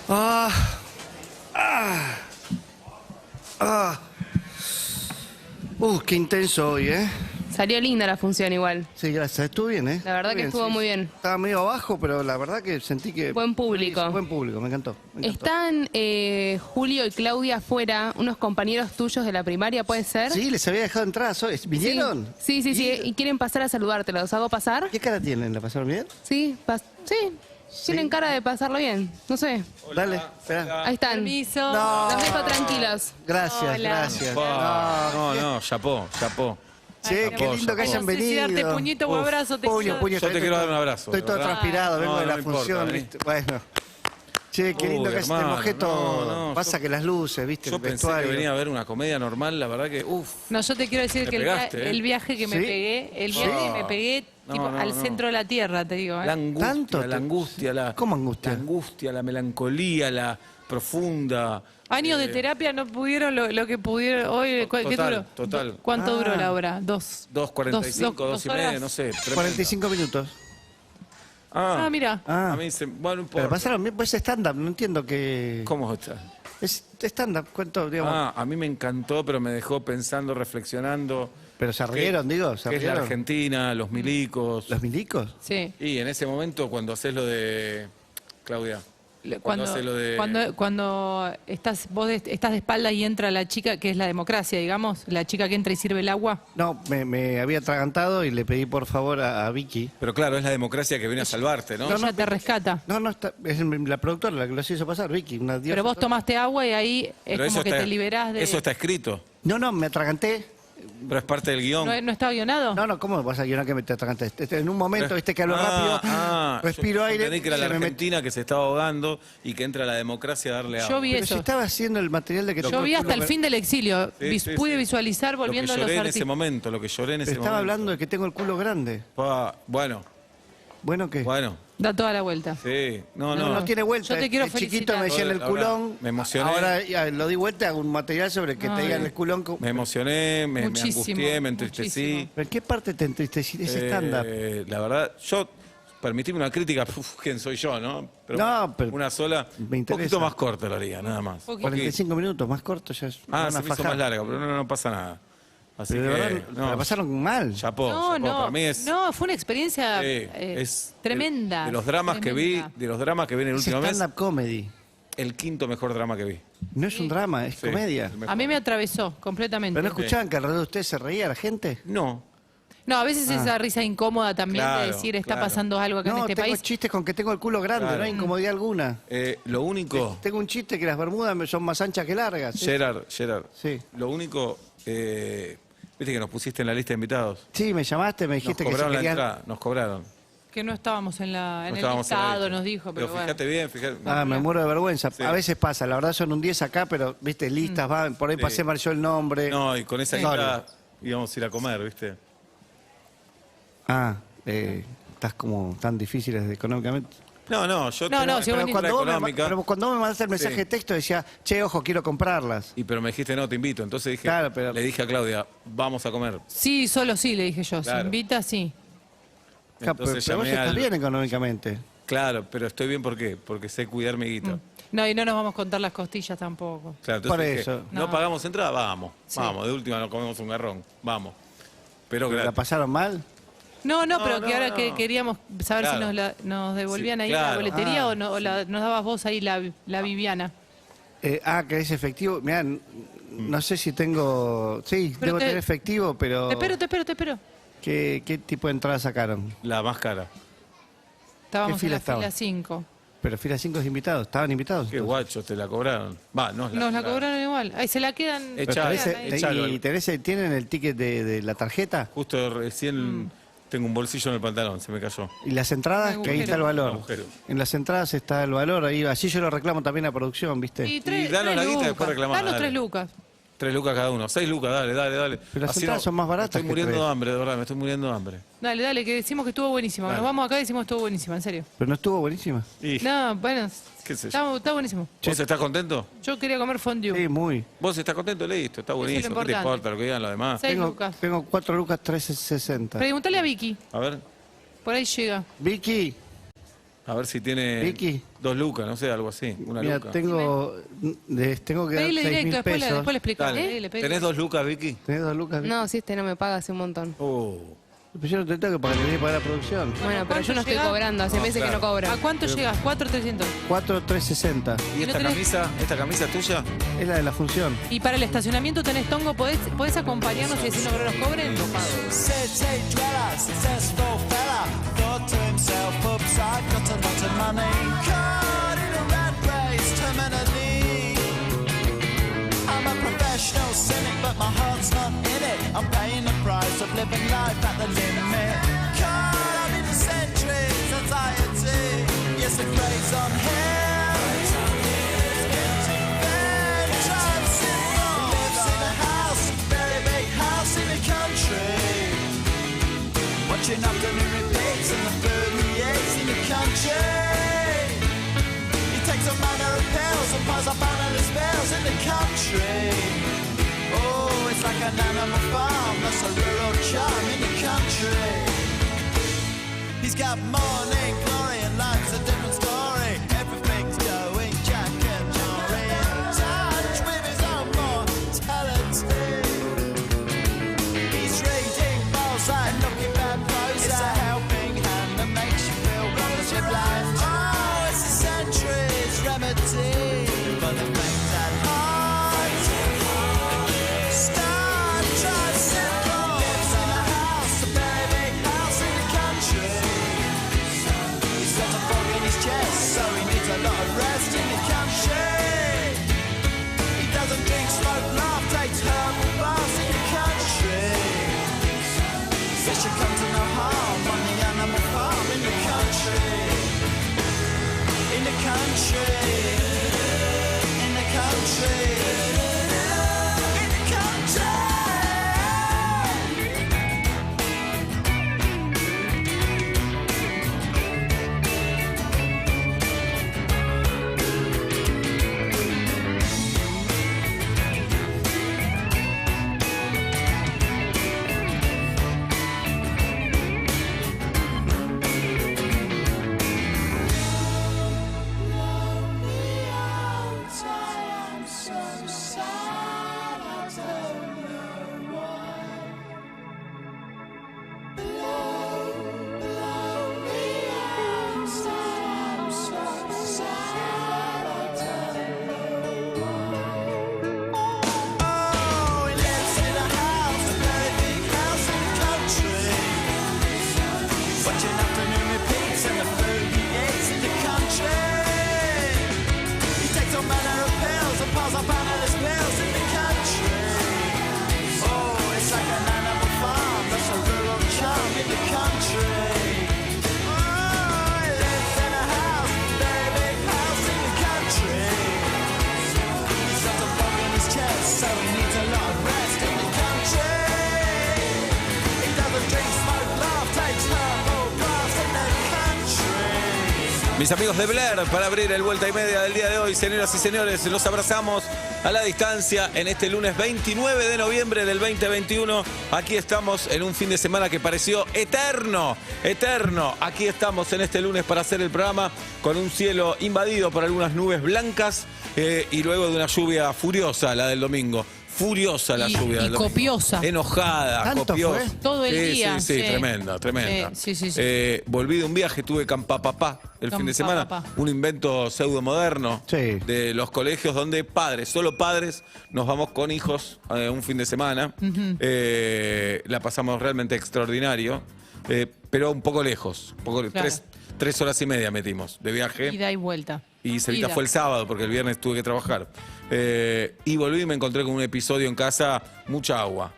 Ah, ah, ah. Qué intenso hoy, ¿eh? Salió linda la función igual. Sí, gracias. Estuvo bien, ¿eh? La verdad que estuvo muy bien. Estaba medio abajo, pero la verdad que sentí que... Buen público. Sí, buen público, me encantó. Están Julio y Claudia afuera, unos compañeros tuyos de la primaria, ¿puede ser? Sí, les había dejado entradas hoy. ¿Vinieron? Sí. Y quieren pasar a saludarte. ¿Los hago pasar? ¿Qué cara tienen? ¿La pasaron bien? Sí. Tienen cara de pasarlo bien. No sé. Hola, Dale, espera. Ahí están. Permiso. No. Los dejo tranquilos. Gracias, Hola. gracias. No, chapó. Che, qué lindo que hayan No sé si darte venido. puñito o abrazo. Puño. Yo te quiero dar un abrazo. Estoy todo ¿verdad? transpirado, vengo No, de la no importa, función, vení. ¿viste? Bueno. Che, qué lindo que este hermano, mojé todo. no, Pasa yo- que las luces, ¿viste? Yo El pensé que vestuario. venía a ver una comedia normal, la verdad que, No, yo te quiero decir Te que pegaste, el viaje que me ¿Sí? pegué, No, tipo no, al no. centro de la tierra, te digo. la angustia, ¿Tanto te- la angustia, ¿Cómo angustia? La angustia, la melancolía, la profunda. Años de terapia no pudieron lo que pudieron hoy. ¿Qué Total, duró? total. ¿Cuánto duró Ah. la obra? 2:45, 2:30, horas. no sé. tremendo. 45 minutos. Ah, mira. A mí se, bueno, no Pero importa. pasaron bien, pues es stand-up, no entiendo que... ¿Cómo está? Es stand-up, cuento, digamos. A mí me encantó, pero me dejó pensando, reflexionando. Pero se rieron, digo, se ¿Qué es la rieron. Argentina, los milicos? ¿Los milicos? Sí. Y en ese momento, cuando haces lo de... Claudia, cuando haces lo de... Cuando vos estás de espalda y entra la chica, que es la democracia, digamos, la chica que entra y sirve el agua. No, me había atragantado y le pedí por favor a Vicky. Pero claro, es la democracia que viene a salvarte, ¿no? Ella te rescata. No, es la productora la que los hizo pasar, Vicky, una diosa. Pero vos tomaste agua y ahí es Pero como que te liberás de... Eso está escrito, No, me atraganté. pero es parte del guión. ¿No estaba guionado? No, ¿cómo vas a guionar que me te atraganté? En un momento, viste que hablo rápido, respiro yo aire, entendí que era la se me met- Argentina que se estaba ahogando y que entra la democracia a darle agua. Yo vi Pero si eso. estaba haciendo el material de que Yo tengo vi el hasta culo el fin del exilio. Sí, Pude sí. visualizar volviendo a lo que los lloré en ese artistas. momento, lo que lloré en ese Pero estaba momento. hablando de que tengo el culo grande. Bueno, Bueno, ¿qué? Da toda la vuelta. sí. No tiene vuelta. Yo te quiero De chiquito me decían el Ahora, culón. me emocioné. Ahora ya lo di vuelta, hago un material sobre que te digan el culón. Me emocioné, me Muchísimo, angustié, me entristecí. muchísimo. ¿Pero en qué parte te entristecí de ese stand-up? La verdad, permitime una crítica, ¿quién soy yo, no? No, pero una sola, me un interesa. poquito más corta lo haría, nada más. Poquito. 45 minutos, más corto ya es Ah, una se me hizo fajada. más larga, pero no pasa nada. Así Pero de que, verdad, la pasaron mal. chapó, No, chapó. Para mí es, no, fue una experiencia es tremenda. de los dramas que vi, tremenda. de los dramas que vi en el Es último mes, stand-up comedy. el quinto mejor drama que vi. No es un drama, es Sí, comedia. el mejor. A mí me atravesó completamente. ¿Pero no escuchaban que alrededor de ustedes se reía la gente? No, No, a veces esa risa incómoda también Claro, de decir está claro. pasando algo acá en No, este tengo país. chistes con que tengo el culo grande, Claro. no hay incomodidad alguna. lo único, Tengo un chiste que las bermudas son más anchas que largas. ¿sí? Gerard, Sí. lo único, viste que nos pusiste en la lista de invitados. Sí, me llamaste, me Nos dijiste que se cobraron la querían... entrada, nos cobraron. Que no estábamos en No el estábamos en la listado, lista. nos dijo, pero bueno. fíjate bien, fíjate. Ah, me muero de vergüenza. Sí. A veces pasa, la verdad son un 10 acá, pero, viste, listas, van, por ahí Sí. pasé mal yo el nombre. No, y con esa Sorry. guita íbamos a ir a comer, ¿viste? Ah, estás como tan difíciles económicamente. No, yo No, tengo si una vos Pero económica. pero cuando vos me mandaste el mensaje Sí. de texto decía, che, ojo, quiero comprarlas. Pero me dijiste, no, te invito. Entonces dije, Claro, pero- le dije a Claudia, vamos a comer. Sí, solo sí, le dije yo. Claro. Si invita, sí. Claro, pero Entonces vos llamé estás al... bien económicamente. Claro, pero estoy bien, ¿por qué? Porque sé cuidar mi guita. No, y no nos vamos a contar las costillas tampoco. Claro, entonces Por dije, eso. ¿no No. pagamos entrada? Vamos, Sí. vamos. De última nos comemos un garrón. Vamos. Pero ¿La gratis. pasaron mal? No, No, pero no, que ahora no. que queríamos saber Claro. si nos devolvían Sí, ahí la claro. boletería Ah, o, no, nos dabas vos ahí la Viviana. ¿Querés efectivo? Mirá, no sé si tengo... Sí, Pero debo te- tener efectivo, pero... Te espero. ¿Qué tipo de entrada sacaron? La más cara. Estábamos fila en la estaban? fila 5. Pero fila 5 es invitados, ¿estaban invitados? Qué guachos, te la cobraron. Va, nos Nos la cobraron igual. Ahí se la quedan. Echa- Pero Echalo, tenés- echalo. ¿Y tienen el ticket de la tarjeta? Justo recién tengo un bolsillo en el pantalón, se me cayó. ¿Y las entradas? Un Que ahí está el agujero. valor. Un agujero. En las entradas está el valor, ahí así yo lo reclamo también a producción, ¿viste? Y danos la guita, lucas. después reclamá, Danos dale. 3 lucas. 3 lucas cada uno. 6 lucas, dale. Pero las entradas son más baratas Me estoy que muriendo 3. de hambre, de verdad, me estoy muriendo de hambre. Dale, que decimos que estuvo buenísimo. Dale. Nos vamos acá y decimos que estuvo buenísima, en serio. Pero no estuvo buenísima. Y, No, bueno, ¿Qué sé yo? está buenísimo. ¿Vos estás contento? Yo quería comer fondue. Sí, muy. ¿Vos estás contento? Listo, está buenísimo. ¿Qué te importante. importa lo que digan los demás? 6 lucas. Tengo 4 lucas 360. Preguntale a Vicky. A ver. Por ahí llega. Vicky, A ver si tiene Vicky. 2 lucas, no sé, algo así. Una Mira, luca. tengo que dar Pedile 6.000 directo, después pesos. le explicamos. Dale. ¿Tenés 2 lucas, Vicky? ¿Tenés 2 lucas? Vicky? No, si este no me paga hace un montón. Pero yo no te tengo que pagar, tenés que pagar la producción. Bueno, pero yo no estoy llega? cobrando, hace meses que no cobro. ¿A cuánto llegas? 4.300. 4.360. ¿Y esta tenés- camisa es tuya? Es la de la función. Y para el estacionamiento tenés tongo, ¿podés acompañarnos y decirnos que no nos cobren? City dweller, successful fella, thought to himself, oops, I've got a lot of money. Caught in a rat race, terminally. I'm a professional cynic, but my heart's not in it. I'm paying the price of living life at the limit. Caught up in the centuries, anxiety. Yes, the craze on him. It's getting very simple. Lives in a house, very big house in the country. Watching afternoon repeats and the food he eats in the country. He takes a manner of pills and piles up analyst bills in the country. Oh, it's like an animal farm, that's a rural charm in the country. He's got morning glory and life's a different story. Everything's going Jack and Jory in touch with his own mortality. He's reading bullseye and looking bad prose. It's a helping hand that makes you feel wonderfully blind. Oh, it's a century's remedy for the things at heart. Star tricycle lives in a house, a very big house in the country. He's got a fog in his chest, so he needs a lot of rest in the country. He doesn't drink, smoke, laugh, takes herbal baths in the country. Says she comes to no harm on the animal farm in the country. In the country. In the country. In the country. Oh, he lives in a house, a very big house in the country. Watching afternoon repeats and the food he eats in the country. He takes all manner of pills and piles up analyst pills in the country. Oh, it's like an animal farm, that's a rural charm in the country. Oh, he lives in a house, very big house in the country. He's got a bug in his chest, so he needs a lot of rest in the country. He doesn't drink, smoke, laugh, takes herbal baths in the country. Mis amigos de Blair, para abrir el Vuelta y Media del día de hoy, señoras y señores, los abrazamos a la distancia en este lunes 29 de noviembre del 2021. Aquí estamos en un fin de semana que pareció eterno, eterno. Aquí estamos en este lunes para hacer el programa con un cielo invadido por algunas nubes blancas y luego de una lluvia furiosa, la del domingo. Furiosa la lluvia. del domingo. Copiosa. Enojada, ¿Tanto copiosa. fue? Todo el Sí, día, Sí, sí. tremenda, tremenda. Sí. Volví de un viaje, tuve Campapapá el fin de semana. Campapapá. Un invento pseudo moderno Sí. de los colegios donde padres, solo padres, nos vamos con hijos un fin de semana. La pasamos realmente extraordinario, pero un poco lejos. Claro. 3 horas y media metimos de viaje. Ida y vuelta. Y Celita Ida. fue el sábado porque el viernes tuve que trabajar. Y volví y me encontré con un episodio en casa, mucha agua.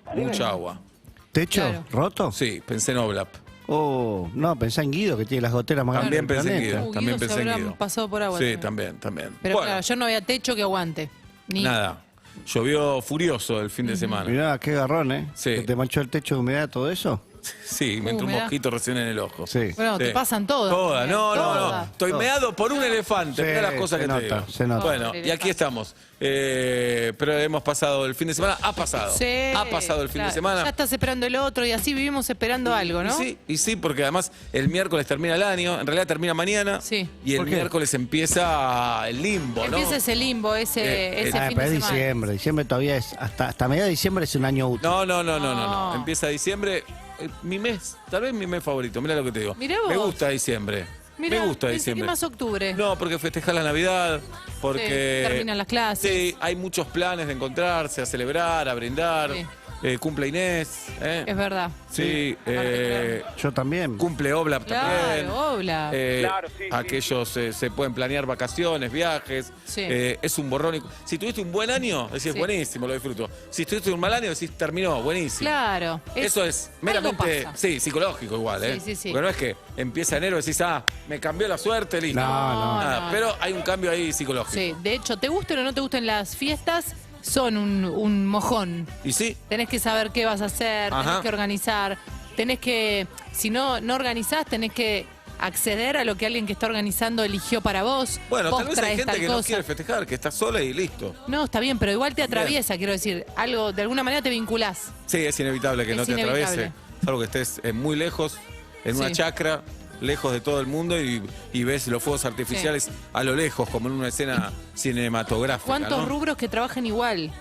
¿Techo Claro. roto? Sí, pensé en Oblap. Oh, no, pensá en Guido, que tiene las goteras más grandes También del pensé en planeta. Guido. También Guido se pensé en habrá Guido. pasado por agua Sí, también. también. Pero Bueno, claro, yo no había techo que aguante. Ni nada. Llovió furioso el fin de semana. Mirá, qué garrón, ¿eh? Sí. ¿Que te manchó el techo de humedad, todo eso? Sí, me entró un mirá. mosquito recién en el ojo. Sí. Bueno, te Sí. pasan todas. Todas, no. Todas. Estoy meado por un elefante. Sí, Mirá las cosas se que te nota, digo. se nota. Bueno, y aquí estamos. Pero hemos pasado el fin de semana. Ha pasado. Sí, Ha pasado el fin de claro. semana. Ya estás esperando el otro y así vivimos esperando algo, ¿no? Y sí, porque además el miércoles termina el año, en realidad termina mañana. Sí. Y el ¿Por qué? miércoles empieza el limbo, ¿no? Empieza ese limbo, ese fin pero de es semana. diciembre. Diciembre todavía es. Hasta mediados de diciembre es un año útil. No. Empieza diciembre. Mi mes, tal vez mi mes favorito. Mira lo que te digo. Mirá vos. Me gusta diciembre. Mirá, me gusta pensé diciembre. que más octubre. No, porque festejas la Navidad, porque... Sí, terminan las clases. Sí, hay muchos planes de encontrarse, a celebrar, a brindar. Sí. Cumple Inés. Es verdad. Sí, Yo también. cumple Oblap también. Claro, hola. Aquellos se pueden planear vacaciones, viajes. Sí. Es un borrón. Si tuviste un buen año, decís Sí. buenísimo, lo disfruto. Si tuviste un mal año, decís terminó, buenísimo. Claro. Eso es algo meramente, pasa. sí, psicológico igual, ¿eh? Sí. Porque no es que empieza enero y decís, me cambió la suerte, listo. No. Nada, pero hay un cambio ahí psicológico. Sí, de hecho, te gusten o no te gusten las fiestas, son un mojón. Y sí, Tenés que saber qué vas a hacer, tenés Ajá. que organizar, tenés que, si no organizás, tenés que acceder a lo que alguien que está organizando eligió para vos. bueno, Vos tal vez hay traes gente tal que no cosa. quiere festejar, que está sola y listo. No, está bien, pero igual te atraviesa, quiero decir, algo, de alguna manera te vinculás. Sí, es inevitable que Es no te inevitable. atraviese. Salvo que estés muy lejos, en una Sí. chacra, lejos de todo el mundo y ves los fuegos artificiales a lo lejos, como en una escena cinematográfica. ¿Cuántos ¿no? rubros que trabajan igual?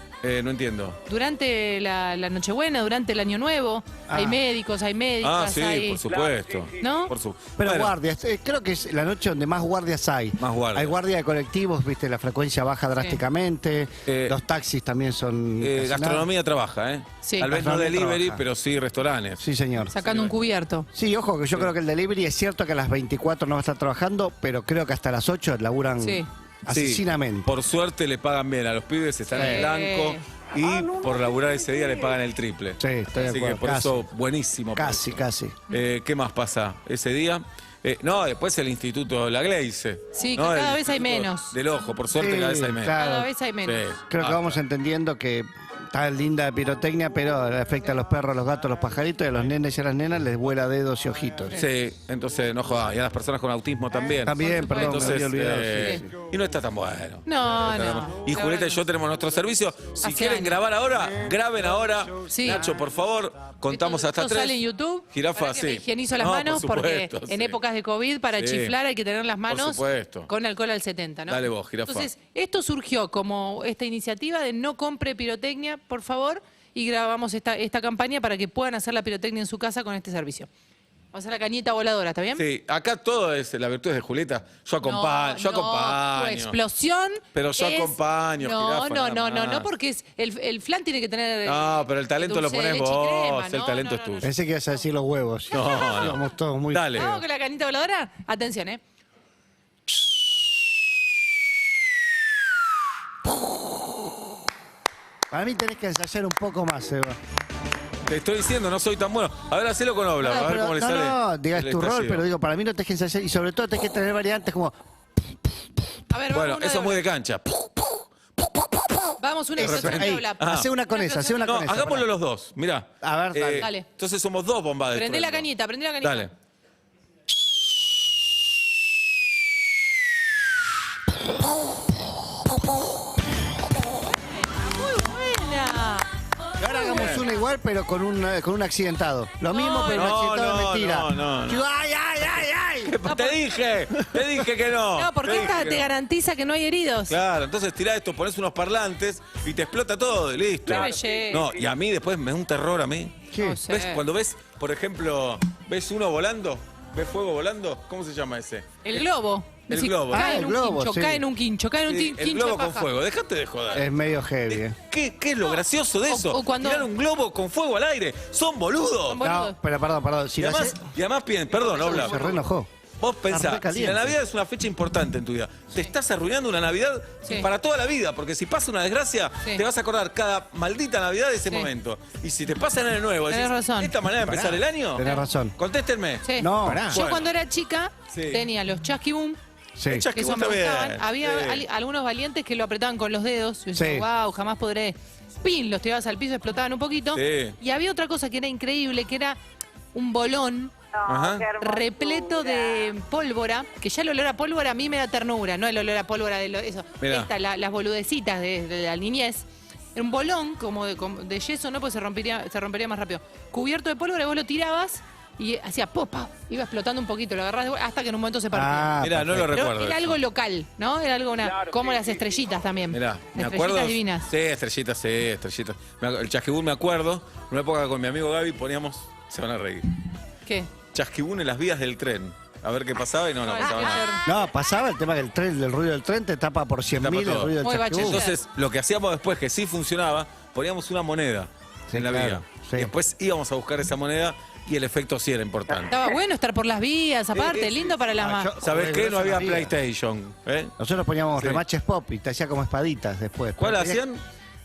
No entiendo. Durante la Nochebuena, durante el Año Nuevo, hay médicos, hay médicas, Sí, hay... por supuesto. ¿No? Pero Bueno, guardias, creo que es la noche donde más guardias hay. Más guardias. Hay guardia de colectivos, viste, la frecuencia baja drásticamente. Los taxis también son. casi nada. gastronomía trabaja, ¿eh? Sí. Tal vez no Gastronomía delivery, trabaja. pero sí restaurantes. Sí, señor. Sacando un cubierto. Sí, ojo, que yo creo que el delivery es cierto que a las 24 no va a estar trabajando, pero creo que hasta las 8 laburan Sí. asesinamente. Por suerte le pagan bien a los pibes, están en blanco y por laburar ese día le pagan el triple. Sí, estoy de Así acuerdo. que por Casi. eso, buenísimo. por Casi, eso. casi. ¿Qué más pasa ese día? No, después el Instituto La Gleize. Sí, ¿no? que cada El vez hay Instituto menos. Del ojo, por suerte Sí, cada vez hay menos. claro. Cada vez hay menos. Sí. Creo que Ah, vamos entendiendo que está linda de pirotecnia, pero afecta a los perros, a los gatos, a los pajaritos y a los nenes y a las nenas les vuela dedos y ojitos. Sí, entonces no jodas. Y a las personas con autismo también. También, Por perdón, me Entonces, había olvidado. eh, sí. y no está tan bueno. No, está tan no. bueno. Y La Julieta y verdad yo no. tenemos nuestro servicio. Si Hace quieren años. grabar ahora, graben ahora. Sí. Nacho, por favor, contamos Esto- hasta esto 3. sale en YouTube. Jirafa, Para que me sí. higienizo las No, manos por porque supuesto, en sí. épocas de COVID para Sí. chiflar hay que tener las manos supuesto. con alcohol al 70, ¿no? Dale vos, Jirafa. Entonces, esto surgió como esta iniciativa de no compre pirotecnia, por favor, y grabamos esta campaña para que puedan hacer la pirotecnia en su casa con este servicio. Vamos a hacer la cañita voladora, ¿está bien? Sí, acá todo es la virtud de Julieta. Yo acompaño, yo No, acompaño. tu explosión. Pero yo es- acompaño, No, jirafa, no, nada no, más. porque es el flan tiene que tener. No, pero el talento lo dulce de pones leche y vos, crema. el No, talento no, es no, tuyo. no. Pensé que ibas a decir los huevos. No, no. Vamos todos muy Dale. Vamos con la cañita voladora. Atención, ¿eh? Para mí tenés que ensayar un poco más, Seba. Te estoy diciendo, no soy tan bueno. A ver, hacelo con Obla, a ver Pero- cómo le no, sale. no, digas el tu rol, estallido. pero digo, para mí no tenés que ensayar y sobre todo tenés que tener variantes como A ver, Bueno, vamos una eso es muy de Obla. cancha. Vamos una Eso, explosión de ahí, Obla. hacé una con esa, hacé una No, con esa. hagámoslo pará. los dos, mirá. A ver, dale. Dale. Entonces somos dos bombas de Prendé la estruendo. cañita, prendé la cañita. Dale. Muy buena. Y ahora hagamos una igual, pero con un accidentado. Lo mismo, pero un no, accidentado de no, mentira. no. Digo, ¡ay, ay, ay, ay! Te dije que no. No, porque Te esta dije te que no. garantiza que no hay heridos. Claro, entonces tirá esto, pones unos parlantes y te explota todo y listo. Qué belleza. No, y a mí después me da un terror a mí. ¿Qué? No sé. ¿Ves? Cuando ves, por ejemplo, ves uno volando, ves fuego volando, ¿cómo se llama ese? El globo. El Decí, globo. Cae Ah, en el un globo, quincho, sí. cae en un quincho, cae en un Sí, el quincho globo de con paja. fuego, dejate de joder. Es medio heavy, ¿eh? ¿Qué es lo gracioso de O- eso? o cuando- Tirar un globo con fuego al aire. Son boludos. Son boludos. No, pero perdón. Si Y lo además, haces, perdón, Obla. se reenojó. Vos Está pensás, re si caliente. la Navidad es una fecha importante en tu vida, te estás arruinando una Navidad Sí. para toda la vida, porque si pasa una desgracia, Sí. te vas a acordar cada maldita Navidad de ese Sí. momento. Y si te pasa en el nuevo, Tenés decís, razón. ¿esta manera de empezar el año? Tenés razón. Contéstenme. Sí. No, Yo Bueno. cuando era chica Sí. tenía los chasqui boom, sí. Echa que que eso vos me está gustaban. bien. Había Sí. algunos valientes que lo apretaban con los dedos. Yo Sí. decía, wow, jamás podré. Pin, los tirabas al piso, explotaban un poquito. Sí. Y había otra cosa que era increíble, que era un bolón Ajá. repleto de pólvora, que ya el olor a pólvora a mí me da ternura, no el olor a pólvora de eso. Mirá. Las boludecitas de la niñez. Un bolón como de yeso, no, pues se rompería más rápido. Cubierto de pólvora, y vos lo tirabas y hacía popa, iba explotando un poquito, lo agarrás de vuelta, hasta que en un momento se partía. Mirá, no lo Pero recuerdo. era eso. algo local, ¿no? Era algo como las estrellitas también. Mirá, me Estrellitas acuerdo. divinas. Sí, estrellitas, sí, estrellitas. El chasquibún me acuerdo. En una época con mi amigo Gaby poníamos. Se van a reír. ¿Qué? Chasquibún en las vías del tren. A ver qué pasaba y no Ay, pasaba qué nada. No, pasaba el tema del tren, del ruido del tren, te tapa por 100.000 el todo. ruido del Muy chasquibún. bachiller. Entonces, lo que hacíamos después, que sí funcionaba, poníamos una moneda Sí, en la claro, vía. sí. Y después íbamos a buscar esa moneda y el efecto sí era importante. Estaba bueno estar por las vías, aparte, lindo para las más. ¿Sabés qué? No había Había. PlayStation. ¿eh? Nosotros poníamos Sí. remaches pop y te hacía como espaditas después. ¿Cuál Pero hacían?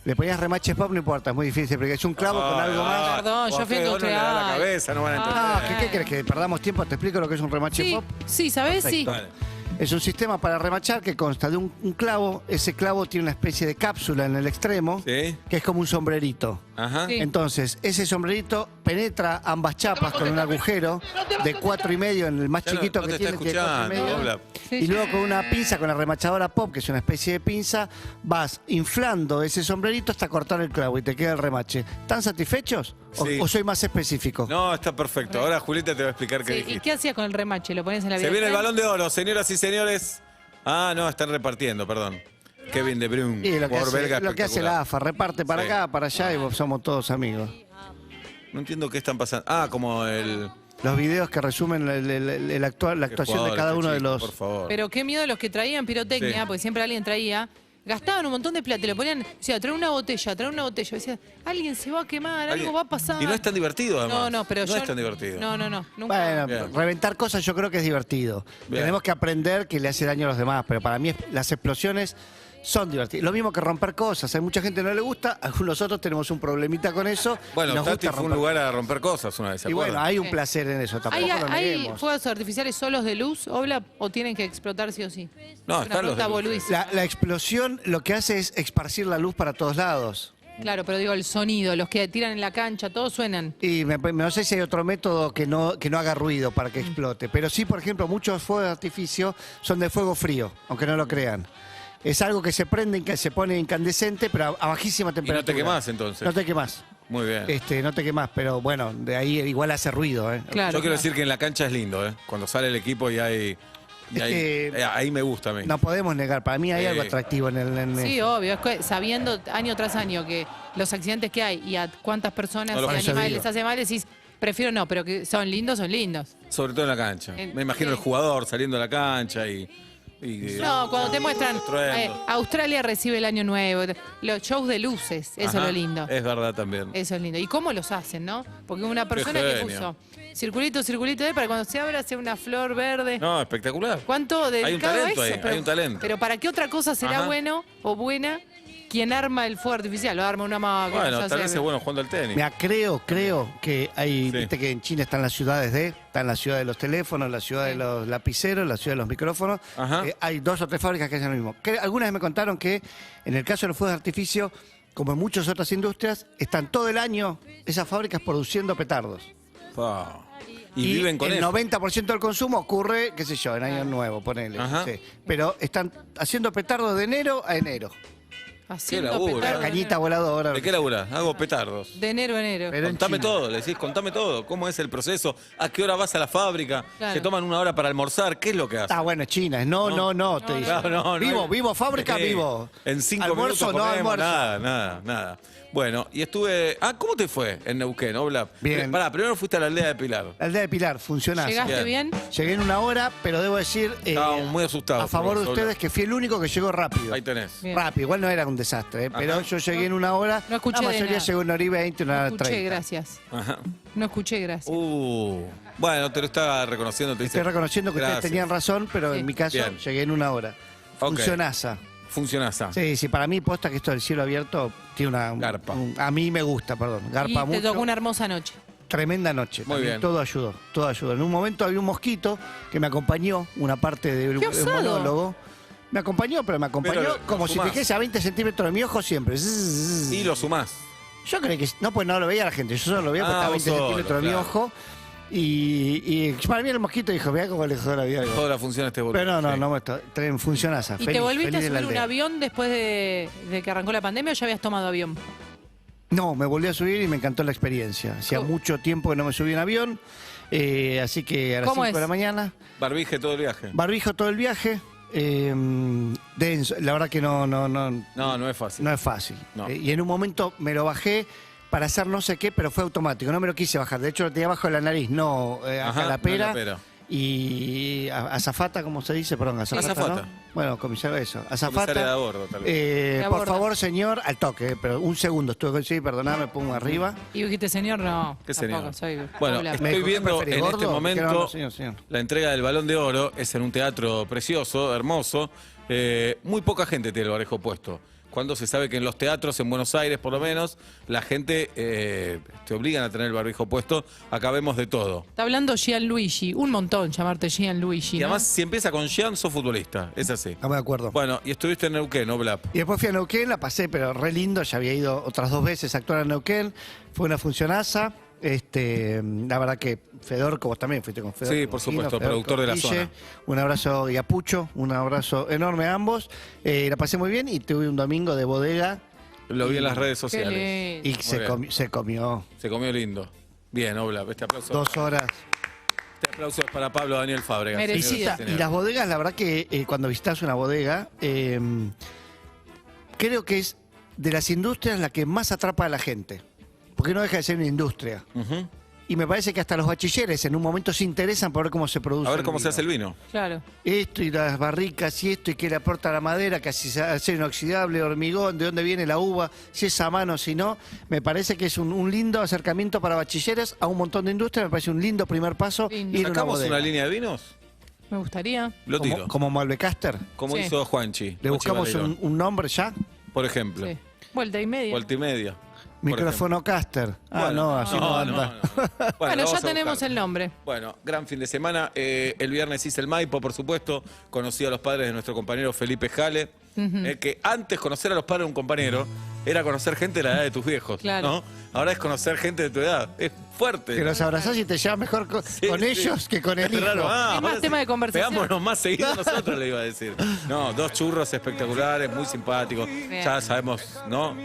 Le ponías remaches pop, no importa, es muy difícil, porque es un clavo con algo más. Perdón, yo fui Ustedes no le da la industrial. cabeza, no van a entender. No, ¿qué crees? ¿Que perdamos tiempo? Te explico lo que es un remache Sí, pop. sí, ¿sabés? Sí. Perfecto. Vale. Es un sistema para remachar que consta de un clavo. Ese clavo tiene una especie de cápsula en el extremo, Sí. que es como un sombrerito. Ajá. Sí. Entonces, ese sombrerito penetra ambas chapas con un agujero de 4,5 en el más Ya no- chiquito no que te tiene, está tiene escuchando, 4,5. habla. Sí, Y sí. luego con una pinza, con la remachadora pop, que es una especie de pinza, vas inflando ese sombrerito hasta cortar el clavo y te queda el remache. ¿Están satisfechos? Sí. ¿O soy más específico? No, está perfecto. Ahora Julieta te va a explicar qué Sí, ¿y dijiste. qué hacías con el remache? ¿Lo pones en la Se vía viene el del tren? balón de oro, señoras y señores. Ah, no, están repartiendo, perdón. Kevin De Bruyne, Y lo que, jugador belga hace, lo que hace espectacular. la AFA, reparte para Sí. acá, para allá y somos todos amigos. No entiendo qué están pasando. Ah, como el... Los videos que resumen la actuación de cada uno de los... Por favor. Pero qué miedo los que traían pirotecnia, Sí. porque siempre alguien traía. Gastaban un montón de plata, te lo ponían, o sea, trae una botella. Decía, alguien se va a quemar, algo va a pasar. Y no es tan divertido, además. No, pero no yo. es tan divertido. No, nunca. Bueno, Bien. reventar cosas yo creo que es divertido. Bien. Tenemos que aprender que le hace daño a los demás, pero para mí las explosiones son divertidas. Lo mismo que romper cosas. Hay mucha gente que no le gusta, algunos otros tenemos un problemita con eso. Bueno, y nos Tati gusta fue un romper. lugar a romper cosas una vez, ¿se Y bueno, acuerdan? hay un Sí. placer en eso, tampoco lo ¿Hay neguemos. fuegos artificiales solos de luz, Obla, o tienen que explotar sí o sí? No, Es una están los de pregunta luz. boludísima. La explosión lo que hace es esparcir la luz para todos lados. Claro, pero digo, el sonido, los que tiran en la cancha, todos suenan. Y no sé si hay otro método que no haga ruido para que explote. Pero sí, por ejemplo, muchos fuegos de artificio son de fuego frío, aunque no lo crean. Es algo que se prende, que se pone incandescente, pero a bajísima Y no temperatura. te quemás, entonces. No te quemás. Muy bien. No te quemás, pero bueno, de ahí igual hace ruido. ¿eh? Claro. Yo quiero decir que en la cancha es lindo, ¿eh? Cuando sale el equipo y hay... Es que- ahí me gusta a mí. No podemos negar, para mí hay Sí. algo atractivo en Sí, eso. obvio, es que sabiendo año tras año que los accidentes que hay y a cuántas personas No lo y puedo animales decir. les hace mal, decís, prefiero no, pero que son lindos, son lindos. Sobre todo en la cancha. Me imagino sí. el jugador saliendo a la cancha y No, cuando te muestran, Trueno. Australia recibe el año nuevo, los shows de luces, eso Ajá, es lo lindo. Es verdad también. Eso es lindo. ¿Y cómo los hacen, no? Porque una persona que genio. puso circulito, para cuando se abra sea una flor verde. No, espectacular. ¿Cuánto Hay un dedicado a talento eso? ahí, hay un talento. Pero ¿para qué otra cosa será Ajá. bueno o buena quien arma el fuego artificial? Lo arma una máquina. Bueno, ya tal sé, vez es bueno jugando al tenis. Mira, creo que hay, Sí. viste que en China están las ciudades está en la ciudad de los teléfonos, la ciudad de los lapiceros, la ciudad de los micrófonos. Ajá. Hay 2 o 3 fábricas que hacen lo mismo. Algunas vez me contaron que en el caso de los fuegos de artificio, como en muchas otras industrias, están todo el año esas fábricas produciendo petardos. Pa. Y viven con el eso. 90% del consumo ocurre, qué sé yo, en Año Nuevo, ponele. Ajá. Sí. Pero están haciendo petardos de enero a enero. Haciendo laburo. petardos de Cañita enero. voladora. ¿De qué laburás? Hago petardos. De enero a enero. Pero en Contame China. todo, le decís, contame todo. ¿Cómo es el proceso? ¿A qué hora vas a la fábrica? Claro. ¿Se toman una hora para almorzar? ¿Qué es lo que hacen? Está bueno, es China. No, te dice. Claro, no, vivo, hay- vivo, fábrica, Sí. vivo. En 5 Almuerzo, minutos no comemos, almuerzo. nada. Bueno, y estuve... Ah, ¿cómo te fue en Neuquén, Obla? Bien. Pará, primero fuiste a la aldea de Pilar. La aldea de Pilar, funciona. ¿Llegaste bien? Llegué en una hora, pero debo decir, Estábamos muy asustados a favor por de vos, ustedes, Obla. que fui el único que llegó rápido. Ahí tenés. Bien. Rápido, igual no era un desastre, pero Ajá. yo llegué en una hora. No escuché la de mayoría nada. llegó en 1 hora y 20, 1 No hora escuché, 30. gracias. Ajá. No escuché, gracias. Bueno, te lo estaba reconociendo. Te Estoy dice, reconociendo que gracias. ustedes tenían razón, pero Sí. en mi caso Bien. llegué en 1 hora. Ok. Funcionasa. Funcionasa. Sí, para mí posta que esto del cielo abierto tiene una... Garpa. A mí me gusta, perdón. Y Garpa te mucho. tocó una hermosa noche. Tremenda noche. Muy También bien. Todo ayudó, todo ayudó. En un momento había un mosquito que me acompañó, una parte de ¡Qué un osado! monólogo. Me acompañó, pero me acompañó Pero como lo si sumás. fijese a 20 centímetros de mi ojo siempre. Y lo sumás. Yo creí que... No, pues no lo veía la gente. Yo solo lo veía porque Ah, estaba a vos 20 solo, centímetros de mi claro. ojo. Y para mí el mosquito dijo, mira cómo le jodó la vida. Toda la función este boludo. Pero no, Sí. no me está. Funcionasa. ¿Y Feliz, te volviste a feliz de la subir un aldea. avión después de que arrancó la pandemia o ya habías tomado avión? No, me volví a subir y me encantó la experiencia. Hacía mucho tiempo que no me subí en avión, así que a las ¿Cómo 5 de es? la mañana, Barbije todo el viaje. barbijo todo el viaje, denso. La verdad que no No es fácil. es fácil. No. Y en un momento me lo bajé para hacer no sé qué, pero fue automático, no me lo quise bajar. De hecho lo tenía abajo de la nariz, no Ajá, acá la no pera. la pera. Y azafata, ¿cómo se dice? Perdón, azafata, Azafata. ¿no? Bueno, comisario eso. Comisaria de Azafata. a bordo, tal vez. De a Por bordo. favor, señor, al toque, pero un segundo. Estuve con sí, perdoname, me pongo arriba. Y dijiste, señor, no. ¿Qué tampoco, señor? soy Bueno, popular. estoy dijo, ¿qué viendo preferís, en gordo? este momento Dije, no, no, señor. la entrega del Balón de Oro. Es en un teatro precioso, hermoso. Muy poca gente tiene el barbijo puesto. Cuando se sabe que en los teatros, en Buenos Aires por lo menos, la gente te obligan a tener el barbijo puesto. Acá vemos de todo. Está hablando Gianluigi. Un montón llamarte Gianluigi. Y ¿no? además, si empieza con Jean, sos futbolista. Es así. Estamos de acuerdo. Bueno, y estuviste en Neuquén, ¿no, Blap? Y después fui a Neuquén, la pasé, pero re lindo. Ya había ido otras 2 veces a actuar en Neuquén. Fue una funcionaza. La verdad que Fedor, como también fuiste con Fedor. Sí, por supuesto, productor de la zona. Un abrazo y a Pucho, un abrazo enorme a ambos. La pasé muy bien y tuve un domingo de bodega Lo vi en las redes Qué sociales. lindo. y se comió Se comió lindo. Bien, ¿no, Blap? Este aplauso. 2 horas. Este aplauso es para Pablo Daniel Fábregas. Merecido. señoras y Y señores. las bodegas, la verdad que cuando visitas una bodega, creo que es de las industrias la que más atrapa a la gente. Porque no deja de ser una industria. Ujú. Y me parece que hasta los bachilleres en un momento se interesan por ver cómo se produce. A ver cómo se hace el vino. Claro. Esto y las barricas y esto y qué le aporta la madera, que así se hace inoxidable, hormigón, de dónde viene la uva, si es a mano, si no. Me parece que es un lindo acercamiento para bachilleres a un montón de industrias. Me parece un lindo primer paso Lindo. ir a una ¿Sacamos bodega. una línea de vinos? Me gustaría. Lo tiro. Como Malbecaster. Como Sí. hizo Juanchi. Le buscamos un nombre ya. Por ejemplo. Sí. Vuelta y media. Vuelta y media. por Micrófono caster. Bueno, no, así no, anda. Bueno, Bueno, lo ya vamos a tenemos buscar. el nombre. Bueno, gran fin de semana. El viernes hice el Maipo, por supuesto. Conocí a los padres de nuestro compañero Felipe Jale. Que antes conocer a los padres de un compañero era conocer gente de la edad de tus viejos. Claro. ¿No? Ahora es conocer gente de tu edad. Es fuerte. Que los abrazás y te llevas mejor con Sí, sí. ellos que con el Es hijo. raro. Es más ahora tema sí. de conversación. Veámonos más seguido nosotros, le iba a decir. No, 2 churros espectaculares, muy simpáticos. Ya sabemos, ¿no?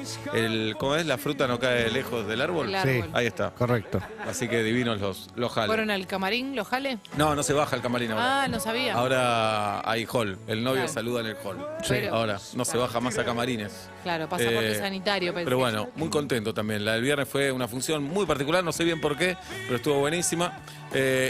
¿Cómo es? La fruta no cae lejos del árbol. El Sí, árbol. Ahí está. correcto. Así que divinos los jales. ¿Fueron al camarín, los jale? No se baja el camarín ahora. Ah, no sabía. Ahora hay hall. El novio Claro. saluda en el hall. Pero- Ahora no se baja más a camarines. Claro, pasaporte Eh, sanitario. pensé. Pero bueno, muy contento también. La del viernes fue una función muy particular, no sé bien por qué, pero estuvo buenísima.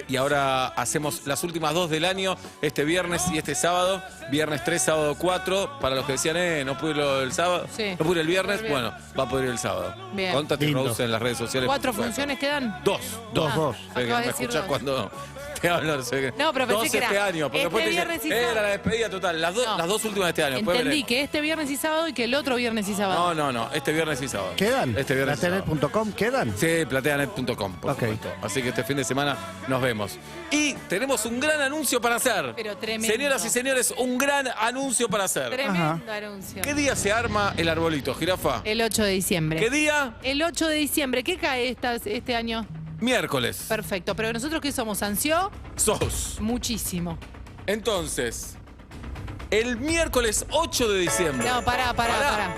Y ahora hacemos las últimas 2 del año, este viernes y este sábado. Viernes 3, sábado 4. Para los que decían, no pude ir el sábado, Sí. no pude ir el viernes, Bien. bueno, va a poder ir el sábado. Bien. Contate Lindo. Rose en las redes sociales. 4 por supuesto. funciones quedan. 2. Dos. Sé que Acabas de me decir escuchás 2. cuando te hablo. Sé que No, pero pensé 2 que era este año, porque este después te viernes y dicen, sábado. la despedida total. Las No. 2 últimas de este año. después Entendí veremos. que este viernes y sábado y que el otro viernes y sábado. No, este viernes y sábado. ¿Quedan? Este viernes y sábado. Plateanet.com, ¿quedan? Sí, plateanet.com, por Ok. supuesto. Así que este fin de semana nos vemos. Y tenemos un gran anuncio para hacer. Pero tremendo. Señoras y señores, un gran anuncio para hacer. Tremendo anuncio. ¿Qué día se arma el arbolito, jirafa? El 8 de diciembre. ¿Qué día? El 8 de diciembre. ¿Qué cae este año? Miércoles. Perfecto. Pero nosotros que somos ansio, Sos. muchísimo. Entonces, el miércoles 8 de diciembre. No, pará. Pará.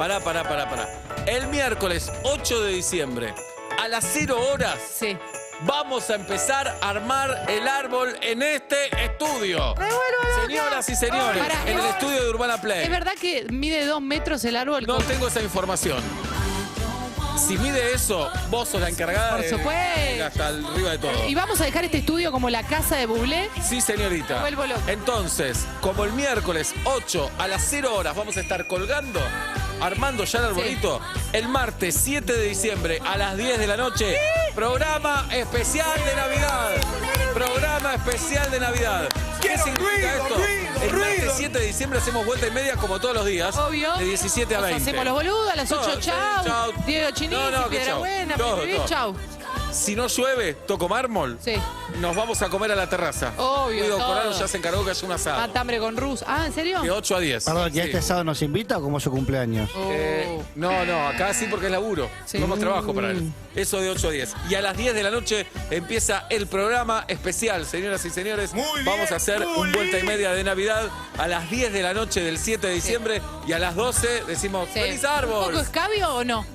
El miércoles 8 de diciembre, a las 0 horas, Sí. vamos a empezar a armar el árbol en este estudio. Señoras y señores, Pará, en el es- estudio de Urbana Play. ¿Es verdad que mide 2 metros el árbol? No tengo esa información. Si mide eso, vos sos la encargada Por de supuesto. ir hasta arriba de todo. ¿Y vamos a dejar este estudio como la casa de Bublé? Sí, señorita. Vuelvo loco. Entonces, como el miércoles 8 a las 0 horas vamos a estar colgando, armando ya el arbolito, el martes 7 de diciembre a las 10 de la noche, programa especial de Navidad. Programa especial de Navidad. ¿Qué significa esto? El martes 7 de diciembre hacemos vuelta y media como todos los días. Obvio. De 17 a Nos 20. hacemos los boludos a las 8, Todo, chau. chau. Diego Chinisi, No, que Piedra chau. Buena, Todo, Pipi, todo. chau. Si no llueve, toco mármol. Sí. Nos vamos a comer a la terraza. Obvio, Guido todo. Coralo ya se encargó que haya un asado. Matambre con Rus. Ah, ¿en serio? De 8 a 10. Perdón, ¿y Sí. este sábado nos invita o como su cumpleaños? No, acá sí porque es laburo. Sí. No más trabajo para él. Eso de 8 a 10. Y a las 10 de la noche empieza el programa especial, señoras y señores. Vamos a hacer un vuelta y media de Navidad a las 10 de la noche del 7 de diciembre y a las 12 decimos Sí. ¡Feliz ¿Un árbol! poco escabio o no?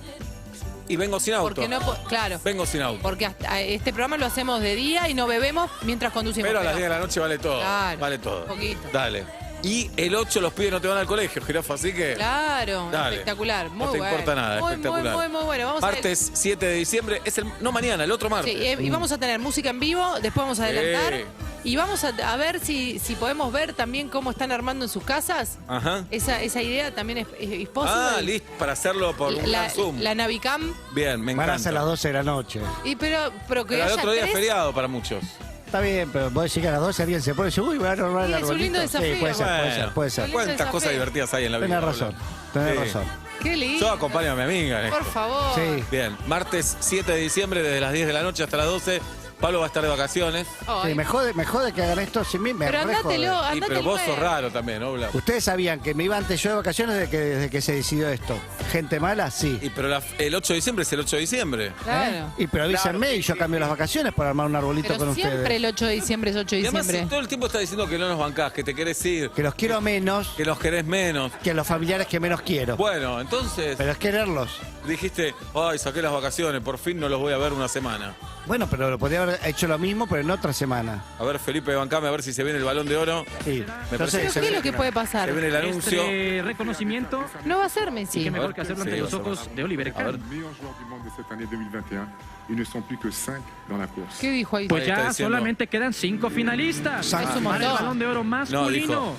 Y vengo sin auto. Porque no, claro. Vengo sin auto. Porque este programa lo hacemos de día y no bebemos mientras conducimos. Pero a las 10 de la noche vale todo. Claro, Vale todo. un poquito. Dale. Y el 8 los pibes no te van al colegio, Jirafa, así que... Claro, Dale. espectacular. Muy No te bueno. importa nada, muy, espectacular. Muy bueno. Vamos Martes 7 de diciembre, no mañana, el otro a martes. sí, y vamos a tener música en vivo, después vamos a adelantar. Y vamos a ver si podemos ver también cómo están armando en sus casas. Ajá. Esa idea también es posible. Ah, listo, para hacerlo por un la, Zoom. la Navicam. Bien, me Van a encanta. ser las 12 de la noche. Pero que Pero el haya otro día es 3. feriado para muchos. Está bien, pero vos decís que a las 12 alguien se pone y dice, uy, voy a armar Sí, el es un lindo arbolito. desafío. Sí, puede ser, puede ser, puede ser. Lindo ¿Cuántas desafío. cosas divertidas hay en la vida? Tenés razón, tenés Sí. razón. Qué lindo. Yo acompaño a mi amiga. en Por esto. favor. Sí. Bien, martes 7 de diciembre, desde las 10 de la noche hasta las 12. Pablo va a estar de vacaciones. Ay. Sí, me jode que hagan esto sin mí, me Pero re jode. andátelo, Y, andate pero el vos sos jueves. raro también, ¿no, Blas? Ustedes sabían que me iba antes yo de vacaciones desde que se decidió esto. Gente mala, sí. Y pero el 8 de diciembre es el 8 de diciembre. Claro. Y pero avísenme y yo cambio las vacaciones para armar un arbolito Pero con siempre ustedes. el 8 de diciembre es 8 de Y además diciembre. todo el tiempo está diciendo que no nos bancás, que te querés ir, Que los quiero menos que los querés menos. que los familiares que menos quiero. Bueno, entonces Pero es quererlos. dijiste, ay, saqué las vacaciones, por fin no los voy a ver una semana. Bueno, pero lo podría haber hecho lo mismo, pero en otra semana. A ver, Felipe, bancame a ver si se viene el Balón de Oro. Sí. Me parece ¿Pero que se qué es viene, lo que puede pasar? se viene el anuncio. Este reconocimiento, No va a ser y Messi. qué A mejor ver, que hacerlo sí, ante va los a ser ojos de Oliver A ver. Kahn. meilleurs joueurs du monde de cette année 2021. Ils ne sont plus que 5 dans la course. ¿Qué dijo ahí? Pues Ahí está ya diciendo. solamente quedan 5 finalistas Es un para el montón. Balón de Oro masculino. dijo.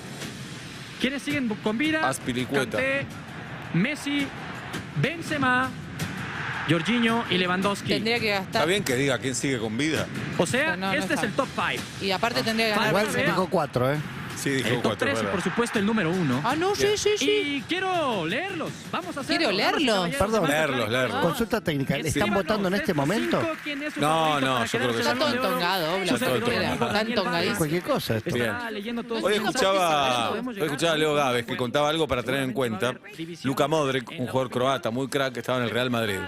¿Quiénes siguen con vida? Azpilicueta. Kanté, Messi, Benzema, Jorginho y Lewandowski. Tendría que Está gastar. bien que diga quién sigue con vida. O sea, No, no este es está. el top 5. Y aparte tendría que ganar. Igual Benzema. dijo 4, ¿eh? Sí, dijo El top 4. 3 y por supuesto el número 1. Ah, no, sí, sí, sí. Y quiero leerlos. Vamos a hacerlo. ¿Quiero damas y leerlos? caballeros, Perdón. vamos a Leerlos, aclarar. leerlos. Consulta técnica. ¿Están Escríbanos, votando en este estos momento? 5, ¿quién es su No, favorito no, para yo creo quedarse que con no. el Está todo Balón de Oro? entongado, Blas, Su servidor todo y amigo entongado. Daniel Está entongadísimo. Vargas Cualquier cosa esto. estará leyendo todos Hoy sus escuchaba, mensajes. hoy escuchaba a Leo Gávez que contaba algo para tener en cuenta. Luka Modric, un jugador croata muy crack que estaba en el Real Madrid.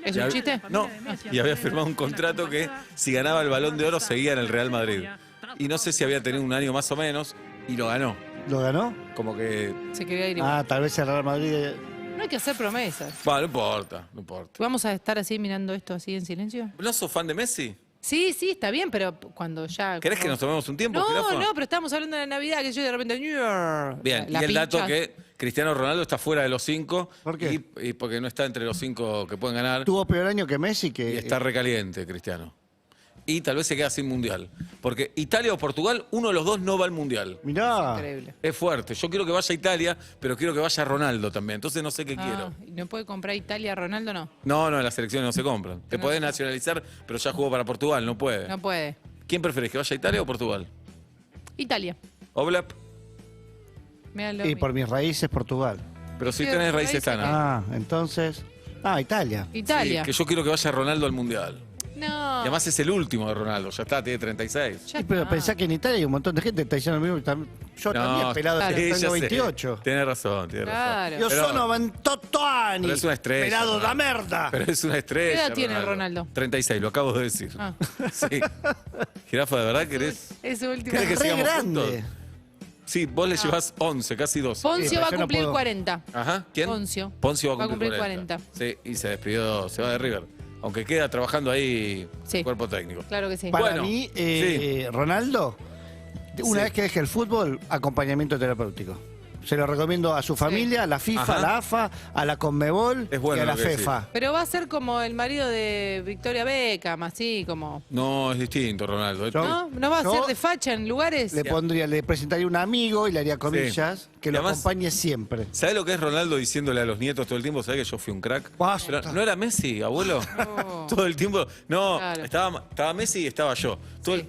¿Es Y un hab- chiste? No, y había firmado un contrato que si ganaba el Balón de Oro seguía en el Real Madrid. Y no sé si había tenido un año más o menos y lo ganó. ¿Lo ganó? Como que, Se quería ir igual. Ah, tal vez el Real Madrid. No hay que hacer promesas. bueno, no importa, no importa. ¿Vamos a estar así mirando esto así en silencio? ¿No sos fan de Messi? Sí, sí, está bien, pero cuando ya... ¿Querés que nos tomemos un tiempo, No, Jirafa? no, pero estamos hablando de la Navidad, que yo de repente... Bien, La y el dato pinchas. que Cristiano Ronaldo está fuera de los 5. ¿Por qué? Y porque no está entre los 5 que pueden ganar. Tuvo peor año que Messi, Y que está recaliente, Cristiano. Y tal vez se queda sin mundial. Porque Italia o Portugal, uno de los dos no va al mundial. mirá. Increíble. Es fuerte. Yo quiero que vaya Italia, pero quiero que vaya Ronaldo también. Entonces no sé qué quiero. ¿Y no puede comprar Italia Ronaldo? No, No, en las selecciones no se compran. Te podés nacionalizar, pero ya jugó para Portugal, no puede. no puede. ¿Quién preferís, que vaya Italia o Portugal? Italia. Oblap, Míralo. Y por mis raíces, Portugal. pero si Sí, tenés raíces raíces sanas. Ah, entonces. Ah, Italia. Italia. Sí, que yo quiero que vaya Ronaldo al mundial. No. Y además es el último de Ronaldo, ya está, tiene 36. Ya Sí, pero está. pensá que en Italia hay un montón de gente que está diciendo lo mismo. Yo también, pelado, Claro. sí, tengo ya sé. 28. Tienes razón, tienes Claro. Yo Pero- sono 28 anni. Pero es una estrella. Pelado da Ronaldo. merda. Pero es una estrella. ¿Qué edad tiene Ronaldo? 36, lo acabo de decir. Ah. Sí. Jirafa, ¿de verdad querés? Es su último. ¿Querés que Re sigamos grande. juntos? Sí, vos le llevás 11, casi 12. Sí, Poncio pero va a yo no cumplir puedo. 40. Ajá, ¿quién? Poncio. Poncio va a cumplir 40. 40. Sí, y se despidió, se va de River. Aunque queda trabajando ahí Sí. cuerpo técnico. Claro que sí. Para Bueno, mí, Ronaldo, una Sí. vez que deje el fútbol, acompañamiento terapéutico. Se lo recomiendo a su familia, a la FIFA, Ajá. a la AFA, a la Conmebol Es bueno y a la lo que FIFA. Pero va a ser como el marido de Victoria Beckham, así como... No, es distinto, Ronaldo. Yo- ¿No? ¿No va a Yo- ser de facha en lugares? Le presentaría un amigo y le haría comillas que Y lo además- acompañe siempre. ¿Sabés lo que es Ronaldo diciéndole a los nietos todo el tiempo? ¿Sabés que yo fui un crack? Basta. Pero, ¿no era Messi, abuelo? No. Todo el tiempo. No, Claro. estaba Messi y estaba yo.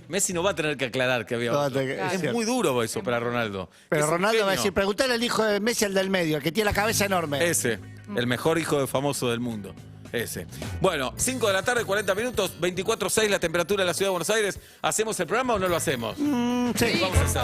Messi no va a tener que aclarar que había No, otro. te- Es Claro. muy duro eso para Ronaldo. Pero Es un Ronaldo va a genio. decir, preguntale al hijo de Messi, al del medio, el que tiene la cabeza enorme. Ese, el mejor hijo de famoso del mundo. Ese. Bueno, 5 de la tarde, 40 minutos, 24.6 la temperatura en la Ciudad de Buenos Aires. ¿Hacemos el programa o no lo hacemos? Sí. Vamos a por hacer.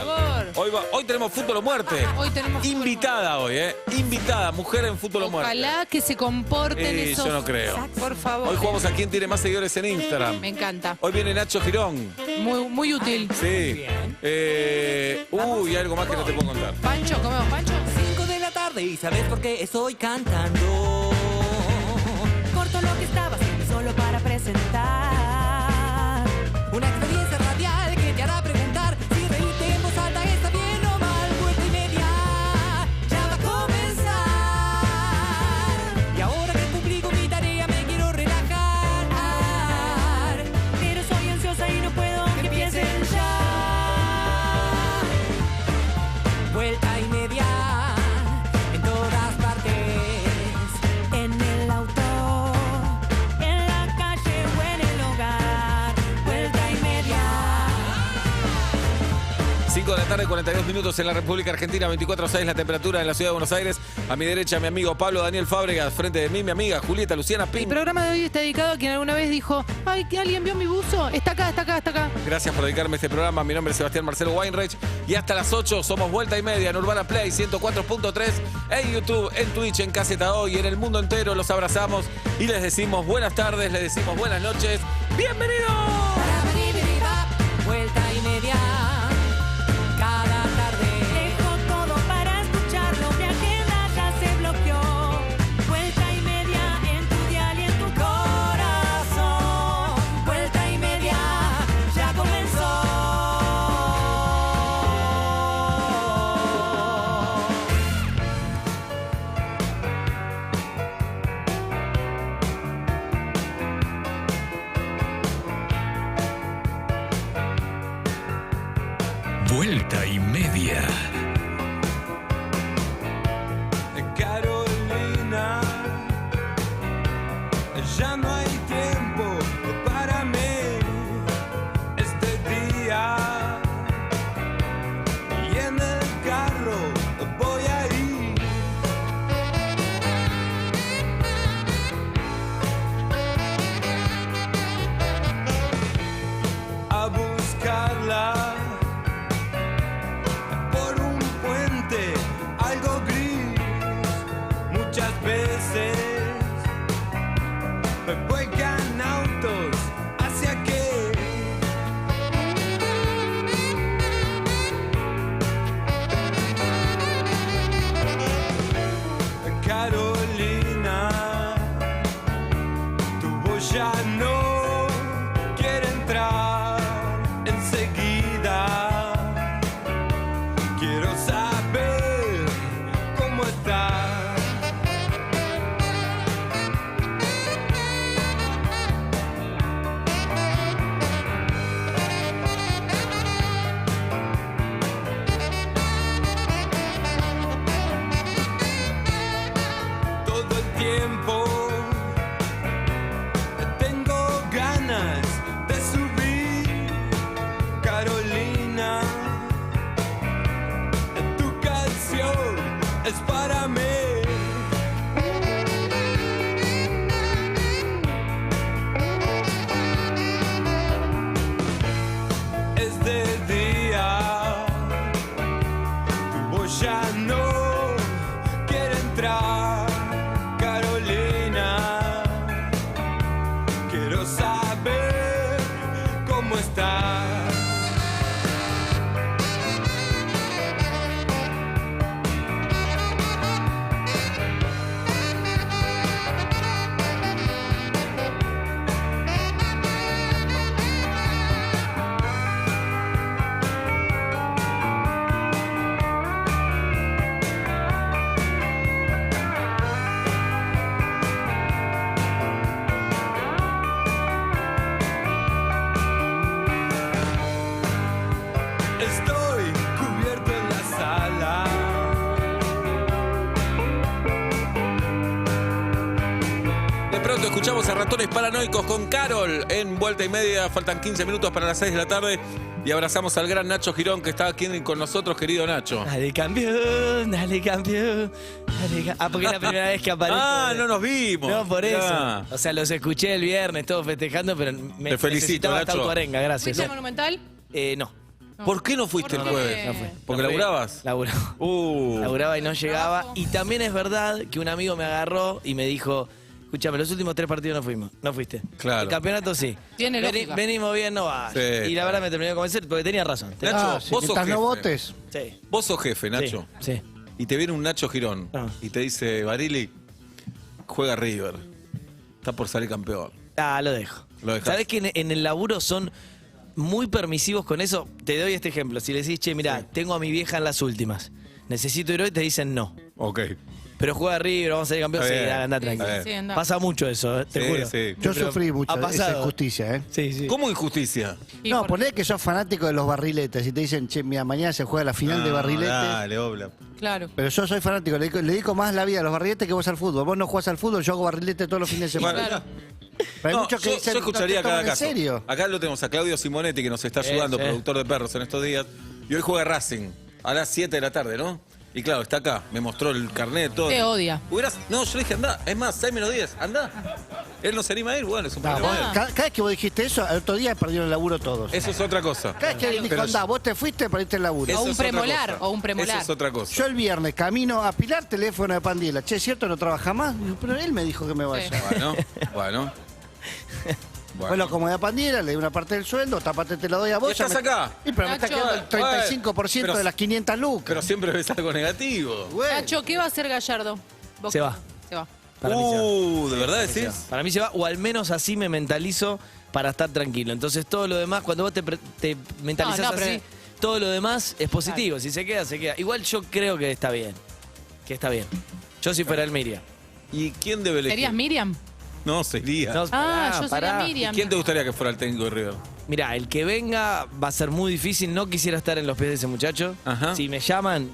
favor. Hoy tenemos Fútbol o Muerte. Hoy tenemos fútbol Invitada hoy, Invitada, mujer en Fútbol o Muerte. Ojalá que se comporten esos. Yo no creo. Por favor. Hoy jugamos a quién tiene más seguidores en Instagram. Me encanta. Hoy viene Nacho Girón. Muy útil. Sí. Hay algo más que no te puedo contar. Pancho, ¿comemos Pancho? 5 de la tarde y ¿sabes por qué estoy cantando? Corto lo que estaba haciendo solo para presentar una experiencia radial que te hará preguntar si reírte en voz alta está bien o mal. Vuelta y media ya va a comenzar. Y ahora que cumplí con mi tarea me quiero relajar, pero soy ansiosa y no puedo que empiecen ya. Vuelta y media en todas partes, en el auto, en la calle o en el hogar. Vuelta y media. 5 de la tarde, 42 minutos en la República Argentina, 24.6 la temperatura en la Ciudad de Buenos Aires. A mi derecha, mi amigo Pablo Daniel Fábregas. Frente de mí, mi amiga Julieta Luciana El Pin. programa de hoy está dedicado a quien alguna vez dijo: ay, que alguien vio mi buzo. Está acá, está acá, está acá. Gracias por dedicarme a este programa. Mi nombre es Sebastián Marcelo Weinreich. Y hasta las 8 somos Vuelta y Media en Urbana Play 104.3, en YouTube, en Twitch, en Caseta Hoy, en el mundo entero. Los abrazamos y les decimos buenas tardes, les decimos buenas noches. ¡Bienvenidos! Vuelta y media. Cada tarde dejo todo para escucharlo. Mi agenda ya se bloqueó. Vuelta y media en tu dial y en tu corazón. Vuelta y media ya comenzó. Vuelta y media. Carolina, ya no hay tiempo para mí este día. Y en el carro voy a ir. A buscarla por un puente, algo gris. Muchas veces me vuelcan autos hacia qué. Carolina, tu voz ya no quiere entrar enseguida. Quiero saber cómo estás. Todo el tiempo tengo ganas de subir, Carolina. Tu canción es para mí. Es de día, tu voz ya no quiere entrar, Carolina. Quiero saber cómo estás. Estoy cubierto en la sala. De pronto escuchamos a Ratones Paranoicos con Carol en Vuelta y Media. Faltan 15 minutos para las 6 de la tarde. Y abrazamos al gran Nacho Girón que está aquí con nosotros, querido Nacho. Dale campeón, Porque es la primera vez que aparezco. Ah, no nos vimos. No, por Mirá. eso. O sea, los escuché el viernes, todos festejando, pero me Te felicito, necesitaba esta Nacho. autoarenga, gracias. ¿Fuiste al Monumental? No, ¿Por qué no fuiste el ¿Por qué? jueves? no fue. ¿Porque No fui. laburabas? Laburaba. Uh. Laburaba y no llegaba. Trabajo. Y también es verdad que un amigo me agarró y me dijo, escúchame, los últimos 3 partidos no fuimos, no fuiste. Claro. El campeonato sí. Tiene lógica. Venimos bien, no vas. Sí, y la verdad me terminó de convencer porque tenía razón. Nacho, Ah, si vos sos mientras no jefe. votes. Sí. Vos sos jefe, Nacho. Sí. Y te viene un Nacho Girón Ah. y te dice, Barili, juega River. Está por salir campeón. Ah, lo dejo. Lo dejás. ¿Sabés que en el laburo son muy permisivos con eso? Te doy este ejemplo. Si le decís, che, mirá, tengo a mi vieja en las últimas. Necesito ir hoy, te dicen no. Ok. Pero juega River, vamos a salir campeón. Está Sí, bien, dale, anda está tranquilo. bien. Sí, anda. Pasa mucho eso, te Sí, juro. sí. Yo Pero sufrí mucho ha de esa pasado. injusticia, ¿eh? Sí, sí. ¿Cómo injusticia? Y No, por- poné que sos fanático de los barriletes y te dicen, che, mira, mañana se juega la final de barriletes. Dale, obla. Claro. Pero yo soy fanático, le dedico más la vida a los barriletes que vos al fútbol. Vos no jugás al fútbol, yo hago barrilete todos los fines de semana. Claro. Pero hay No, muchos que yo dicen, escucharía no te cada toman en caso. serio. Acá lo tenemos a Claudio Simonetti, que nos está ayudando, sí. productor de perros en estos días. Y hoy juega Racing a las 7 de la tarde, ¿no? Y claro, está acá, me mostró el carnet, todo. Te odia. No, yo le dije, andá. Es más, 6 menos 10, andá. Él no se anima a ir, bueno, es un No, problema vos- de él. cada vez que vos dijiste eso, al otro día perdieron el laburo todos. Eso es otra cosa. Cada vez que alguien dijo, Pero andá, vos te fuiste, perdiste el laburo. eso O un es otra premolar, cosa. o un premolar. Eso es otra cosa. Yo el viernes camino a Pilar, teléfono de Pandiela. Che, ¿cierto no trabaja más? Digo, pero él me dijo que me vaya. Sí. Bueno. Bueno, como de Pandiela, le doy una parte del sueldo, tapate te lo doy a vos. Y estás ya me- acá. Y pero me está Nacho. quedando el 35% Pero- de las 500 lucas. Pero siempre ves algo negativo. Güey. Nacho, ¿qué va a hacer Gallardo? ¿Vos Se qué? va. Se va. Para mí se va. ¿De verdad decís? Para mí se va, o al menos así me mentalizo para estar tranquilo. Entonces todo lo demás, cuando vos te mentalizás No, pero- así, todo lo demás es positivo. Si se queda, se queda. Igual yo creo que está bien. Que está bien. Yo si fuera el Miriam. ¿Y quién debe elegir? ¿Serías Miriam? No, sería. No, Yo sería ¿Y Miriam. quién te gustaría que fuera el técnico de River? Mirá, el que venga va a ser muy difícil. No quisiera estar en los pies de ese muchacho. Ajá. Si me llaman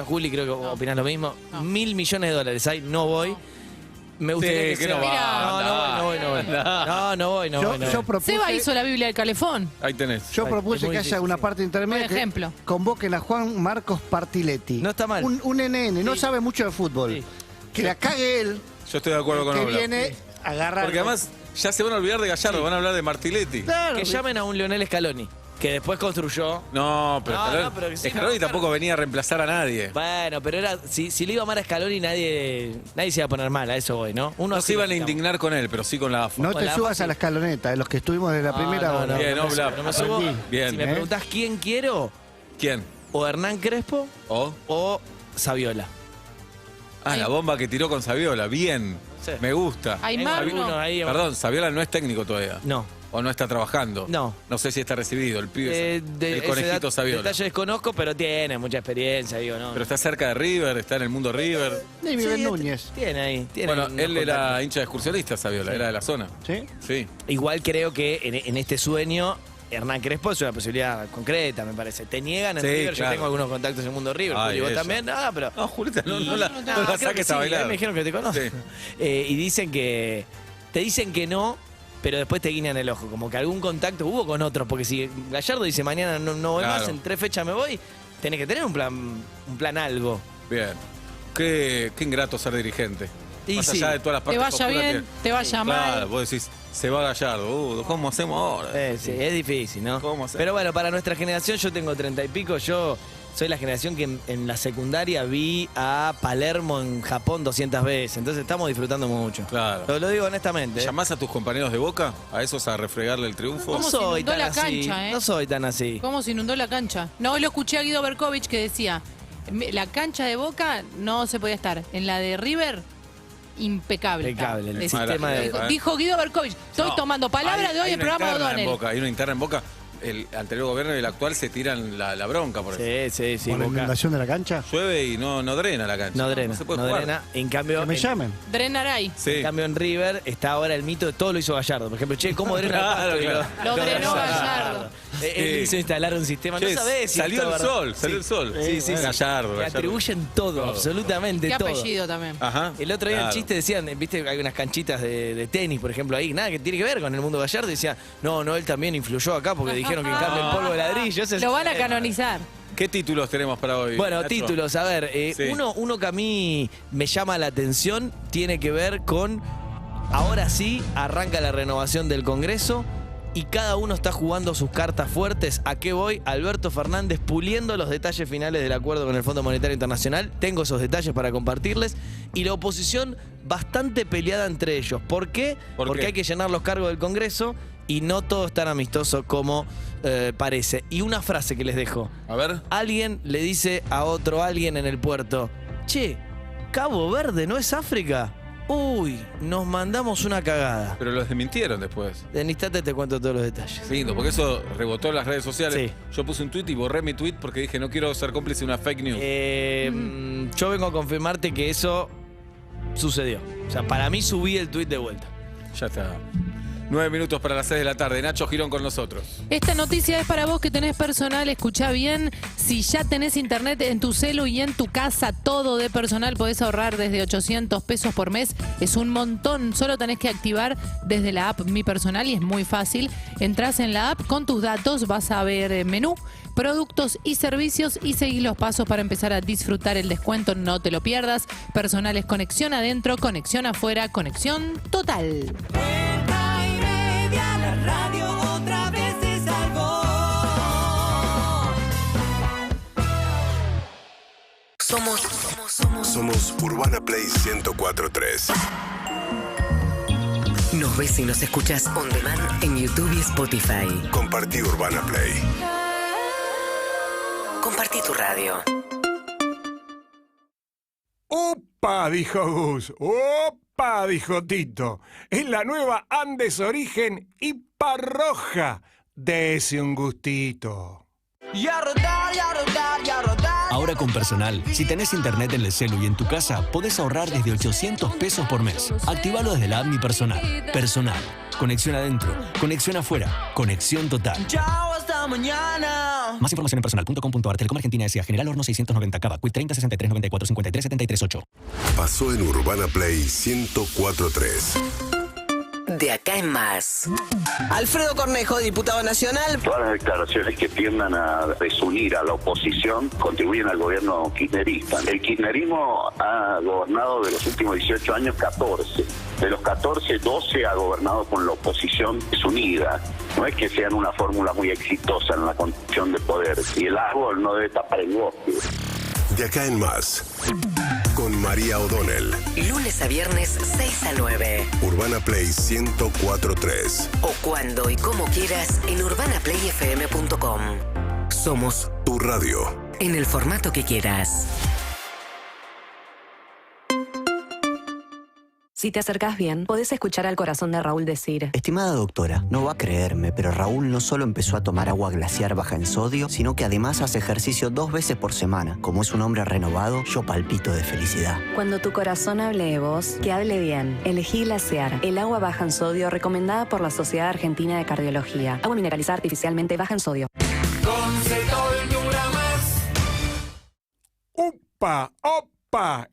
Juli, creo que opinás lo mismo. No. $1.000 millones hay, no voy. Me gustaría Sí, que que sea. no va. No voy. No voy. Yo propuse, Seba hizo la Biblia del Calefón. Ahí tenés. yo Es propuse muy que haya difícil, una sí. parte intermedia. Buen que ejemplo. Convoquen a Juan Marcos Partiletti. No está mal. Un NN, no Sí. sabe mucho de fútbol. Sí. Que la cague él, Yo estoy de acuerdo con que Obla. viene a agarrar. Porque además ya se van a olvidar de Gallardo, van a hablar de Martiletti. Claro, Que llamen a un Leonel Scaloni, que después construyó. No, pero No, Scaloni- no, pero que sí, Scaloni no, tampoco venía a reemplazar a nadie. Bueno, pero era si le iba mal a Scaloni, nadie se iba a poner mal, a eso voy, ¿no? Uno No sí se iban a necesitamos. indignar con él, pero sí con la AFA. no con te la subas fácil. a la escaloneta, los que estuvimos desde la primera no, hora. no, Bien, no me Obla. subo, no me subo. Bien. Si me ¿eh? preguntás quién quiero, ¿Quién? o Hernán Crespo ¿O? o Saviola. La bomba que tiró con Saviola. Bien. Sí. Me gusta. Aymar, Hay uno no. ahí. Perdón, Saviola no es técnico todavía. No. ¿O no está trabajando? No. No sé si está recibido el pibe. el ese conejito Saviola. detalle desconozco, pero tiene mucha experiencia, digo, ¿no? Pero está cerca de River, está en el mundo River. Y vive Núñez. Tiene ahí. Tiene Bueno, unos él era contactos. hincha de excursionista, Saviola, era de la zona. ¿Sí? Sí. Igual creo que en este sueño, Hernán Crespo es una posibilidad concreta, me parece. Te niegan en Sí, River, claro. yo tengo algunos contactos en el mundo River, Ay, Julio, vos ella. también. No, pero. No, Julieta, no la creo que saques a sí, bailar. me dijeron que te conocen. Sí. Y dicen que. Te dicen que no, pero después te guiñan el ojo. Como que algún contacto hubo con otros. Porque si Gallardo dice mañana no voy Claro. más, en 3 fechas me voy, tenés que tener un plan algo. Bien. Qué ingrato ser dirigente. Y Más sí. allá de todas las Te partes vaya oscuras bien, que- te vaya Claro, mal. vos decís, se va Gallardo. ¿Cómo hacemos ahora? Sí, es difícil, ¿no? ¿Cómo hacer? Pero bueno, para nuestra generación, yo tengo 30 y pico, yo soy la generación que en la secundaria vi a Palermo en Japón 200 veces, entonces estamos disfrutando mucho. Claro. Lo digo honestamente. ¿Llamás a tus compañeros de Boca? ¿A esos a refregarle el triunfo? ¿Cómo No se soy inundó tan la así. cancha, No soy tan así. ¿Cómo se inundó la cancha? No, lo escuché a Guido Berkovich que decía, la cancha de Boca no se podía estar. En la de River, impecable. Impecable, el Decía. sistema de- Dijo Guido Berkovich, estoy No, tomando palabras de hoy hay el una programa de interna en O'Donnell. Boca, hay una interna en Boca. El anterior gobierno y el actual se tiran la bronca por eso. Sí, ¿Por la Boca. inundación de la cancha? Llueve y no drena la cancha. No drena, se puede no jugar. drena. En cambio, Que me llamen. Drenaray. Sí. en cambio en River está ahora el mito de todo lo hizo Gallardo. Por ejemplo, che, ¿cómo drena Claro, el pasto? Y claro. Lo drenó Gallardo. Él hizo instalar un sistema. Che, no sabés si salió esto el es verdad. sol, salió el sol. Sí. Gallardo. Le atribuyen todo, absolutamente Qué todo. apellido también. Ajá. El otro día Claro. el chiste decían, viste, hay unas canchitas de tenis, por ejemplo, ahí, nada que tiene que ver con el mundo Gallardo. Y decía, no, él también influyó acá porque dijeron que en cambio el polvo de ladrillo. Lo van a canonizar. ¿Qué títulos tenemos para hoy? Bueno, Nacho? títulos, a ver, Sí. uno que a mí me llama la atención tiene que ver con, ahora sí, arranca la renovación del Congreso y cada uno está jugando sus cartas fuertes. ¿A qué voy? Alberto Fernández puliendo los detalles finales del acuerdo con el Fondo Monetario Internacional. Tengo esos detalles para compartirles. Y la oposición bastante peleada entre ellos. ¿Por qué? Porque hay que llenar los cargos del Congreso y no todo es tan amistoso como parece. Y una frase que les dejo. A ver. Alguien le dice a otro alguien en el puerto: che, Cabo Verde no es África. Uy, nos mandamos una cagada. Pero los desmintieron después. En instante te cuento todos los detalles. Lindo, porque eso rebotó en las redes sociales. Sí. Yo puse un tweet y borré mi tweet porque dije no quiero ser cómplice de una fake news. Yo vengo a confirmarte que eso sucedió. O sea, para mí subí el tweet de vuelta. Ya está. 9 minutos para las 6 de la tarde. Nacho Girón con nosotros. Esta noticia es para vos que tenés personal, escuchá bien. Si ya tenés internet en tu celu y en tu casa, todo de personal, podés ahorrar desde 800 pesos por mes. Es un montón. Solo tenés que activar desde la app Mi Personal y es muy fácil. Entrás en la app con tus datos, vas a ver menú, productos y servicios y seguís los pasos para empezar a disfrutar el descuento. No te lo pierdas. Personal es conexión adentro, conexión afuera, conexión total. La radio otra vez se salvó. Somos Urbana Play 104.3. Nos ves y nos escuchas on demand en YouTube y Spotify. Compartí Urbana Play. Compartí tu radio. ¡Opa! Dijo Gus. ¡Opa! Dijo Tito. Es la nueva Andes Origen Hiparroja. Dese un gustito. Y a rodar, y a rodar, y a rodar. Ahora con Personal, si tenés internet en el celu y en tu casa, podés ahorrar desde 800 pesos por mes. Activalo desde la app Mi Personal. Personal. Conexión adentro, conexión afuera, conexión total. Chao, hasta mañana. Más información en personal.com.ar. Telecom Argentina S.A. General Horno 690 Cava. Quit 30 63 94 53 73 8. Pasó en Urbana Play 104.3. De acá en más. Alfredo Cornejo, diputado nacional. Todas las declaraciones que tiendan a desunir a la oposición contribuyen al gobierno kirchnerista. El kirchnerismo ha gobernado de los últimos 18 años 14. De los 14, 12 ha gobernado con la oposición desunida. No es que sean una fórmula muy exitosa en la construcción de poder. Y el árbol no debe tapar el bosque. De acá en más. Con María O'Donnell. Lunes a viernes, 6 a 9. Urbana Play 104.3. O cuando y como quieras en urbanaplayfm.com. Somos tu radio. En el formato que quieras. Si te acercás bien, podés escuchar al corazón de Raúl decir: estimada doctora, no va a creerme, pero Raúl no solo empezó a tomar agua glaciar baja en sodio, sino que además hace ejercicio 2 veces por semana. Como es un hombre renovado, yo palpito de felicidad. Cuando tu corazón hable de vos, que hable bien. Elegí Glaciar, el agua baja en sodio recomendada por la Sociedad Argentina de Cardiología. Agua mineralizada artificialmente baja en sodio. Con Cetol dura más. ¡Upa! ¡Opa!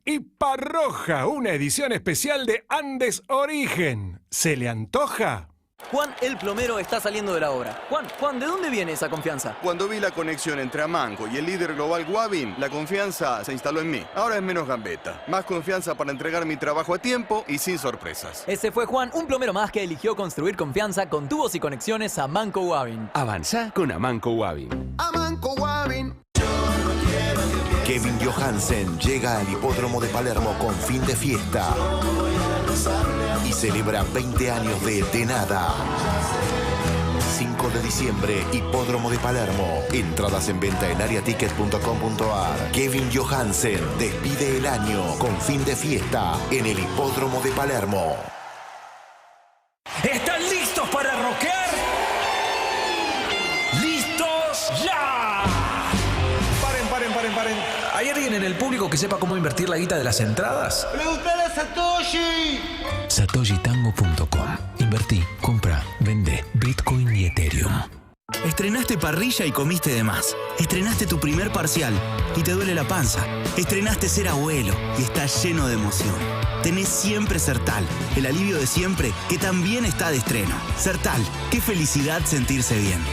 Hiparroja, una edición especial de Andes Origen. ¿Se le antoja? Juan el plomero está saliendo de la obra. Juan, ¿de dónde viene esa confianza? Cuando vi la conexión entre Amanco y el líder global Wavin, la confianza se instaló en mí. Ahora es menos gambeta. Más confianza para entregar mi trabajo a tiempo y sin sorpresas. Ese fue Juan, un plomero más que eligió construir confianza con tubos y conexiones Amanco Wavin. Avanza con Amanco Wavin. Amanco Wavin. Kevin Johansen llega al Hipódromo de Palermo con fin de fiesta y celebra 20 años de nada. 5 de diciembre, Hipódromo de Palermo. Entradas en venta en ariaticket.com.ar. Kevin Johansen despide el año con fin de fiesta en el Hipódromo de Palermo. ¿Están listos para rockear? ¡Listos ya! Paren. ¿Hay alguien en el público que sepa cómo invertir la guita de las entradas? ¡Preguntale a Satoshi! SatoshiTango.com. Invertí, compra, vende Bitcoin y Ethereum. Estrenaste parrilla y comiste de más. Estrenaste tu primer parcial y te duele la panza. Estrenaste ser abuelo y estás lleno de emoción. Tenés siempre Sertal, el alivio de siempre que también está de estreno. Sertal, qué felicidad sentirse bien.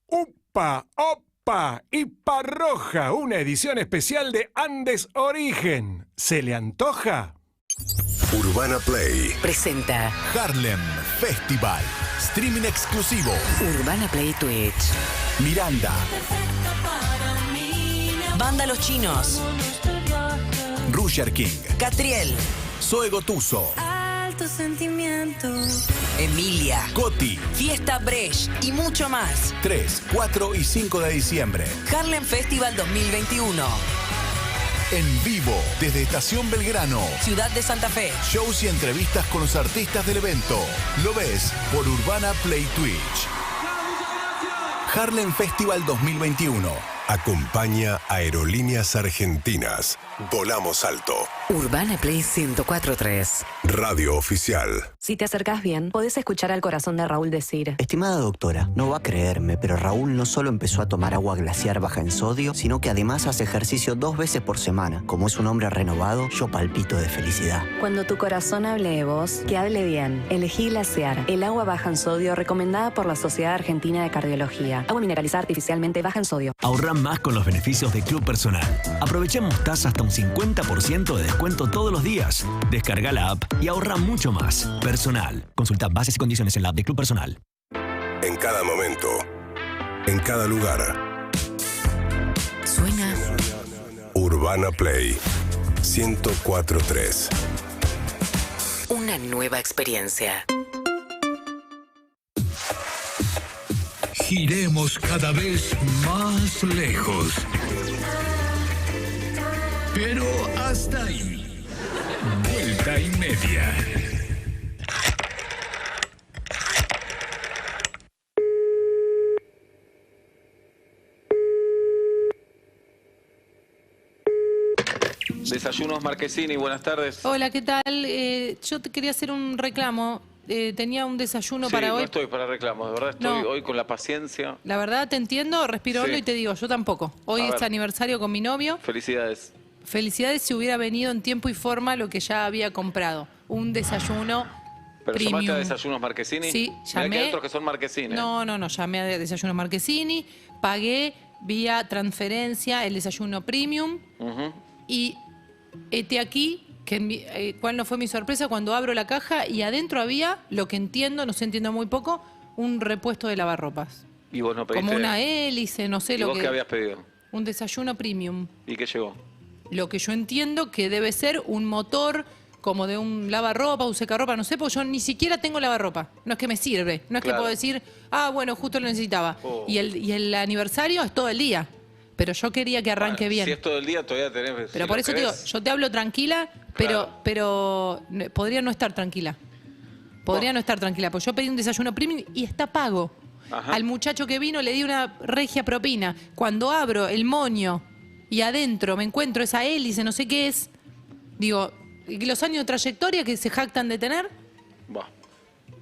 ¡Upa! ¡Opa! ¡Epa! ¡Ipa Roja! Una edición especial de Andes Origen. ¿Se le antoja? Urbana Play Presenta Harlem Festival. Streaming exclusivo. Urbana Play Twitch. Miranda, Banda Los Chinos. Rusher King, Catriel. Zoe Gotuso, Alto Sentimiento. Emilia. Coti. Fiesta Brecht y mucho más. 3, 4 y 5 de diciembre. Harlem Festival 2021. En vivo, desde Estación Belgrano. Ciudad de Santa Fe. Shows y entrevistas con los artistas del evento. Lo ves por Urbana Play Twitch. Harlem Festival 2021. Acompaña Aerolíneas Argentinas. Volamos alto. Urbana Play 104.3. Radio oficial. Si te acercás bien, podés escuchar al corazón de Raúl decir: Estimada doctora, no va a creerme, pero Raúl no solo empezó a tomar agua glaciar baja en sodio, sino que además hace ejercicio 2 veces por semana. Como es un hombre renovado, yo palpito de felicidad. Cuando tu corazón hable de vos, que hable bien. Elegí Glaciar, el agua baja en sodio recomendada por la Sociedad Argentina de Cardiología. Agua mineralizada artificialmente baja en sodio. Ahorrá más con los beneficios de Club Personal. Aprovechamos tasas hasta un 50% de descuento todos los días. Descarga la app y ahorra mucho más. Personal. Consulta bases y condiciones en la app de Club Personal. En cada momento, en cada lugar. Suena Urbana Play 104.3. una nueva experiencia. Giremos cada vez más lejos. Pero hasta ahí. Vuelta y media. Desayunos Marquesini, buenas tardes. Hola, ¿qué tal? Yo te quería hacer un reclamo. Tenía un desayuno para no hoy. estoy para reclamos, de verdad estoy No. hoy con la paciencia. La verdad, te entiendo, respiro Sí. hondo y te digo, yo tampoco. Hoy A es ver. aniversario con mi novio. Felicidades. Felicidades si hubiera venido en tiempo y forma lo que ya había comprado. Un desayuno ¿Pero premium. llamaste a Desayunos Marquesini? Sí, Mirá que llamé. hay otros que son Marquesini. No, llamé a Desayunos Marquesini, pagué vía transferencia el desayuno premium Ujú. y hete aquí, cuál no fue mi sorpresa cuando abro la caja y adentro había, lo que entiendo, no sé, entiendo muy poco, un repuesto de lavarropas. Y vos no pediste. Como una hélice, no sé ¿Y lo vos que... qué habías pedido? Un desayuno premium. ¿Y qué llegó? Lo que yo entiendo que debe ser un motor como de un lavarropa, un secarropa, no sé, porque yo ni siquiera tengo lavarropa. No es que me sirve. No es Claro. que puedo decir, bueno, justo lo necesitaba. Oh. Y el aniversario es todo el día. Pero yo quería que arranque Bueno, bien. Si es todo el día, todavía tenés. Pero si por lo eso te digo, querés. yo te hablo tranquila, pero podría no estar tranquila. Podría no estar tranquila, porque yo pedí un desayuno premium y está pago. Ajá. Al muchacho que vino le di una regia propina. Cuando abro el moño y adentro me encuentro esa hélice, no sé qué es, digo, ¿y los años de trayectoria que se jactan de tener? Va.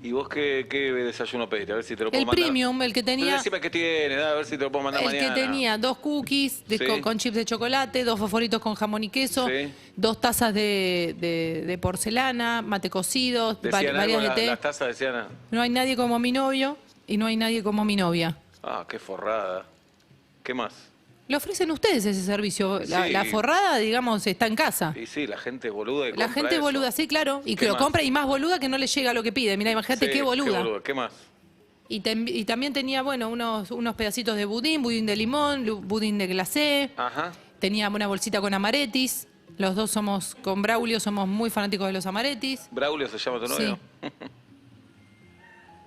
¿Y vos qué desayuno pediste? A ver si te lo puedo El mandar. premium, el que tenía... Decime qué tiene, a ver si te lo puedo mandar El mañana. que tenía 2 cookies Sí. con chips de chocolate, 2 fosforitos con jamón y queso, Sí. 2 tazas de porcelana, mate cocido, ¿Decían algo varias de té. las tazas? Decían. No hay nadie como mi novio y no hay nadie como mi novia. Ah, qué forrada. ¿Qué más? Le ofrecen ustedes ese servicio. Sí. La forrada, digamos, está en casa. Y sí, la gente es boluda y La compra gente eso. boluda, sí, claro. Y ¿Qué que lo más? compra y más boluda que no le llega a lo que pide. Mira, imagínate Sí, qué boluda. ¿Qué más? Y también tenía, bueno, unos pedacitos de budín de limón, budín de glacé. Ajá. Tenía una bolsita con amaretis. Los dos somos, con Braulio, somos muy fanáticos de los amaretis. ¿Braulio se llama tu Sí. novio?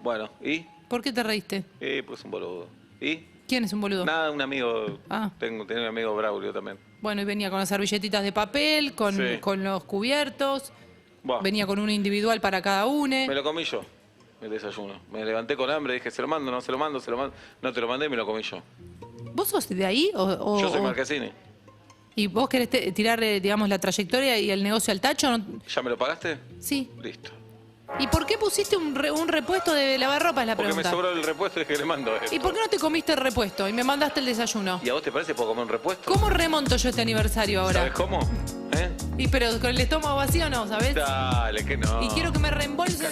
Bueno, ¿y? ¿Por qué te reíste? Pues un boludo. ¿Y? ¿Quién es un boludo? Nada, un amigo. Ah. Tengo un amigo Braulio también. Bueno, y venía con las servilletitas de papel, con Sí. los cubiertos. Buah. Venía con uno individual para cada uno. Me lo comí yo, el desayuno. Me levanté con hambre, dije, se lo mando, no se lo mando, se lo mando. No te lo mandé y me lo comí yo. ¿Vos sos de ahí? Yo soy Marquesini. ¿Y vos querés tirar, digamos, la trayectoria y el negocio al tacho? ¿Ya me lo pagaste? Sí. Listo. ¿Y por qué pusiste un repuesto de lavarropa? Es la Porque pregunta. me sobró el repuesto y dije, le mando esto. ¿Y por qué no te comiste el repuesto y me mandaste el desayuno? ¿Y a vos te parece puedo comer un repuesto? ¿Cómo remonto yo este aniversario ahora? ¿Sabes cómo? ¿Eh? Y pero con el estómago vacío no, ¿sabes? Dale, que no. Y quiero que me reembolsen.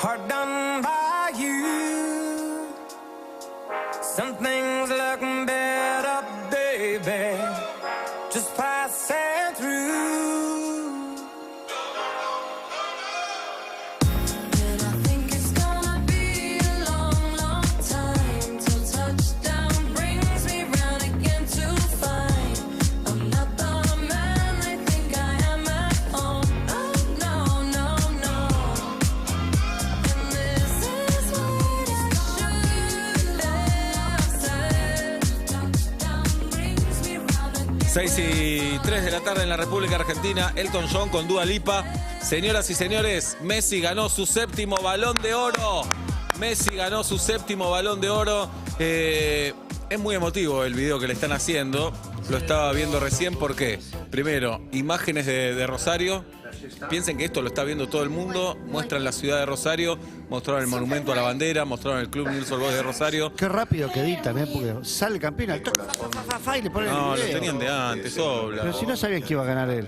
hard done by you. Some things look better, baby, just passing through. Seis y 3 de la tarde en la República Argentina, Elton John con Dua Lipa. Señoras y señores, Messi ganó su 7º Balón de Oro. Messi ganó su 7º Balón de Oro. Es muy emotivo el video que le están haciendo. Lo estaba viendo recién porque, primero, imágenes de Rosario. Piensen que esto lo está viendo todo el mundo. Muestran la ciudad de Rosario, mostraron el monumento a la bandera, mostraron el Club Newell's Old Boys de Rosario. Qué rápido que editan, porque sale campeón al toque, y le ponen el No, video. lo tenían de antes, obla. Pero si no sabían que iba a ganar él.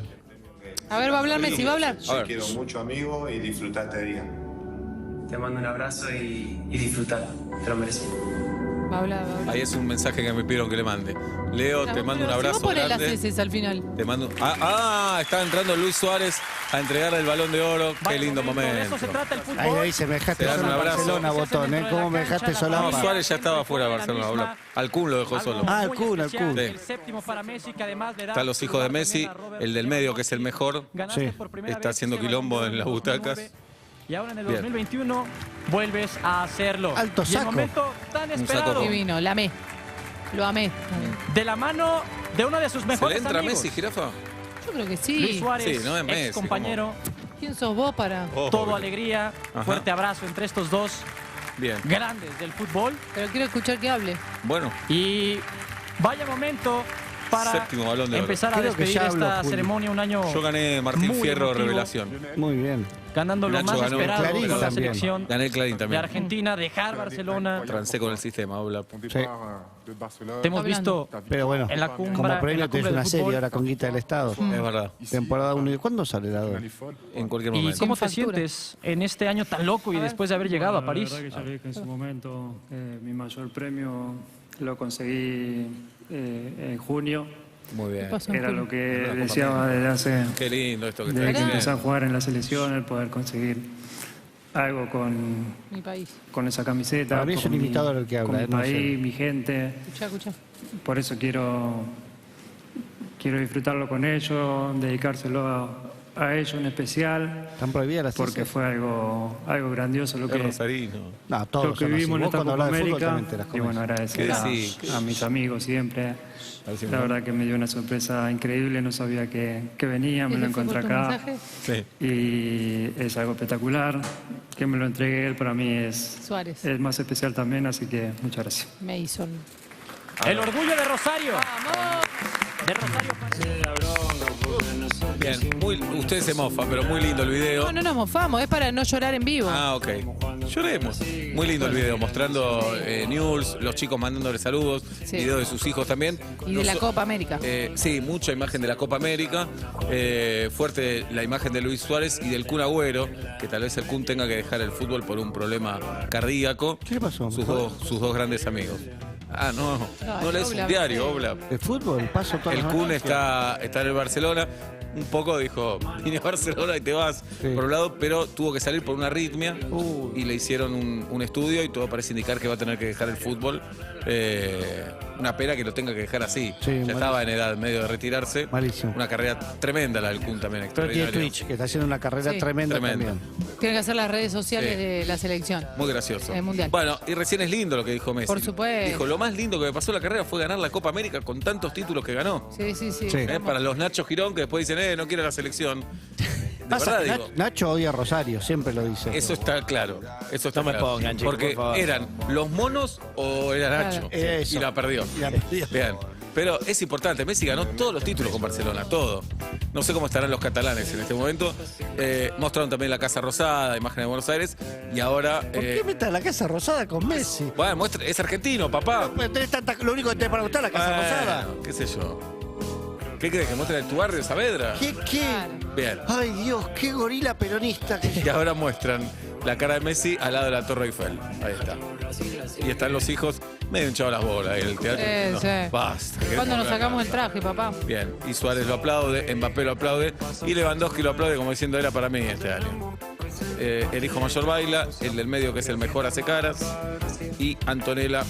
A ver, va a hablar Messi, va a hablar. Te quiero mucho, amigo, y disfruta este día. Te mando un abrazo y disfrutar. Te lo mereces. Va a hablar, va a hablar. Ahí es un mensaje que me pidieron que le mande. Leo, te mando un abrazo ¿Cómo poner las grande. heces al final? Te mando. Está entrando Luis Suárez a entregarle el Balón de Oro. Qué lindo momento. Ahí se me dejaste Te dan solo un en abrazo. Barcelona, Botón, ¿eh? ¿Cómo me dejaste solo? No, Suárez ya estaba fuera de Barcelona. Al Kun lo dejó solo. Ah, al Kun. Sí. Están los hijos de Messi, el del medio, que es el mejor. Sí. Está haciendo quilombo en las butacas. Y ahora en el Bien. 2021 vuelves a hacerlo. Alto Y el saco. momento tan Un esperado. saco. Divino, la amé. Lo amé. De la mano de uno de sus ¿Se le mejores entra a amigos. Messi, jirafa? Yo creo que sí. Luis Suárez, Sí, no es Messi, ex compañero. ¿Quién sos vos para...? Oh, Todo alegría. Ajá. Fuerte abrazo entre estos dos Bien. grandes del fútbol. Pero quiero escuchar que hable. Bueno, Y vaya momento para 7º Balón de Oro. empezar a Creo que despedir ya habló, esta Julio. ceremonia un año Yo gané Martín muy Fierro emotivo, Revelación. Muy bien. ganando lo Nacho más ganó. esperado Clarín por la también. selección Gané el Clarín de también. Argentina, dejar Barcelona. Trancé con el sistema, habla. Sí. Te hemos visto Pero bueno, en la cumbre, como en premio la tenés cumbre una del serie fútbol. ahora con guita del Estado. Es verdad. Temporada 1. ¿Cuándo sale la 2? En cualquier ¿Y momento. cómo te factura. sientes en este año tan loco y después de haber llegado a París? La verdad que sabía que en su momento mi mayor premio lo conseguí en junio. Muy bien. Pasó en Era junio. lo que deseaba desde hace... Qué lindo esto que Desde que traes. empecé a jugar en la selección, el poder conseguir algo con Mi país. esa camiseta. Para mí es con un mi- imitador el que habla, con mi no sé. país, mi gente. Escucha. Por eso quiero disfrutarlo con ellos, dedicárselo a ellos en especial, Están prohibidas las porque heces. fue algo grandioso lo Es que, rosarino. No, lo todos que son así. vivimos en Vos esta cuando Copa hablas de fútbol América. también te las Y comes. bueno, agradecer ¿Qué decís? a mis amigos siempre. La verdad que me dio una sorpresa increíble, no sabía que venía, me lo ¿Ese fue encontré por tu acá. mensaje? Sí. Y es algo espectacular. Que me lo entregue él para mí es más especial también, así que muchas gracias. Mason. El orgullo de Rosario. ¡Vamos! De Rosario. Bien, usted se mofa, pero muy lindo el video. No nos mofamos, es para no llorar en vivo. Ah, ok. Lloremos. Muy lindo el video, mostrando Newell's, los chicos mandándole saludos, Sí. video de sus hijos también. Y de la Copa América. Sí, mucha imagen de la Copa América. Fuerte la imagen de Luis Suárez y del Kun Agüero, que tal vez el Kun tenga que dejar el fútbol por un problema cardíaco. ¿Qué le pasó? Sus dos grandes amigos. Ah, no lees un diario, Obla. ¿De fútbol? Paso todo. El Kun está en el Barcelona. Un poco dijo, vine a Barcelona y te vas por un lado, pero tuvo que salir por una arritmia y le hicieron un estudio y todo parece indicar que va a tener que dejar el fútbol. Una pena que lo tenga que dejar así. Sí, Ya estaba en edad medio de retirarse. Malísimo. Una carrera tremenda la del Kun también, Pero tiene extraordinaria. Twitch, que está haciendo una carrera Sí. tremenda también. Tienen que hacer las redes sociales Sí. de la selección. Muy gracioso. El Mundial. Bueno, y recién es lindo lo que dijo Messi. Por supuesto. Dijo, lo más lindo que me pasó en la carrera fue ganar la Copa América con tantos títulos que ganó. Sí. Para los Nacho Girón que después dicen, no quiero la selección. De Pasa verdad que digo. Nacho odia a Rosario, siempre lo dice. Eso está claro. Eso está No me claro. pongan, chicos, Porque por favor. eran los monos o era Nacho. Eso. Y la perdió. Y la perdió. Bien. Pero es importante, Messi ganó todos los títulos con Barcelona, todo. No sé cómo estarán los catalanes en este momento. Mostraron también la Casa Rosada, imagen de Buenos Aires. Y ahora. ¿Por qué metas la Casa Rosada con Messi? Bueno, es argentino, papá. Pero tenés lo único que tenés para gustar la Casa Rosada. Qué sé yo. ¿Qué crees? ¿Que muestran en tu barrio Saavedra? ¿Qué? Bien. Ay, Dios, qué gorila peronista que Y ahora muestran la cara de Messi al lado de la Torre Eiffel. Ahí está. Y están los hijos medio hinchados las bolas. El teatro. No, Sí. basta. ¿Cuándo nos sacamos el traje, papá? Bien, y Suárez lo aplaude, Mbappé lo aplaude y Lewandowski lo aplaude como diciendo era para mí este año. El hijo mayor baila, el del medio que es el mejor hace caras y Antonella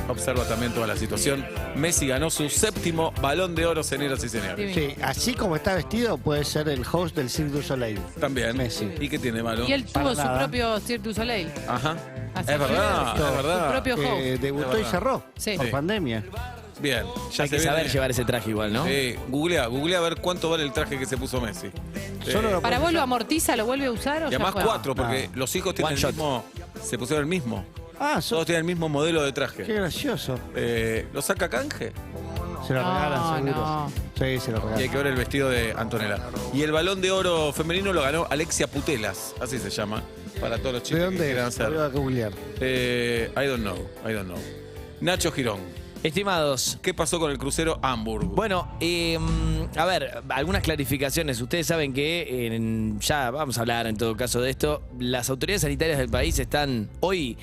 observa también toda la situación. Messi ganó su 7º Balón de Oro, señoras y señores. Sí, así como está vestido, puede ser el host del Cirque du Soleil. También. Messi. ¿Y qué tiene malo? Y él tuvo Para su nada. propio Cirque du Soleil. Ajá. Así Es que verdad, su es verdad. propio host. Debutó Es y verdad. cerró Sí. por Sí. pandemia. Bien, ya Hay se que saber viene. llevar ese traje igual, ¿no? Googlea a ver cuánto vale el traje que se puso Messi. ¿Para vos lo amortiza, lo vuelve a usar o Y ya además fue? 4, porque los hijos tienen One el shot. mismo. Se pusieron el mismo. Ah, Todos tienen el mismo modelo de traje. qué gracioso. ¿Lo saca canje? Se lo regalan seguro. no. Sí, se lo Y hay regalan. que ver el vestido de Antonella. Y el Balón de Oro femenino lo ganó Alexia Putellas, así se llama, para todos los chicos ¿De que dónde quieran es? Lo voy hacer. a googlear. I don't know. Nacho Girón, Estimados, ¿qué pasó con el crucero Hamburg? bueno, a ver, algunas clarificaciones. Ustedes saben que ya vamos a hablar en todo caso de esto. Las autoridades sanitarias del país están hoy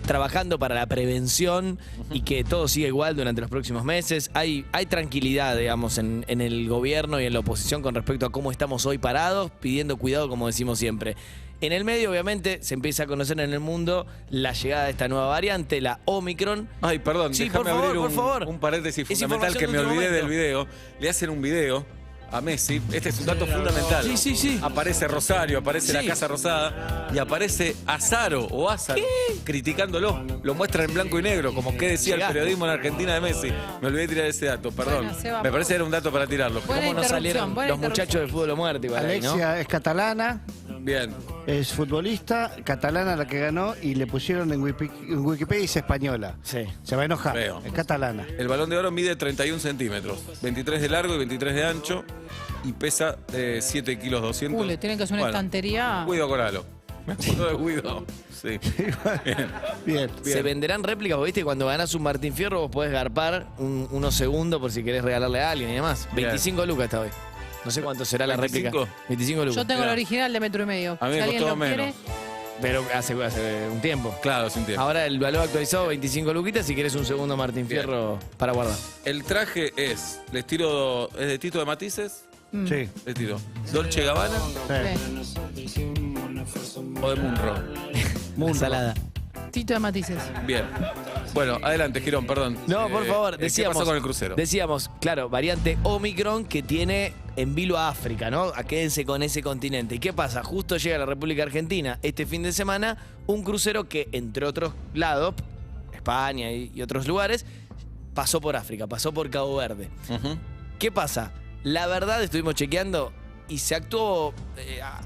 trabajando para la prevención y que todo siga igual durante los próximos meses. Hay tranquilidad, digamos, en el gobierno y en la oposición con respecto a cómo estamos hoy parados, pidiendo cuidado, como decimos siempre. En el medio, obviamente, se empieza a conocer en el mundo la llegada de esta nueva variante, la Omicron. Ay, perdón, Sí, déjame por favor, abrir por favor. un paréntesis Es fundamental que me información de olvidé último del video. Le hacen un video a Messi. Este es un dato fundamental. Sí, sí, sí. Aparece Rosario, aparece la Sí. Casa Rosada y aparece Azaro o Azaro criticándolo. Lo muestran en blanco y negro, como que decía Llegaste. el periodismo en Argentina de Messi. Me olvidé de tirar ese dato, perdón. Bueno, Seba, Me parece que era un dato para tirarlo. Buena ¿Cómo nos interrupción, salieron buena los muchachos del fútbol o muerte igual ahí, ¿no? Alexia es catalana, Bien. es futbolista, catalana la que ganó y le pusieron en Wikipedia y dice española. Sí. Se va a enojar. Feo. Es catalana. El Balón de Oro mide 31 centímetros, 23 de largo y 23 de ancho y pesa 7 kilos 200. Le tienen que hacer una Bueno, estantería. Guido Coralo. Me acuerdo de Guido. Sí. Bien. Bien. Se venderán réplicas, vos viste, cuando ganás un Martín Fierro vos podés garpar unos segundos por si querés regalarle a alguien y demás. Bien. 25 lucas está hoy. No sé cuánto será la réplica. 25. 25 lucas. Yo tengo el Mira. original de 1,5 metros. A mí Si me alguien costó lo quiere, menos. Pero hace un tiempo. Claro, sin tiempo. Ahora el valor actualizado, 25 luquitas, si querés un segundo Martín Bien. Fierro para guardar. El traje es, les tiro, ¿es de Tito de Matices? Sí. Les tiro. ¿Dolce Gabbana Sí. o de Munro? Ensalada. Tito de Matices. Bien. Bueno, adelante, Girón, perdón. No, por favor, ¿qué decíamos. pasó con el crucero? Decíamos, claro, variante Omicron que tiene en vilo a África, ¿no? Quédense con ese continente. ¿Y qué pasa? Justo llega a la República Argentina este fin de semana un crucero que, entre otros lados, España y otros lugares, pasó por África, pasó por Cabo Verde. Ujú. ¿Qué pasa? La verdad, estuvimos chequeando y se actuó,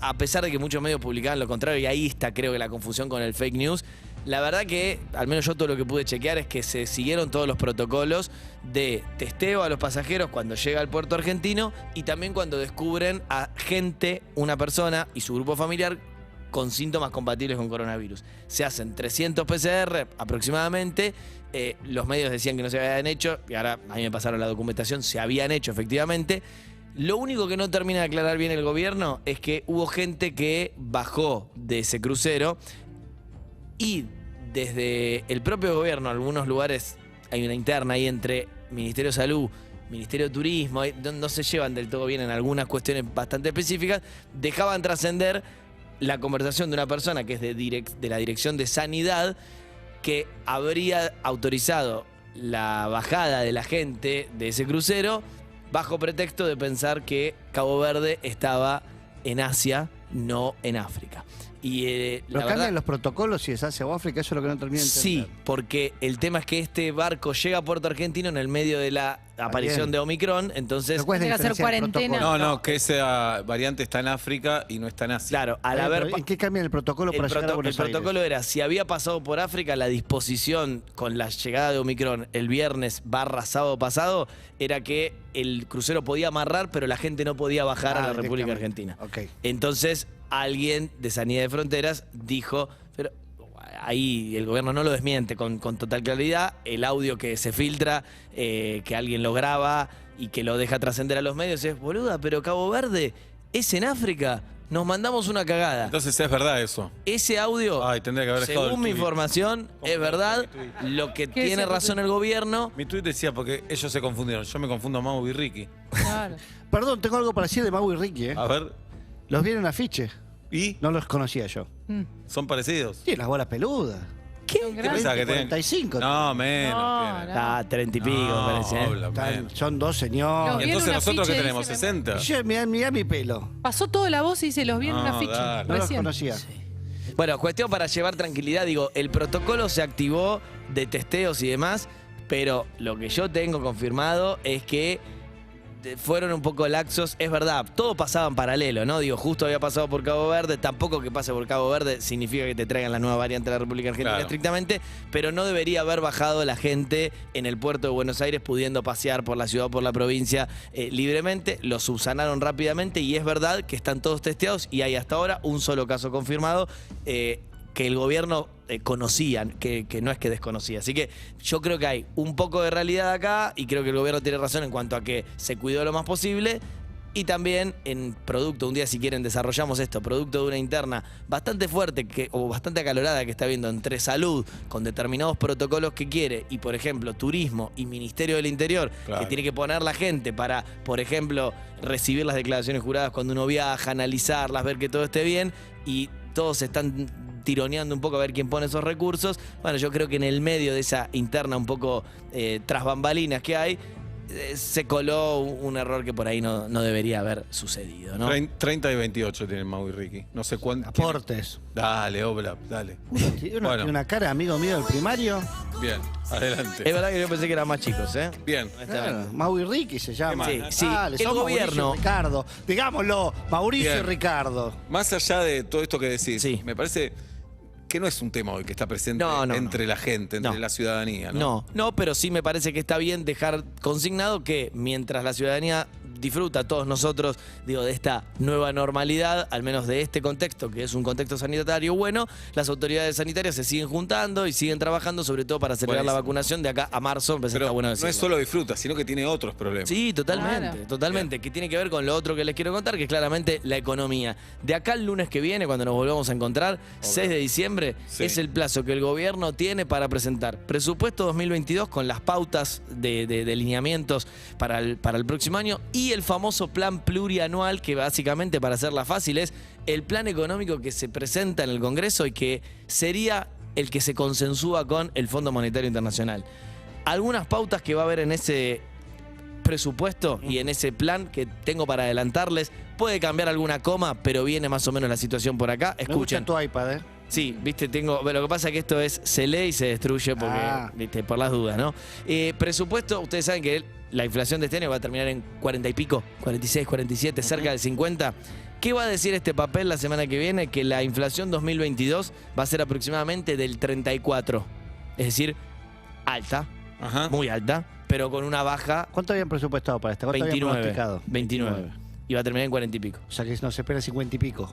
a pesar de que muchos medios publicaban lo contrario, y ahí está creo que la confusión con el fake news. La verdad que, al menos yo todo lo que pude chequear es que se siguieron todos los protocolos de testeo a los pasajeros cuando llega al puerto argentino y también cuando descubren a gente, una persona y su grupo familiar con síntomas compatibles con coronavirus. Se hacen 300 PCR aproximadamente. Los medios decían que no se habían hecho y ahora a mí me pasaron la documentación, se habían hecho efectivamente. Lo único que no termina de aclarar bien el gobierno es que hubo gente que bajó de ese crucero y desde el propio gobierno, en algunos lugares hay una interna ahí entre Ministerio de Salud, Ministerio de Turismo, no se llevan del todo bien en algunas cuestiones bastante específicas, dejaban trascender la conversación de una persona que es de la Dirección de Sanidad que habría autorizado la bajada de la gente de ese crucero bajo pretexto de pensar que Cabo Verde estaba en Asia, no en África. Y Pero la cambian verdad, los protocolos si es Asia o África, eso es lo que no termino de entender. sí, porque el tema es que este barco llega a Puerto Argentino en el medio de la aparición bien. de Omicron, entonces... Pero ¿cuál es la Tiene que hacer diferencia del cuarentena. protocolo? No, que esa variante está en África y no está en Asia. Claro, al Pero, haber... ¿en qué cambian el protocolo para llegar a el Buenos Aires? protocolo era, si había pasado por África, la disposición con la llegada de Omicron el viernes / sábado pasado, era que el crucero podía amarrar, pero la gente no podía bajar a la República directamente. Argentina. Ok. Entonces, alguien de Sanidad de Fronteras dijo, pero ahí el gobierno no lo desmiente con total claridad, el audio que se filtra, que alguien lo graba y que lo deja trascender a los medios es, boluda, pero Cabo Verde es en África. nos mandamos una cagada. Entonces es verdad eso. Ese audio, Ay, tendría que haber dejado según el mi tuit. información, es verdad. Lo que ¿Qué tiene decía tu razón tuit? el gobierno. Mi tuit decía porque ellos se confundieron. Yo me confundo a Mau y Ricky. Claro. Perdón, tengo algo para decir de Mau y Ricky, ¿eh? A ver. Los vi en un afiche. ¿Y? No los conocía yo. ¿Son parecidos? Sí, las bolas peludas. ¿Qué? Son ¿Qué grandes. pensás que tienen? 45. No, menos. No, tienen. Ah, 30 y pico, No, parece. habla, menos. Son dos señores. Los Y vi en entonces un nosotros afiche, que tenemos dice, 60. Yo, mirá mi pelo. Pasó toda la voz y se los vi en No, un afiche. dale. No los Recién. conocía. Bueno, cuestión para llevar tranquilidad, digo, el protocolo se activó de testeos y demás, pero lo que yo tengo confirmado es que fueron un poco laxos, es verdad, todo pasaba en paralelo, ¿no? Digo, justo había pasado por Cabo Verde, tampoco que pase por Cabo Verde significa que te traigan la nueva variante de la República Argentina Claro. estrictamente, pero no debería haber bajado la gente en el puerto de Buenos Aires pudiendo pasear por la ciudad o por la provincia libremente, lo subsanaron rápidamente y es verdad que están todos testeados y hay hasta ahora un solo caso confirmado que el gobierno conocían, que no es que desconocía. Así que yo creo que hay un poco de realidad acá y creo que el gobierno tiene razón en cuanto a que se cuidó lo más posible y también en producto, un día si quieren desarrollamos esto, producto de una interna bastante fuerte o bastante acalorada que está viendo entre salud con determinados protocolos que quiere y por ejemplo turismo y Ministerio del Interior Claro. que tiene que poner la gente para, por ejemplo, recibir las declaraciones juradas cuando uno viaja, analizarlas, ver que todo esté bien y todos están tironeando un poco a ver quién pone esos recursos. Bueno, yo creo que en el medio de esa interna un poco tras bambalinas que hay, se coló un error que por ahí no debería haber sucedido, ¿no? 30 y 28 tienen Mau y Ricky. No sé cuánto. Aportes. Dale, Oblap, dale. Tiene Bueno. una cara, amigo mío del primario. Bien, adelante. Es verdad que yo pensé que eran más chicos, ¿eh? Bien. Claro, Mau y Ricky se llama. Sí, sí. Dale, El son Mauricio gobierno- y Ricardo. Digámoslo, Mauricio Bien. y Ricardo. Más allá de todo esto que decís, Sí. me parece que no es un tema hoy que está presente No, entre la gente, entre No. la ciudadanía, ¿no? No, pero sí me parece que está bien dejar consignado que mientras la ciudadanía disfruta, todos nosotros, digo, de esta nueva normalidad, al menos de este contexto, que es un contexto sanitario bueno, las autoridades sanitarias se siguen juntando y siguen trabajando, sobre todo para acelerar la Buenísimo. vacunación de acá a marzo. Pero Está bueno no es decirlo. solo disfruta, sino que tiene otros problemas. Sí, totalmente, Claro. totalmente. Que tiene que ver con lo otro que les quiero contar, que es claramente la economía. De acá al lunes que viene, cuando nos volvamos a encontrar, 6 de diciembre, Sí. es el plazo que el gobierno tiene para presentar presupuesto 2022 con las pautas de lineamientos para el próximo año y el famoso plan plurianual, que básicamente, para hacerla fácil, es el plan económico que se presenta en el Congreso y que sería el que se consensúa con el Fondo Monetario Internacional. Algunas pautas que va a haber en ese presupuesto y en ese plan que tengo para adelantarles, puede cambiar alguna coma, pero viene más o menos la situación por acá. Me gusta Escuchen. tu iPad, ¿eh? Sí, viste, tengo. Lo que pasa es que esto se lee y se destruye porque, viste, por las dudas, ¿no? Presupuesto, ustedes saben que la inflación de este año va a terminar en 40 y pico, 46, 47, cerca del 50. ¿Qué va a decir este papel la semana que viene? Que la inflación 2022 va a ser aproximadamente del 34. Es decir, alta, muy alta, pero con una baja. ¿Cuánto habían presupuestado para esta? ¿Cuánto habían 29. pronosticado? 29. Y va a terminar en 40 y pico. O sea que nos espera 50 y pico.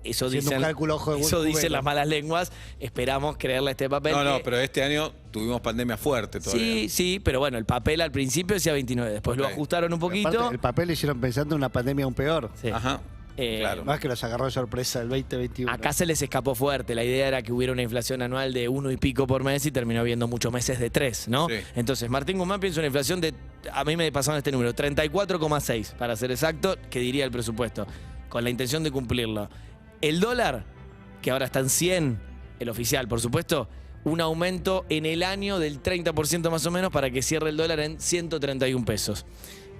Eso Haciendo dicen, un cálculo ojo de buen eso dicen cubero. las malas lenguas. Esperamos creerle a este papel. No, que- pero este año tuvimos pandemia fuerte todavía. Sí, sí, pero bueno, el papel al principio decía 29, después lo ajustaron un poquito. Aparte, el papel lo hicieron pensando en una pandemia aún peor. Sí. Ajá. Claro. Más que los agarró de sorpresa el 2021. Acá se les escapó fuerte. La idea era que hubiera una inflación anual de 1 y pico por mes y terminó habiendo muchos meses de 3, ¿no? Sí. Entonces, Martín Guzmán piensa una inflación de, a mí me pasaron este número, 34,6 para ser exacto, que diría el presupuesto, con la intención de cumplirlo. El dólar, que ahora está en 100, el oficial, por supuesto, un aumento en el año del 30% más o menos para que cierre el dólar en 131 pesos.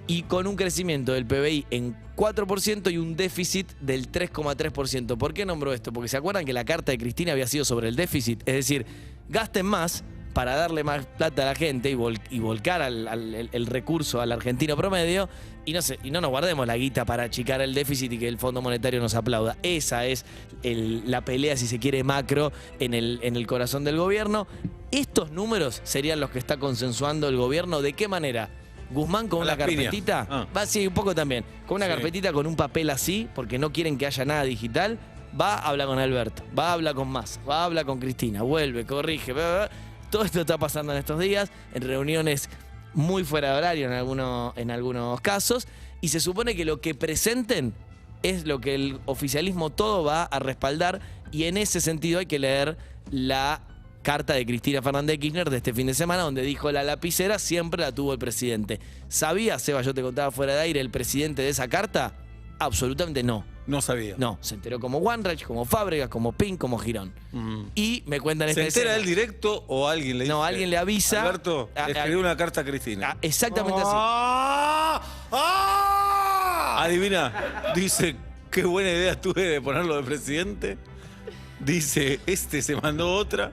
Y con un crecimiento del PBI en 4% y un déficit del 3,3%. ¿Por qué nombro esto? Porque se acuerdan que la carta de Cristina había sido sobre el déficit. Es decir, gasten más para darle más plata a la gente y volcar el recurso al argentino promedio y no nos guardemos la guita para achicar el déficit y que el Fondo Monetario nos aplauda. Esa es la pelea, si se quiere, macro en el corazón del gobierno. Estos números serían los que está consensuando el gobierno. ¿De qué manera? Guzmán con A una las piñas. carpetita, va así un poco también, con una Sí. carpetita con un papel así, porque no quieren que haya nada digital, va a hablar con Alberto, va a hablar con Massa, va a hablar con Cristina, vuelve, corrige, bla, bla, bla. Todo esto está pasando en estos días, en reuniones muy fuera de horario en algunos casos, y se supone que lo que presenten es lo que el oficialismo todo va a respaldar, y en ese sentido hay que leer la carta de Cristina Fernández de Kirchner de este fin de semana, donde dijo: la lapicera siempre la tuvo el presidente. ¿Sabía, Seba, yo te contaba fuera de aire, el presidente de esa carta? Absolutamente no. No sabía. No, se enteró como Wanreich, como Fábregas, como Pink, como Girón. Y me cuentan esta ¿Se entera escena. él directo o alguien le dice? No, alguien le avisa. Alberto, escribió una carta a Cristina. Exactamente así. Adivina, dice, qué buena idea tuve de ponerlo de presidente. Dice, se mandó otra.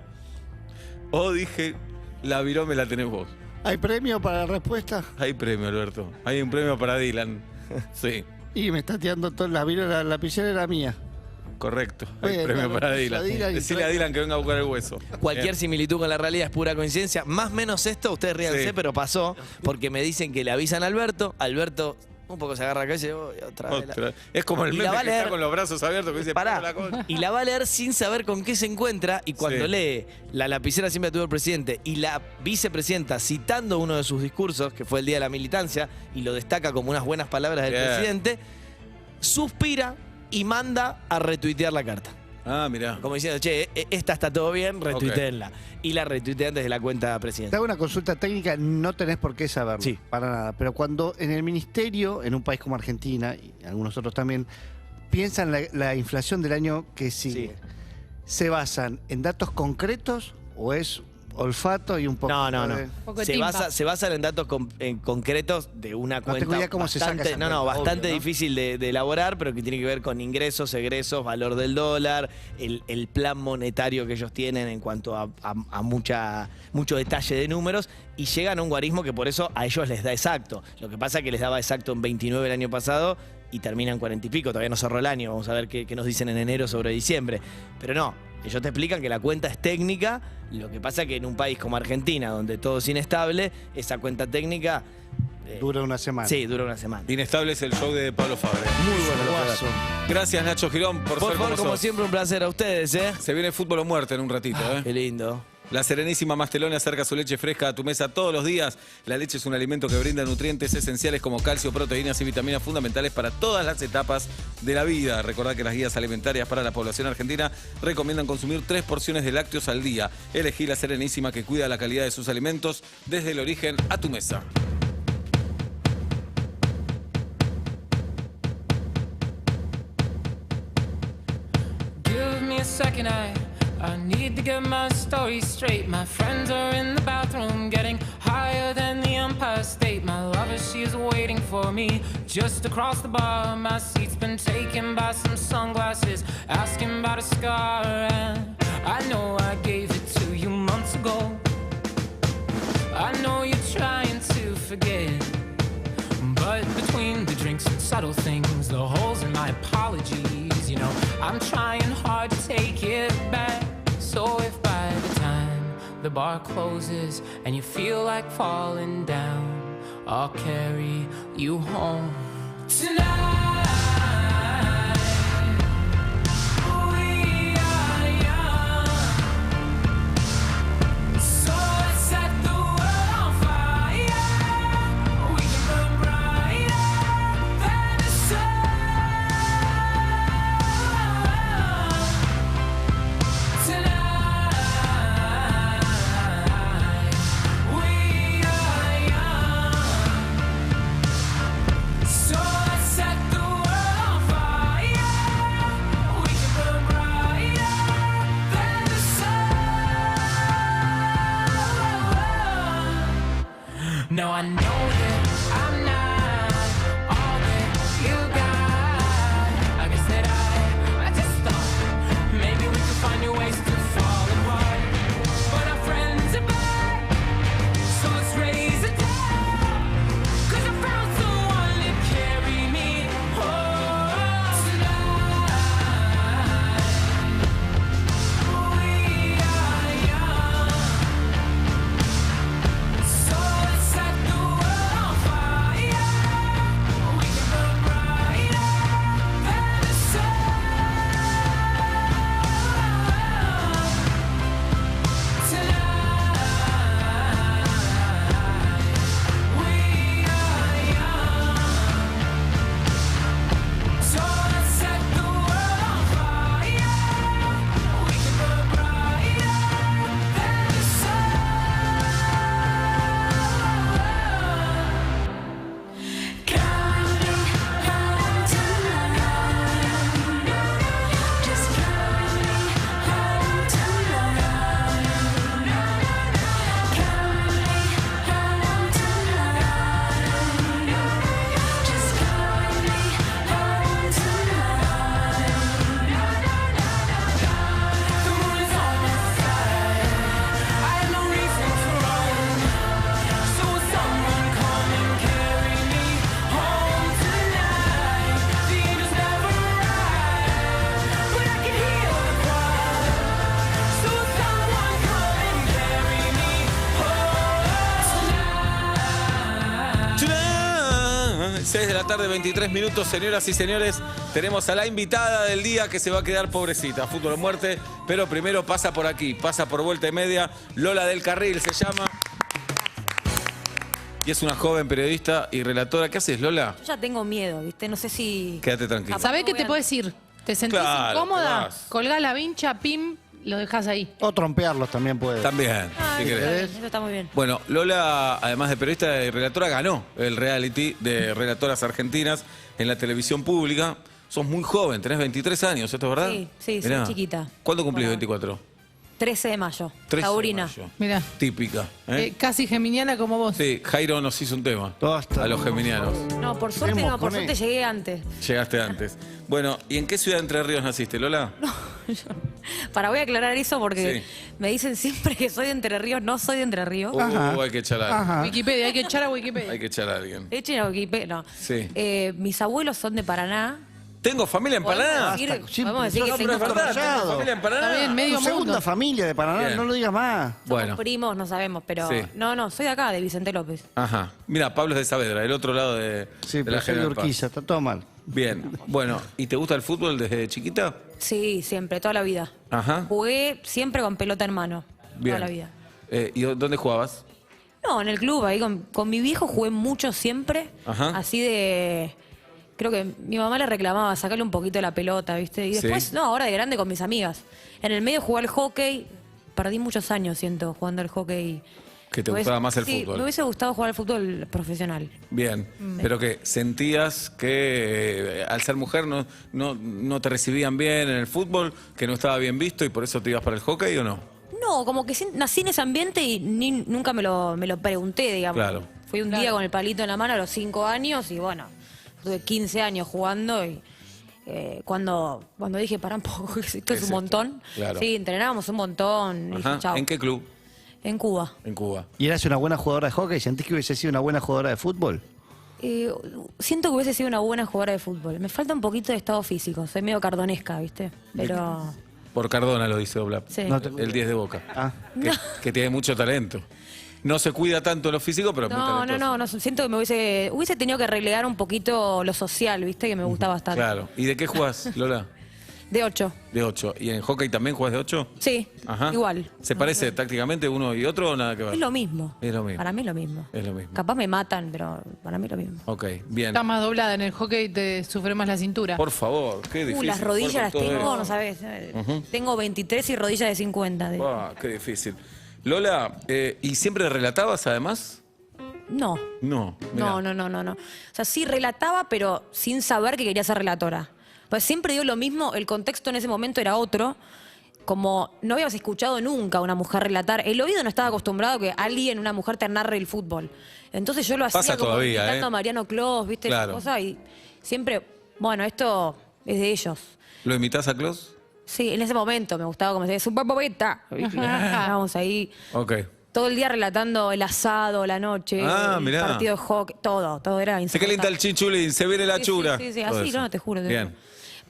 O dije, la viró me la tenés vos. ¿Hay premio para la respuesta? Hay premio, Alberto. Hay un premio para Dylan. Sí. Y me está tirando todo. La lapicera era mía. Correcto. Hay Bueno, premio para Dylan Dylan. y Decirle a Dylan que venga a buscar el hueso. Cualquier Bien. similitud con la realidad es pura coincidencia. Más o menos esto, ustedes ríanse, Sí. pero pasó porque me dicen que le avisan a Alberto. Alberto un poco se agarra acá y dice: "Oh, otra vez Otra. Es como el Y meme la va a que está leer. con los brazos abiertos que dice, Pará. "Pongo la concha". Y la va a leer sin saber con qué se encuentra, y cuando Sí. lee la lapicera siempre tuvo el presidente y la vicepresidenta citando uno de sus discursos, que fue el Día de la Militancia, y lo destaca como unas buenas palabras del Bien. presidente, suspira y manda a retuitear la carta. Ah, mirá. Como diciendo: che, esta está todo bien, retuiteenla. Y la retuitean desde la cuenta Te presidenta. hago una consulta técnica, no tenés por qué saberlo. Sí. Para nada. Pero cuando en el ministerio, en un país como Argentina, y algunos otros también, piensan la inflación del año que sigue, ¿se basan en datos concretos o es olfato y un poco No. de... Poco de Se, timba. se basan en datos en concretos de una tengo cuenta idea cómo se saca bastante, esa no, cuenta, bastante obvio, ¿no? difícil de elaborar, pero que tiene que ver con ingresos, egresos, valor del dólar, el plan monetario que ellos tienen en cuanto a mucho detalle de números, y llegan a un guarismo que por eso a ellos les da exacto. Lo que pasa es que les daba exacto en 29 el año pasado y terminan 40 y pico, todavía no cerró el año, vamos a ver qué nos dicen en enero sobre diciembre. Pero no, ellos te explican que la cuenta es técnica, lo que pasa es que en un país como Argentina, donde todo es inestable, esa cuenta técnica... Dura una semana. Sí, dura una semana. Inestable es el show de Pablo Fabre. Muy bueno. Guaso. Gracias, Nacho Girón, por ser Por favor, como sos. siempre, un placer a ustedes, ¿eh? Se viene fútbol o muerte en un ratito, ¿eh? Qué lindo. La Serenísima Mastelone acerca su leche fresca a tu mesa todos los días. La leche es un alimento que brinda nutrientes esenciales como calcio, proteínas y vitaminas fundamentales para todas las etapas de la vida. Recordad que las guías alimentarias para la población argentina recomiendan consumir 3 porciones de lácteos al día. Elegí la Serenísima, que cuida la calidad de sus alimentos desde el origen a tu mesa. Give me a second, I need to get my story straight. My friends are in the bathroom getting higher than the Empire State. My lover, she is waiting for me just across the bar. My seat's been taken by some sunglasses, asking about a scar. And I know I gave it to you months ago. I know you're trying to forget, but between the drinks and subtle things, the holes in my apologies, you know, I'm trying hard to take it back. So if by the time the bar closes and you feel like falling down, I'll carry you home tonight. We are young, so let's set the world on fire. We can burn brighter than the sun tonight. We are young, so let's set the world on fire. We can burn brighter than the sun. No, I know that I'm not all that you got. I guess that I just thought maybe we could find new ways to fall apart. But our friends are back, so let's raise it down. 'Cause I found someone to carry me home tonight. We are young, so let's set the world tarde, 23 minutos. Señoras y señores, tenemos a la invitada del día que se va a quedar pobrecita. Fútbol o muerte, pero primero pasa por aquí, pasa por Vuelta y Media. Lola del Carril se llama. Y es una joven periodista y relatora. ¿Qué haces, Lola? Yo ya tengo miedo, ¿viste? No sé si... Quédate tranquila. ¿Sabés qué te puedes ir? ¿Te sentís Claro, incómoda? te vas. Colgás la vincha, pim, lo dejás ahí. O trompearlos también puede. También, Ay, si está querés. bien, eso está muy bien. Bueno, Lola, además de periodista y relatora, ganó el reality de relatoras argentinas en la televisión pública. Sos muy joven, tenés 23 años, ¿esto es verdad? Sí, soy Mirá. chiquita. ¿Cuándo cumplís 24? 13 de mayo. 13 de Taurina. mayo. Mirá. Típica. ¿eh? Casi geminiana como vos. Sí, Jairo nos hizo un tema Basta. a los geminianos. No, por suerte Hemos no, por con suerte llegué antes. Llegaste antes. Bueno, ¿y en qué ciudad de Entre Ríos naciste, Lola? Voy a aclarar eso porque Sí. me dicen siempre que soy de Entre Ríos. No soy de Entre Ríos. Hay que echar a alguien. Wikipedia, hay que echar a Wikipedia. Hay que echar a alguien. Echen a Wikipedia. No. Sí. Mis abuelos son de Paraná. ¿Tengo familia en Paraná? Podemos decir que No, pero tengo es verdad, ¿tengo familia en Paraná? Está bien, medio Tu segunda mundo. familia de Paraná, Bien. no lo digas más. Bueno, primos, no sabemos, pero Sí. no, soy de acá, de Vicente López. ajá. Mira, Pablo es de Saavedra, el otro lado de, Sí, de pero la soy de General Paz. Urquiza, está todo mal. Bien, bueno, ¿y te gusta el fútbol desde chiquita? Sí, siempre, toda la vida. Ajá, Jugué siempre con pelota en mano. bien. Toda la vida. ¿Y dónde jugabas? No, en el club, ahí con mi viejo jugué mucho siempre. Ajá. Así de... Creo que mi mamá le reclamaba sacarle un poquito de la pelota, ¿viste? Y Sí. después, no, ahora de grande con mis amigas. En el medio jugué al hockey. Perdí muchos años, siento, jugando al hockey. Que te Me gustaba hubiese- más el sí, fútbol. me hubiese gustado jugar al fútbol profesional. Bien, pero que sentías que al ser mujer no te recibían bien en el fútbol, que no estaba bien visto y por eso te ibas para el hockey o no? No, como que nací en ese ambiente y nunca me lo pregunté, digamos. Claro. Fui un día con el palito en la mano a los 5 años y bueno, tuve 15 años jugando y cuando dije, pará un poco, esto es un montón. Claro. Sí, entrenábamos un montón. Y dije, Ajá. chau. ¿En qué club? En Cuba. En Cuba. ¿Y eras una buena jugadora de hockey? ¿Sentís que hubiese sido una buena jugadora de fútbol? Siento que hubiese sido una buena jugadora de fútbol. Me falta un poquito de estado físico. Soy medio cardonesca, ¿viste? Pero... Por Cardona lo dice Oblap. Sí. El 10 de Boca. Ah. Que tiene mucho talento. No se cuida tanto en lo físico, pero es muy talentoso. No, siento que me hubiese tenido que relegar un poquito lo social, ¿viste? Que me gusta bastante. Claro. ¿Y de qué jugás, Lola? De 8. De 8. ¿Y en hockey también jugás de 8? Sí, Ajá. igual. ¿Se parece tácticamente uno y otro o nada que ver? Es lo mismo. Es lo mismo. Para mí es lo mismo. Es lo mismo. Capaz me matan, pero para mí es lo mismo. Ok, bien. Está más doblada en el hockey, te sufre más la cintura. Por favor, qué difícil. Las rodillas las jugar con todo tengo, eso. no sabes. Ujú. Tengo 23 y rodillas de 50. Qué difícil. Lola, ¿y siempre relatabas además? No. No. mirá. No. O sea, sí relataba, pero sin saber que quería ser relatora. Pues siempre digo lo mismo, el contexto en ese momento era otro. Como no habíamos escuchado nunca a una mujer relatar, el oído no estaba acostumbrado a que alguien, una mujer, te narre el fútbol. Entonces yo lo hacía Pasa como todavía, imitando ¿eh? a Mariano Clos, ¿viste? Esa Claro. cosa, y siempre, bueno, esto es de ellos. ¿Lo imitás a Klaus? Sí, en ese momento me gustaba como decía, super bobita. Estábamos ahí Ok. todo el día relatando el asado, la noche, Ah, el mirá. partido de hockey, todo era Se insoportable. calienta el chinchulín, se viene la Sí, chura. sí, Todo así, eso. no, te juro. Bien.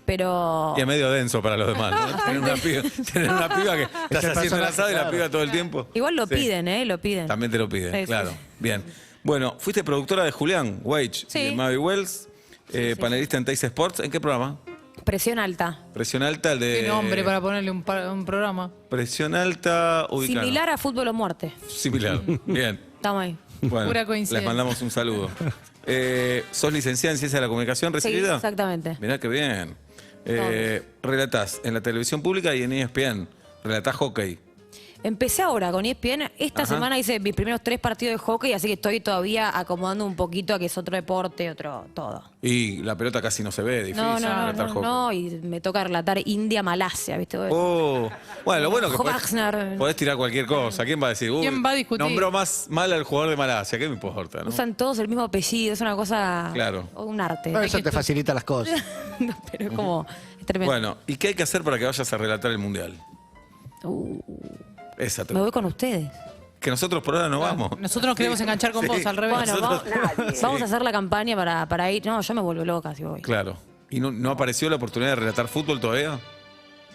Pero... Y es medio denso para los demás, ¿no? Tener una piba que estás haciendo el asado y la piba todo el tiempo. Igual lo Sí. piden, lo piden. También te lo piden, Sí, sí. claro. Bien. Bueno, fuiste productora de Julián Wage, Sí. de Mavi Wells, panelista en Teis Sports. ¿En qué programa? Presión alta. Presión alta, el de... Qué nombre para ponerle un programa. Presión alta, ubicada. Similar a Fútbol o Muerte. Similar. Bien. Estamos ahí. Bueno, Pura coincidencia. les mandamos un saludo. ¿Sos licenciada en Ciencia de la Comunicación Sí, recibida? exactamente. Mirá qué bien. Relatás en la televisión pública y en ESPN. Relatás hockey. Empecé ahora con ESPN. Esta Ajá. semana hice mis primeros 3 partidos de hockey, así que estoy todavía acomodando un poquito a que es otro deporte, todo. Y la pelota casi no se ve, difícil No, relatar hockey. no, y me toca relatar India-Malasia, ¿viste? Oh. Bueno, lo bueno es que Wagner. podés tirar cualquier cosa. ¿Quién va a decir? Uy, ¿Quién va a discutir? Nombró más mal al jugador de Malasia. ¿Qué me importa? ¿no? Usan todos el mismo apellido, es una cosa... Claro. Un arte. No, eso te facilita las cosas. Pero es como... Es tremendo. Bueno, ¿y qué hay que hacer para que vayas a relatar el Mundial? Esa te... Me voy con ustedes. Que nosotros por ahora no vamos. Nosotros nos queremos enganchar con vos, al revés. Bueno, Nosotros- vamos a hacer la campaña para ir. No, yo me vuelvo loca si voy. Claro. ¿Y no apareció la oportunidad de relatar fútbol todavía?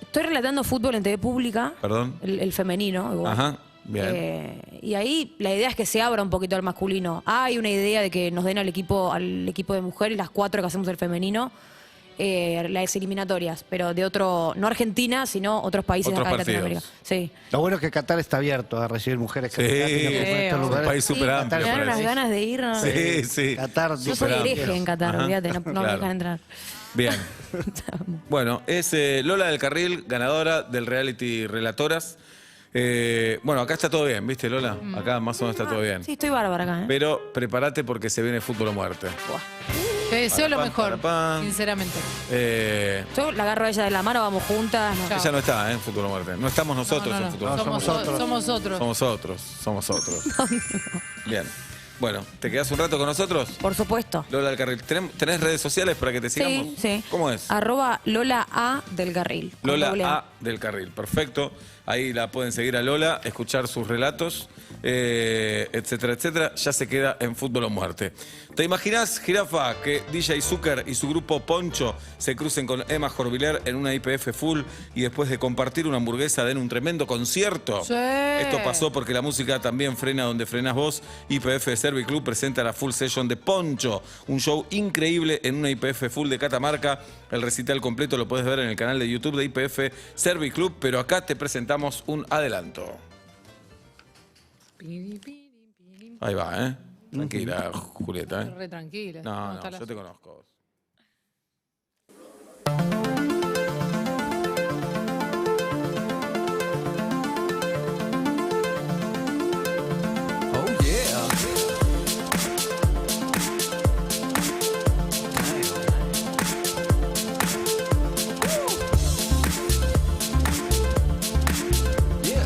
Estoy relatando fútbol en TV pública, Perdón. el femenino. Igual. Ajá. Bien. Y ahí la idea es que se abra un poquito al masculino. Hay una idea de que nos den al equipo de mujeres, las 4 que hacemos el femenino, las eliminatorias, pero de otro, no Argentina, sino otros países de acá de Latinoamérica. Sí. Lo bueno es que Qatar está abierto a recibir mujeres Sí, que es un país súper amplio. Me dan por unas ahí. ganas de ir. ¿no? Sí, sí. Qatar, Yo soy hereje en Qatar, Ajá, olvídate, no me claro. dejan entrar. Bien. Bueno, es Lola del Carril, ganadora del reality Relatoras. Bueno, acá está todo bien, ¿viste, Lola? Acá más o menos está todo bien. Sí, estoy bárbara acá. Pero prepárate porque se viene fútbol o muerte. Te deseo lo Para mejor, pan. sinceramente. Yo la agarro a ella de la mano, vamos juntas. no. Ella no está en fútbol o muerte. No estamos nosotros No, no, en no. fútbol o muerte. Somos otros. Somos otros. Somos otros. Bien. Bueno, ¿te quedás un rato con nosotros? Por supuesto. Lola del Carril. ¿Tenés redes sociales para que te sigamos? Sí, sí. ¿Cómo es? @Lola A del Carril. con Lola doble A del Carril, perfecto. Ahí la pueden seguir a Lola, escuchar sus relatos, etcétera, etcétera. Ya se queda en Fútbol o Muerte. ¿Te imaginas, Jirafa, que DJ Zucker y su grupo Poncho se crucen con Emma Jorviler en una IPF full y después de compartir una hamburguesa den un tremendo concierto? Sí. Esto pasó porque la música también frena donde frenas vos. IPF Serviclub presenta la Full Session de Poncho, un show increíble en una IPF full de Catamarca. El recital completo lo puedes ver en el canal de YouTube de IPF Serviclub, pero acá te presentamos un adelanto. Ahí va, ¿eh? Tranquila, Julieta, ¿eh? Re tranquila. No, está la- yo te conozco. Oh yeah. Yeah.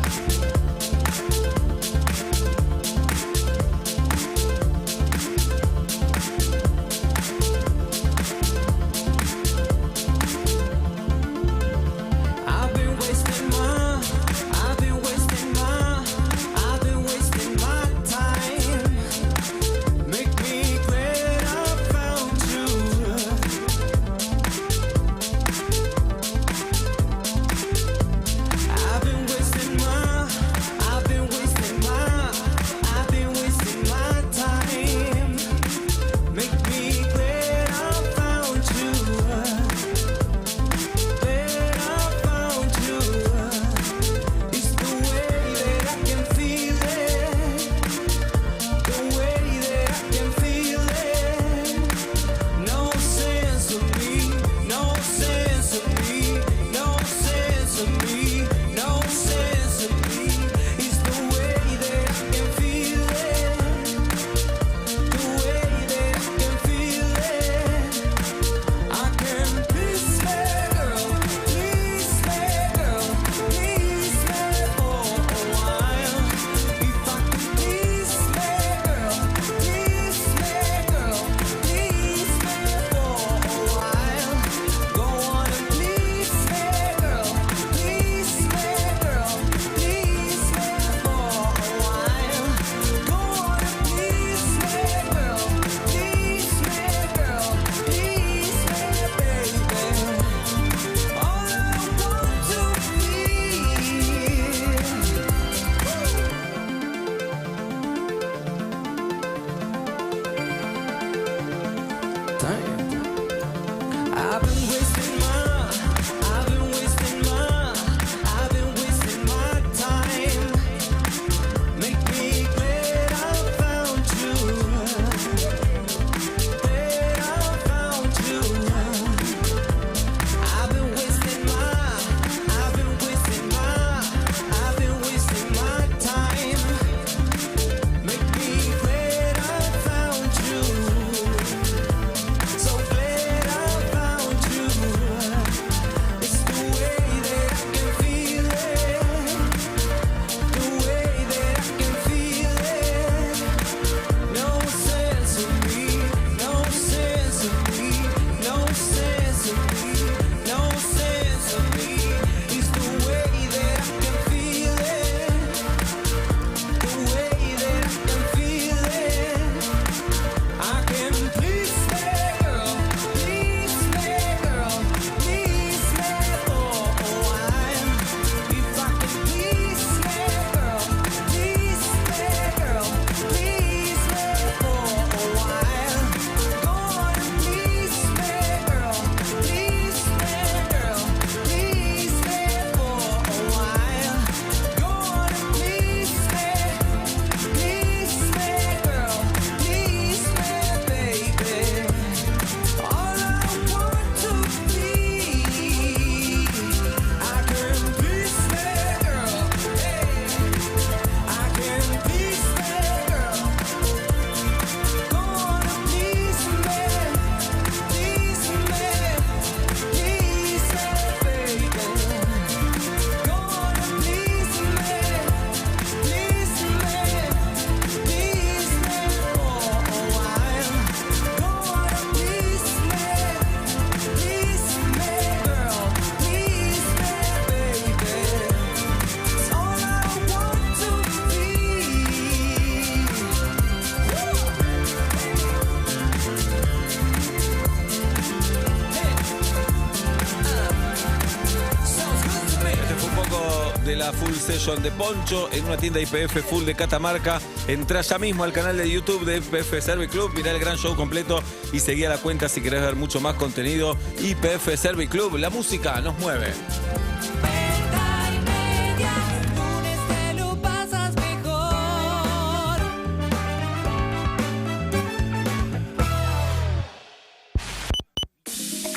de la Full Session de Poncho en una tienda IPF Full de Catamarca. Entrá ya mismo al canal de YouTube de IPF Service Club, mirá el gran show completo y seguí a la cuenta si querés ver mucho más contenido. IPF Service Club, la música nos mueve.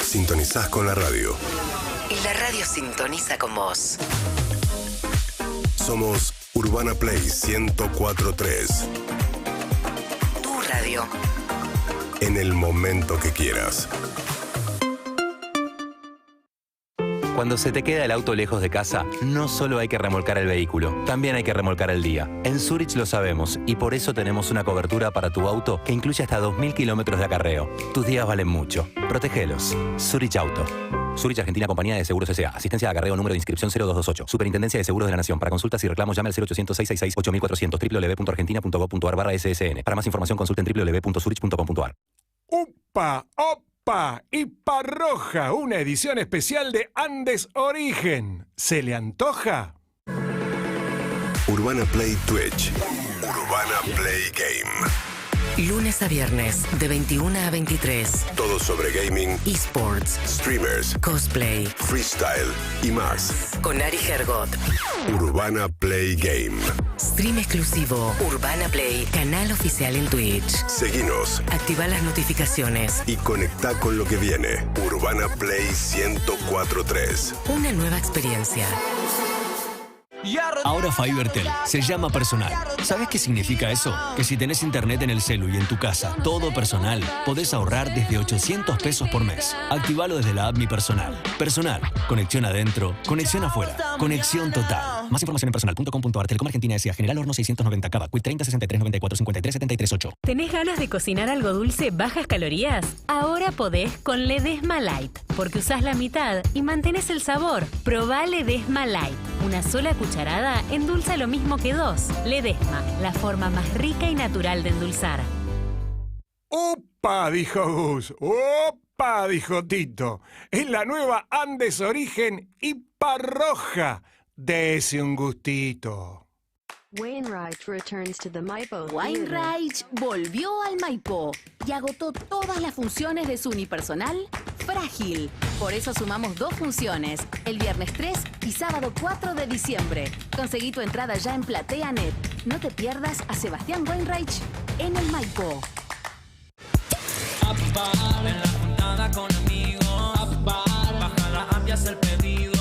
Sintonizás con la radio. Y la radio sintoniza con vos. Somos Urbana Play 104.3. Tu radio. En el momento que quieras. Cuando se te queda el auto lejos de casa, no solo hay que remolcar el vehículo, también hay que remolcar el día. En Zurich lo sabemos y por eso tenemos una cobertura para tu auto que incluye hasta 2.000 kilómetros de acarreo. Tus días valen mucho. Protégelos. Zurich Auto. Zurich Argentina Compañía de Seguros S.A. Asistencia de acarreo número de inscripción 0228. Superintendencia de Seguros de la Nación. Para consultas y reclamos llame al 0800-666-8400 www.argentina.gov.ar/ssn. Para más información consulten www.zurich.com.ar. ¡Upa! ¡Opa! ¡Ipa Roja! Una edición especial de Andes Origen. ¿Se le antoja? Urbana Play Twitch. Urbana Play Game. Lunes a viernes, de 21 a 23. Todo sobre gaming, eSports, streamers, cosplay, freestyle y más. Con Ari Hergot. Urbana Play Game. Stream exclusivo. Urbana Play, canal oficial en Twitch. Seguinos. Activa las notificaciones. Y conecta con lo que viene. Urbana Play 104.3. Una nueva experiencia. Ahora FiberTel se llama Personal. ¿Sabes qué significa eso? Que si tenés internet en el celu y en tu casa, todo personal, podés ahorrar desde 800 pesos por mes. Activalo desde la app Mi Personal. Personal. Conexión adentro, conexión afuera. Conexión total. Más información en personal.com.ar. Telecom Argentina S.A. General Horno 690 Cava. Quit 30 63 94 53 73 8. ¿Tenés ganas de cocinar algo dulce, bajas calorías? Ahora podés con Ledesma Light, porque usás la mitad y mantenés el sabor. Probá Ledesma Light. Una sola cucharada endulza lo mismo que dos. Ledesma, la forma más rica y natural de endulzar. ¡Opa! Dijo Gus. ¡Opa! Dijo Tito. Es la nueva Andes Origen Ipa Roja. Dese un gustito. Wainwright returns to the Maipo. Wainwright volvió al Maipo y agotó todas las funciones de su unipersonal Frágil. Por eso sumamos 2 funciones, el viernes 3 y sábado 4 de diciembre. Conseguí tu entrada ya en PlateaNet. No te pierdas a Sebastián Wainwright en el Maipo. En la juntada con amigos, baja la app y haz el pedido,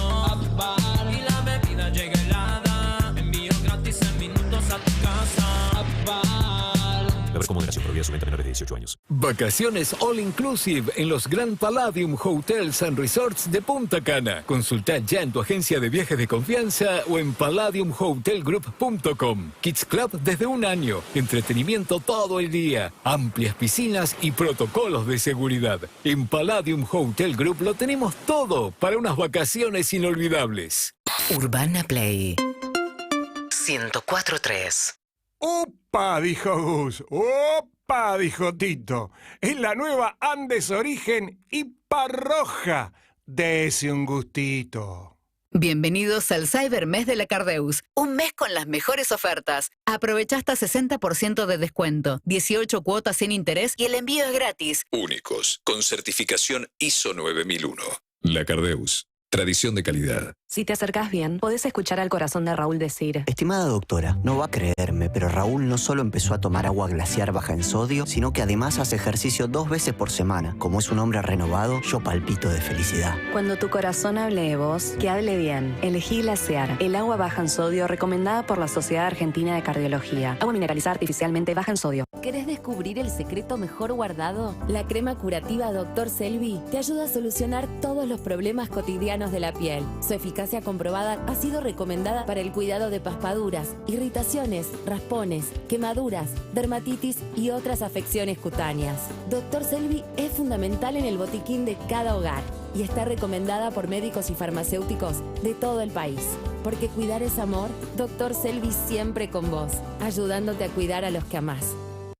y la bebida llega helada, envío gratis en minutos a tu casa. Beber con moderación, prohibida su venta a menores de 18 años. Vacaciones all inclusive en los Grand Palladium Hotels and Resorts de Punta Cana. Consulta ya en tu agencia de viajes de confianza o en palladiumhotelgroup.com. Kids Club desde 1 año. Entretenimiento todo el día. Amplias piscinas y protocolos de seguridad. En Palladium Hotel Group lo tenemos todo para unas vacaciones inolvidables. Urbana Play 104.3. ¡Opa! Dijo Gus. ¡Opa! Dijo Tito. Es la nueva Andes Origen Ipa Roja. Dese un gustito. Bienvenidos al Cybermes de la Cardeus. Un mes con las mejores ofertas. Aprovecha hasta 60% de descuento, 18 cuotas sin interés y el envío es gratis. Únicos, con certificación ISO 9001. La Cardeus. Tradición de calidad. Si te acercás bien, podés escuchar al corazón de Raúl decir: Estimada doctora, no va a creerme, pero Raúl no solo empezó a tomar agua glaciar baja en sodio, sino que además hace ejercicio 2 veces por semana. Como es un hombre renovado, yo palpito de felicidad. Cuando tu corazón hable de vos, que hable bien. Elegí Glaciar, el agua baja en sodio recomendada por la Sociedad Argentina de Cardiología. Agua mineralizada artificialmente baja en sodio. ¿Querés descubrir el secreto mejor guardado? La crema curativa Dr. Selvi te ayuda a solucionar todos los problemas cotidianos de la piel. Su eficacia comprobada ha sido recomendada para el cuidado de paspaduras, irritaciones, raspones, quemaduras, dermatitis y otras afecciones cutáneas. Dr. Selvi es fundamental en el botiquín de cada hogar y está recomendada por médicos y farmacéuticos de todo el país. Porque cuidar es amor, Dr. Selvi siempre con vos, ayudándote a cuidar a los que amás.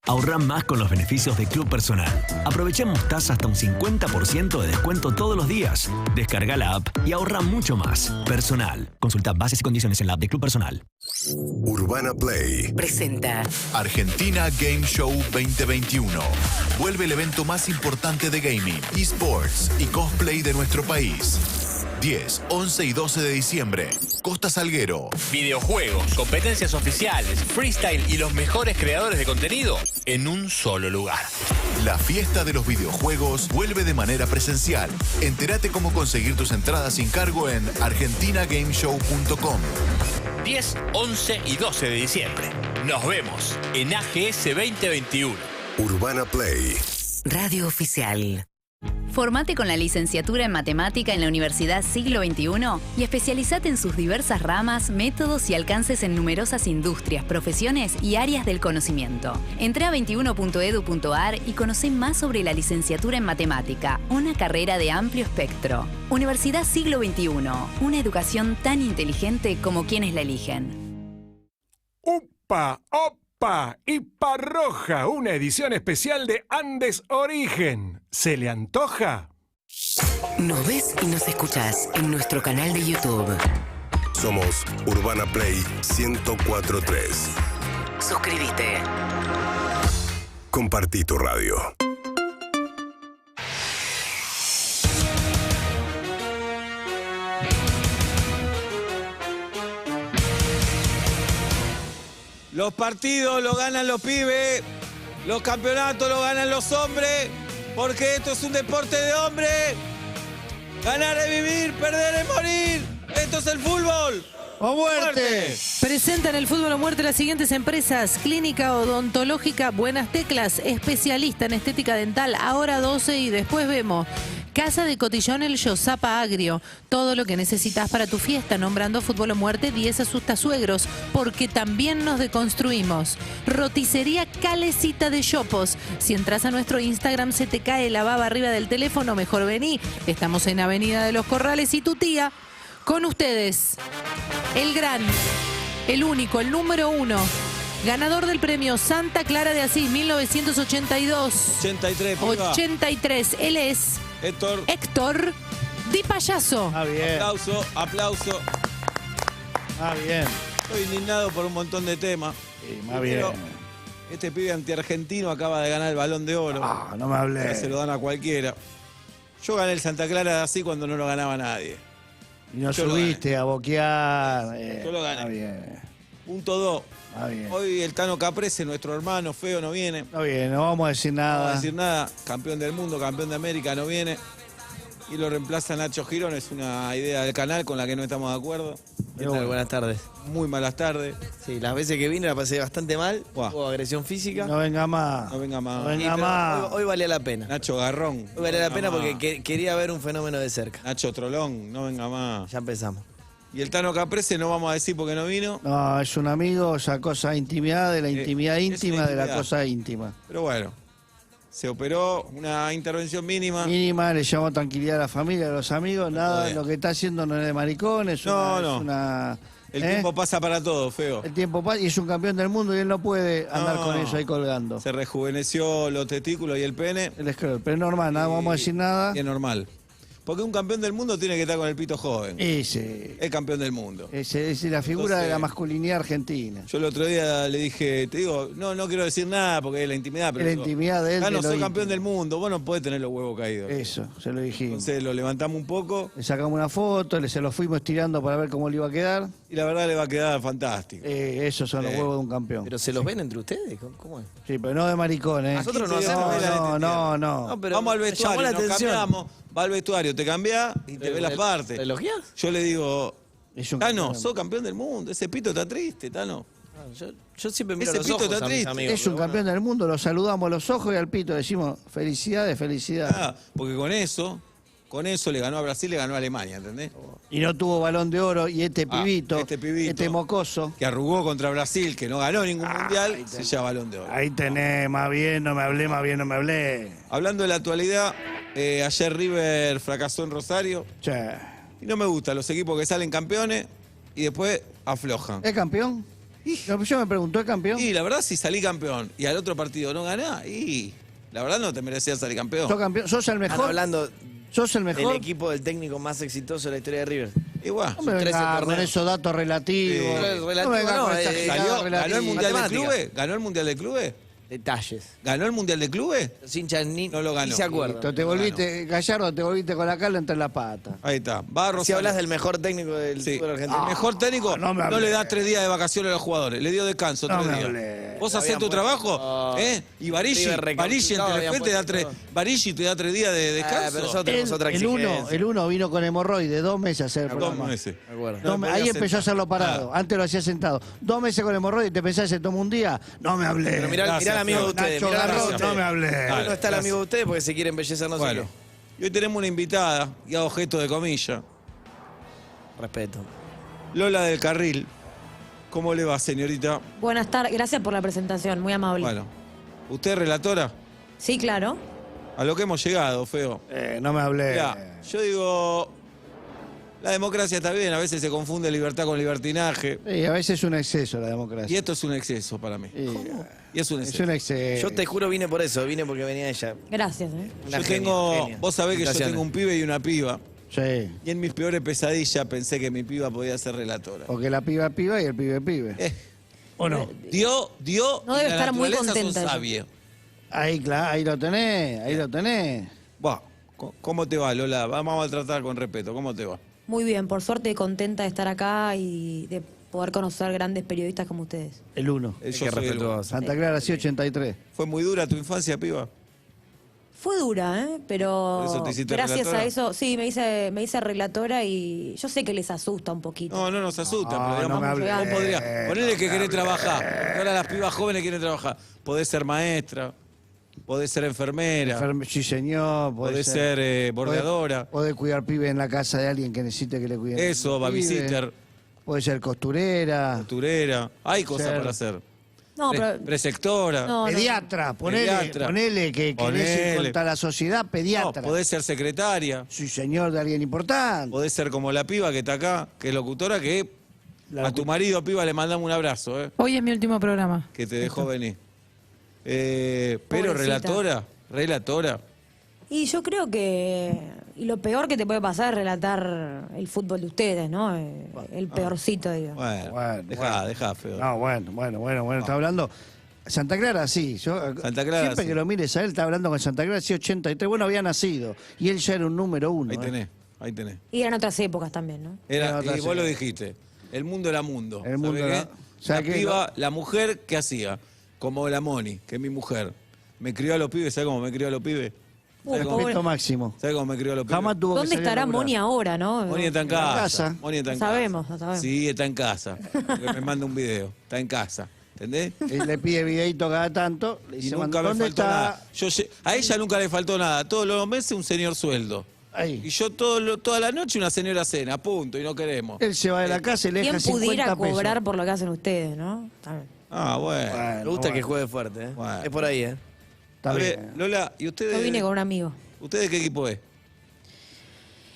Ahorrá más con los beneficios de Club Personal. Aprovechamos tasas hasta un 50% de descuento todos los días. Descarga la app y ahorra mucho más. Personal. Consulta bases y condiciones en la app de Club Personal. Urbana Play Presenta Argentina Game Show 2021. Vuelve el evento más importante de gaming, esports y cosplay de nuestro país. 10, 11 y 12 de diciembre. Costa Salguero. Videojuegos, competencias oficiales, freestyle y los mejores creadores de contenido en un solo lugar. La fiesta de los videojuegos vuelve de manera presencial. Entérate cómo conseguir tus entradas sin cargo en argentinagameshow.com. 10, 11 y 12 de diciembre. Nos vemos en AGS 2021. Urbana Play. Radio Oficial. Formate con la licenciatura en Matemática en la Universidad Siglo XXI y especializate en sus diversas ramas, métodos y alcances en numerosas industrias, profesiones y áreas del conocimiento. Entrá a 21.edu.ar y conocé más sobre la licenciatura en Matemática, una carrera de amplio espectro. Universidad Siglo XXI, una educación tan inteligente como quienes la eligen. ¡Upa! ¡Opa! Y Parroja, una edición especial de Andes Origen. ¿Se le antoja? Nos ves y nos escuchás en nuestro canal de YouTube. Somos Urbana Play 1043. Suscríbete. Compartí tu radio. Los partidos los ganan los pibes, los campeonatos los ganan los hombres, porque esto es un deporte de hombres. Ganar es vivir, perder es morir. Esto es el fútbol. ¡O muerte! Presentan el fútbol o muerte las siguientes empresas: Clínica Odontológica Buenas Teclas, especialista en estética dental, ahora 12 y después vemos. Casa de Cotillón El Yosapa Agrio, todo lo que necesitas para tu fiesta, nombrando fútbol o muerte 10 asustasuegros, porque también nos deconstruimos. Roticería Calecita de Yopos, si entras a nuestro Instagram se te cae la baba arriba del teléfono, mejor vení. Estamos en Avenida de los Corrales y tu tía. Con ustedes, el gran, el único, el número 1, ganador del premio Santa Clara de Asís 1982. 83, piba. 83, él es Héctor Di Payaso. Ah, bien. Aplauso. Ah, bien. Estoy indignado por un montón de temas. Sí, más bien. Este pibe antiargentino acaba de ganar el Balón de Oro. Ah, no me hablé. Se lo dan a cualquiera. Yo gané el Santa Clara de Asís cuando no lo ganaba nadie. Y no Yo lo subiste a boquear. Yo lo gané. Está bien. Punto 2. Está bien. Hoy el Tano Caprese, nuestro hermano feo, no viene. Está bien, no vamos a decir No nada. va a decir nada. Campeón del mundo, campeón de América, no viene. Y lo reemplaza Nacho Girón. Es una idea del canal con la que no estamos de acuerdo. ¿Qué tal? Buenas tardes. Muy malas tardes. Sí, las veces que vine la pasé bastante mal. Buah. Hubo agresión física. No venga más. No venga más. No venga Sí, pero más. hoy valía la pena. Nacho Garrón. Hoy valía la no pena venga porque más. quería ver un fenómeno de cerca. Nacho Trolón, no venga más. Ya empezamos. Y el Tano Caprese no vamos a decir porque no vino. No, es un amigo, esa cosa intimidad de la intimidad es íntima una de la intimidad. cosa íntima. Pero bueno, se operó, una intervención mínima. Mínima, le llamó tranquilidad a la familia, a los amigos, nada, joder. lo que está haciendo no es de maricones, No, es no. una... El tiempo pasa para todo, feo. El tiempo pasa y es un campeón del mundo y él no puede andar No. con eso ahí colgando. Se rejuveneció los testículos y el pene. Él es cruel, pero es normal, nada, vamos a decir nada. Y es normal. Porque un campeón del mundo tiene que estar con el pito joven. Ese, Es campeón del mundo. ese es la figura Entonces, de la masculinidad argentina. Yo el otro día le dije, te digo, no quiero decir nada porque es la intimidad, pero Es la digo, intimidad de él, no de lo soy íntimo. campeón del mundo, vos no podés tener los huevos caídos. Eso, se lo dijimos. Entonces lo levantamos un poco Le sacamos una foto, se lo fuimos tirando para ver cómo le iba a quedar. y la verdad le va a quedar fantástico. Esos son los huevos de un campeón. ¿Pero se los ven entre ustedes? ¿Cómo es? Sí, pero no de maricones. Nosotros no Sí, hacemos. No. No, pero Vamos al me llamó vestuario, la nos atención. cambiamos, va al vestuario, te cambiás y te ves las partes. ¿Elogiás? Yo le digo, Es un Tano, campeón. sos campeón del mundo, ese pito está triste, Tano. Yo siempre miro Ese los pito ojos está a mis triste. amigos. Es un pero campeón del mundo, lo saludamos a los ojos y al pito le decimos felicidades, felicidades. Ah, porque con eso le ganó a Brasil, le ganó a Alemania, ¿entendés? Y no tuvo balón de oro y este Ah, pibito, este mocoso. Que arrugó contra Brasil, que no ganó ningún mundial, se lleva balón de oro. Ahí tenés, más bien no me hablé. Hablando de la actualidad, ayer River fracasó en Rosario. Che. Y no me gustan los equipos que salen campeones y después aflojan. ¿Es campeón? No, yo me preguntó, ¿es campeón? Y la verdad, si salí campeón y al otro partido no ganás, y la verdad no te merecías salir campeón. ¿Sos campeón? ¿Sos el mejor? Están hablando ¿Sos el mejor? del equipo del técnico más exitoso de la historia de River. Igual. No me venga con esos datos relativos. relativo no me venga no, con esa gilada ¿Ganó el relativa. Mundial de Matemática. Clubes? ¿Ganó el Mundial de Clubes? Detalles. ¿Ganó el Mundial de Clubes? Los hinchas No lo ganó. ni se acuerdan. Listo, te volviste, Gallardo, te volviste con la cala entre la pata. Ahí está. Va a Si Rosario. hablas del mejor técnico del Sí. fútbol argentino. El mejor técnico no me no hablé. le da 3 días de vacaciones a los jugadores. Le dio descanso No 3 me días. hablé. Vos Lo hacés tu habían trabajo, puesto- ¿eh? Y Barigi River en recalcitrado, habían Telefe te da puesto 3. Barigi te da 3 días de descanso. pero nosotros tenemos otra exigencia. El uno vino con hemorroide, 2 meses a hacer el 2 programa. meses. Me acuerdo. No Ahí podía empezó a sentar. hacerlo parado. Antes lo hacía sentado. 2 meses con hemorroide y te pensás que se toma un día. No me hablé. Pero mirá Gracias, el amigo de Fede. ustedes. Nacho Mirá el amigo de Garrón, no ustedes. me hablé. Dale, No está el gracias. amigo de ustedes porque se quiere embellecer no sé Bueno, y hoy tenemos una invitada, y hago gesto de comilla, qué. Respeto. Lola del Carril. ¿Cómo le va, señorita? Buenas tardes, gracias por la presentación, muy amable. Bueno, ¿usted es relatora? Sí, claro. A lo que hemos llegado, feo. No me hablé. Mirá, yo digo, la democracia está bien, a veces se confunde libertad con libertinaje. Sí, a veces es un exceso la democracia. Y esto es un exceso para mí. Y es un Es exceso. un exceso. Yo te juro vine por eso, vine porque venía ella. Gracias. Una Yo genia, tengo, genia. vos sabés que yo Felicitaciones. tengo un pibe y una piba. Sí. Y en mis peores pesadillas pensé que mi piba podía ser relatora. Porque la piba es piba y el pibe es pibe. ¿O no? Dio. No y debe la estar muy naturaleza son contenta ella. sabias. Ahí, claro, ahí lo tenés, ahí lo tenés. Buah, ¿cómo te va, Lola? Vamos a tratar con respeto. ¿Cómo te va? Muy bien, por suerte contenta de estar acá y de poder conocer grandes periodistas como ustedes. El 1. Yo soy el uno. Santa Clara, sí, 83. ¿Fue muy dura tu infancia, piba? Fue dura, ¿eh? Pero ¿Por eso te hiciste gracias relatora? a eso, sí, me hice relatora y yo sé que les asusta un poquito. No, no nos asusta, No, pero digamos, no me hables. vos podrías. Ponele que querés trabajar. Porque ahora las pibas jóvenes quieren trabajar. Podés ser maestra, podés ser enfermera, Sí, señor. podés ser bordeadora. Podés cuidar pibe en la casa de alguien que necesite que le cuiden. Eso, pibe. babysitter, Puede ser costurera. costurera. Hay cosas Ser- para hacer. No, pero Preceptora. No, Pediatra, Pediatra. ponele que querés ir Ponele. contra la sociedad, No, pediatra. podés ser secretaria. Sí, señor, de alguien importante. Podés ser como la piba que está acá, que es locutora, que a tu marido, piba, le mandamos un abrazo, Hoy es mi último programa. que te dejó venir. Pero Pobrecita. relatora. y yo creo que y lo peor que te puede pasar es relatar el fútbol de ustedes, ¿no? El peorcito, digo. Bueno, dejá, feo. No, bueno, está hablando. Santa Clara, sí. Santa Clara, siempre sí. que lo mires a él, está hablando con Santa Clara, sí, 83. Bueno, había nacido. Y él ya era un número 1. Ahí tenés. Y eran otras épocas también, ¿no? Era, otra y vos lo serie. dijiste. El mundo era mundo. El mundo ¿Sabés era- qué? ¿sabés La qué? piba, la mujer, ¿qué hacía? Como la Moni, que es mi mujer. Me crió a los pibes, ¿sabes cómo me crió a los pibes? ¿Sabes cómo, Respeto máximo. ¿sabes cómo me crió a los pibes? Jamás tuvo que ¿Dónde salir a estará laburar. Moni ahora, no? Moni está en la casa. casa. Moni está en Lo sabemos, lo casa. sabemos. Sí, está en casa. Porque me manda un video. Está en casa. ¿Entendés? Él le pide videito cada tanto. Le Y dice, nunca me ¿dónde faltó está? nada. A ella nunca le faltó nada. Todos los meses un señor sueldo. Ahí. Y yo toda la noche una señora cena, punto, y no queremos. Él se va de la casa y le ¿Quién deja 50 pudiera pesos. cobrar por lo que hacen ustedes, no? Está bien. Ah, bueno. Me gusta que juegue fuerte, ¿eh? Bueno. Es por ahí, ¿eh? Está A ver, bien. Lola, ¿y Yo ustedes? vine con un amigo. ¿Usted de qué equipo es?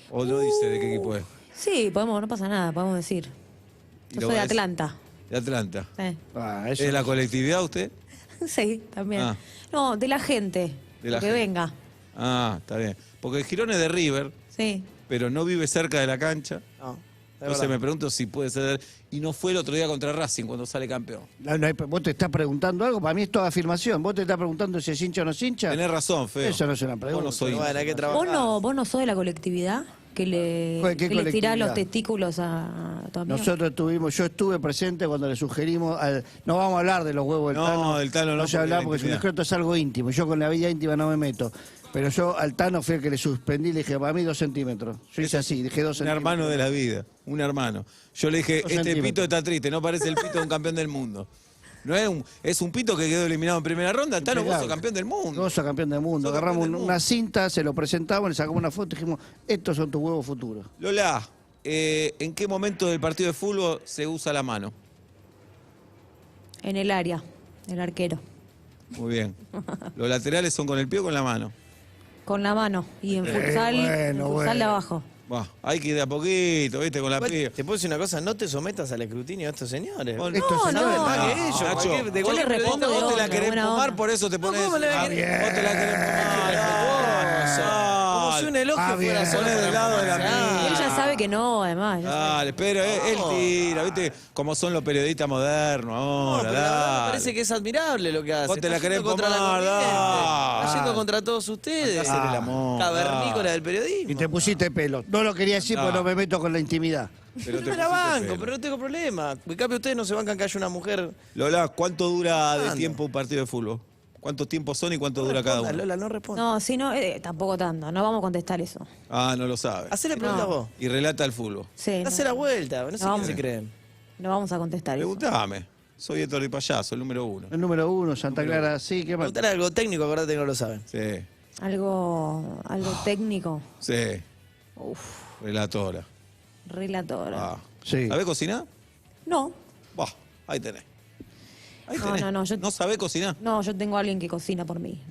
¿O no dice de qué equipo es? Sí, no pasa nada, podemos decir. ¿Y Yo lo soy de ves? Atlanta. De Atlanta. Sí. ¿Es de la colectividad usted? Sí, también. Ah. No, de la gente. De la que gente. venga. Ah, está bien. Porque Girón es de River, Sí. pero no vive cerca de la cancha. No, Entonces me pregunto si puede ser. Y no fue el otro día contra Racing cuando sale campeón. ¿Vos te estás preguntando algo? Para mí es toda afirmación. ¿Vos te estás preguntando si es hincha o no es hincha? Tenés razón, Feo. Eso no es una pregunta. Vos no soy. Bueno, hay que trabajar. ¿Vos no sos de la colectividad? Que le, ¿Qué que le tirás colectividad? los testículos a tu amigo. Yo estuve presente cuando le sugerimos, no vamos a hablar de los huevos del No, Tano. del Tano no, se porque hablar la porque su intimidad. secreto es algo íntimo. Yo con la vida íntima no me meto. Pero yo al Tano fui el que le suspendí, le dije, para mí 2 centímetros. Yo hice así, dije 2 Un centímetros. hermano de la vida, un hermano. Yo le dije, 2 este centímetros. pito está triste, no parece el pito de un campeón del mundo. No es un pito que quedó eliminado en primera ronda, Tano, vos sos campeón del mundo. Vos sos campeón del mundo. Sos Agarramos campeón del una cinta, se lo presentamos, le sacamos una foto y dijimos, estos son tus huevos futuros. Lola, ¿en qué momento del partido de fútbol se usa la mano? En el área, el arquero. Muy bien. ¿Los laterales son con el pie o con la mano? Con la mano. Y en futsal, bueno, en futsal bueno. de abajo. Buah, hay que ir de a poquito, ¿viste? Con la Igual, piba. te puedo decir una cosa, no te sometas al escrutinio de estos señores. No, Estos señores más que ellos. Nacho, cualquier- de yo cualquier le respondo, periodista, vos te la onda, querés buena fumar, onda. por eso te pones. ¿Cómo le va a querer? Vos te la querés fumar. Como si un elogio fuera solo Ponés del lado de la Ah, Él ya sabe que no, además. ya sabe. Dale, pero él tira, ¿viste? Como son los periodistas modernos ahora, pero la verdad me dale. parece que es admirable lo que hace. Vos te la Está querés yendo contra la fumar, corriente. dale. Está yendo contra todos ustedes. Andá a hacer el amor, Cavernícola dale. del periodismo. Y te pusiste pelo. No lo quería decir porque no me meto con la intimidad. Pero Yo te me la pusiste banco, pelo. pero no tengo problema. En cambio, ustedes no se bancan que haya una mujer. Lola, ¿cuánto dura de Anda. tiempo un partido de fútbol? ¿Cuántos tiempos son y cuánto dura cada uno? Lola, no responde. No, sí, no, tampoco tanto. No vamos a contestar eso. Ah, no lo sabe. Hacele pregunta No. vos. Y relata el fútbol. Sí. Hace la vuelta. No sé No, quién se hombre. creen. No vamos a contestar eso. Preguntame. Soy Héctor de Payaso, el número 1. El número 1, Santa Clara, sí, ¿qué más? Preguntar algo técnico, acordate que no lo saben. Sí, Algo técnico. sí. Uf, Relatora. relatora. Ah. Sí. ¿Sabés cocinar? No, Bah, ahí tenés. Ahí No, tenés. no, yo- ¿No sabés cocinar? no, yo tengo a alguien que cocina por mí.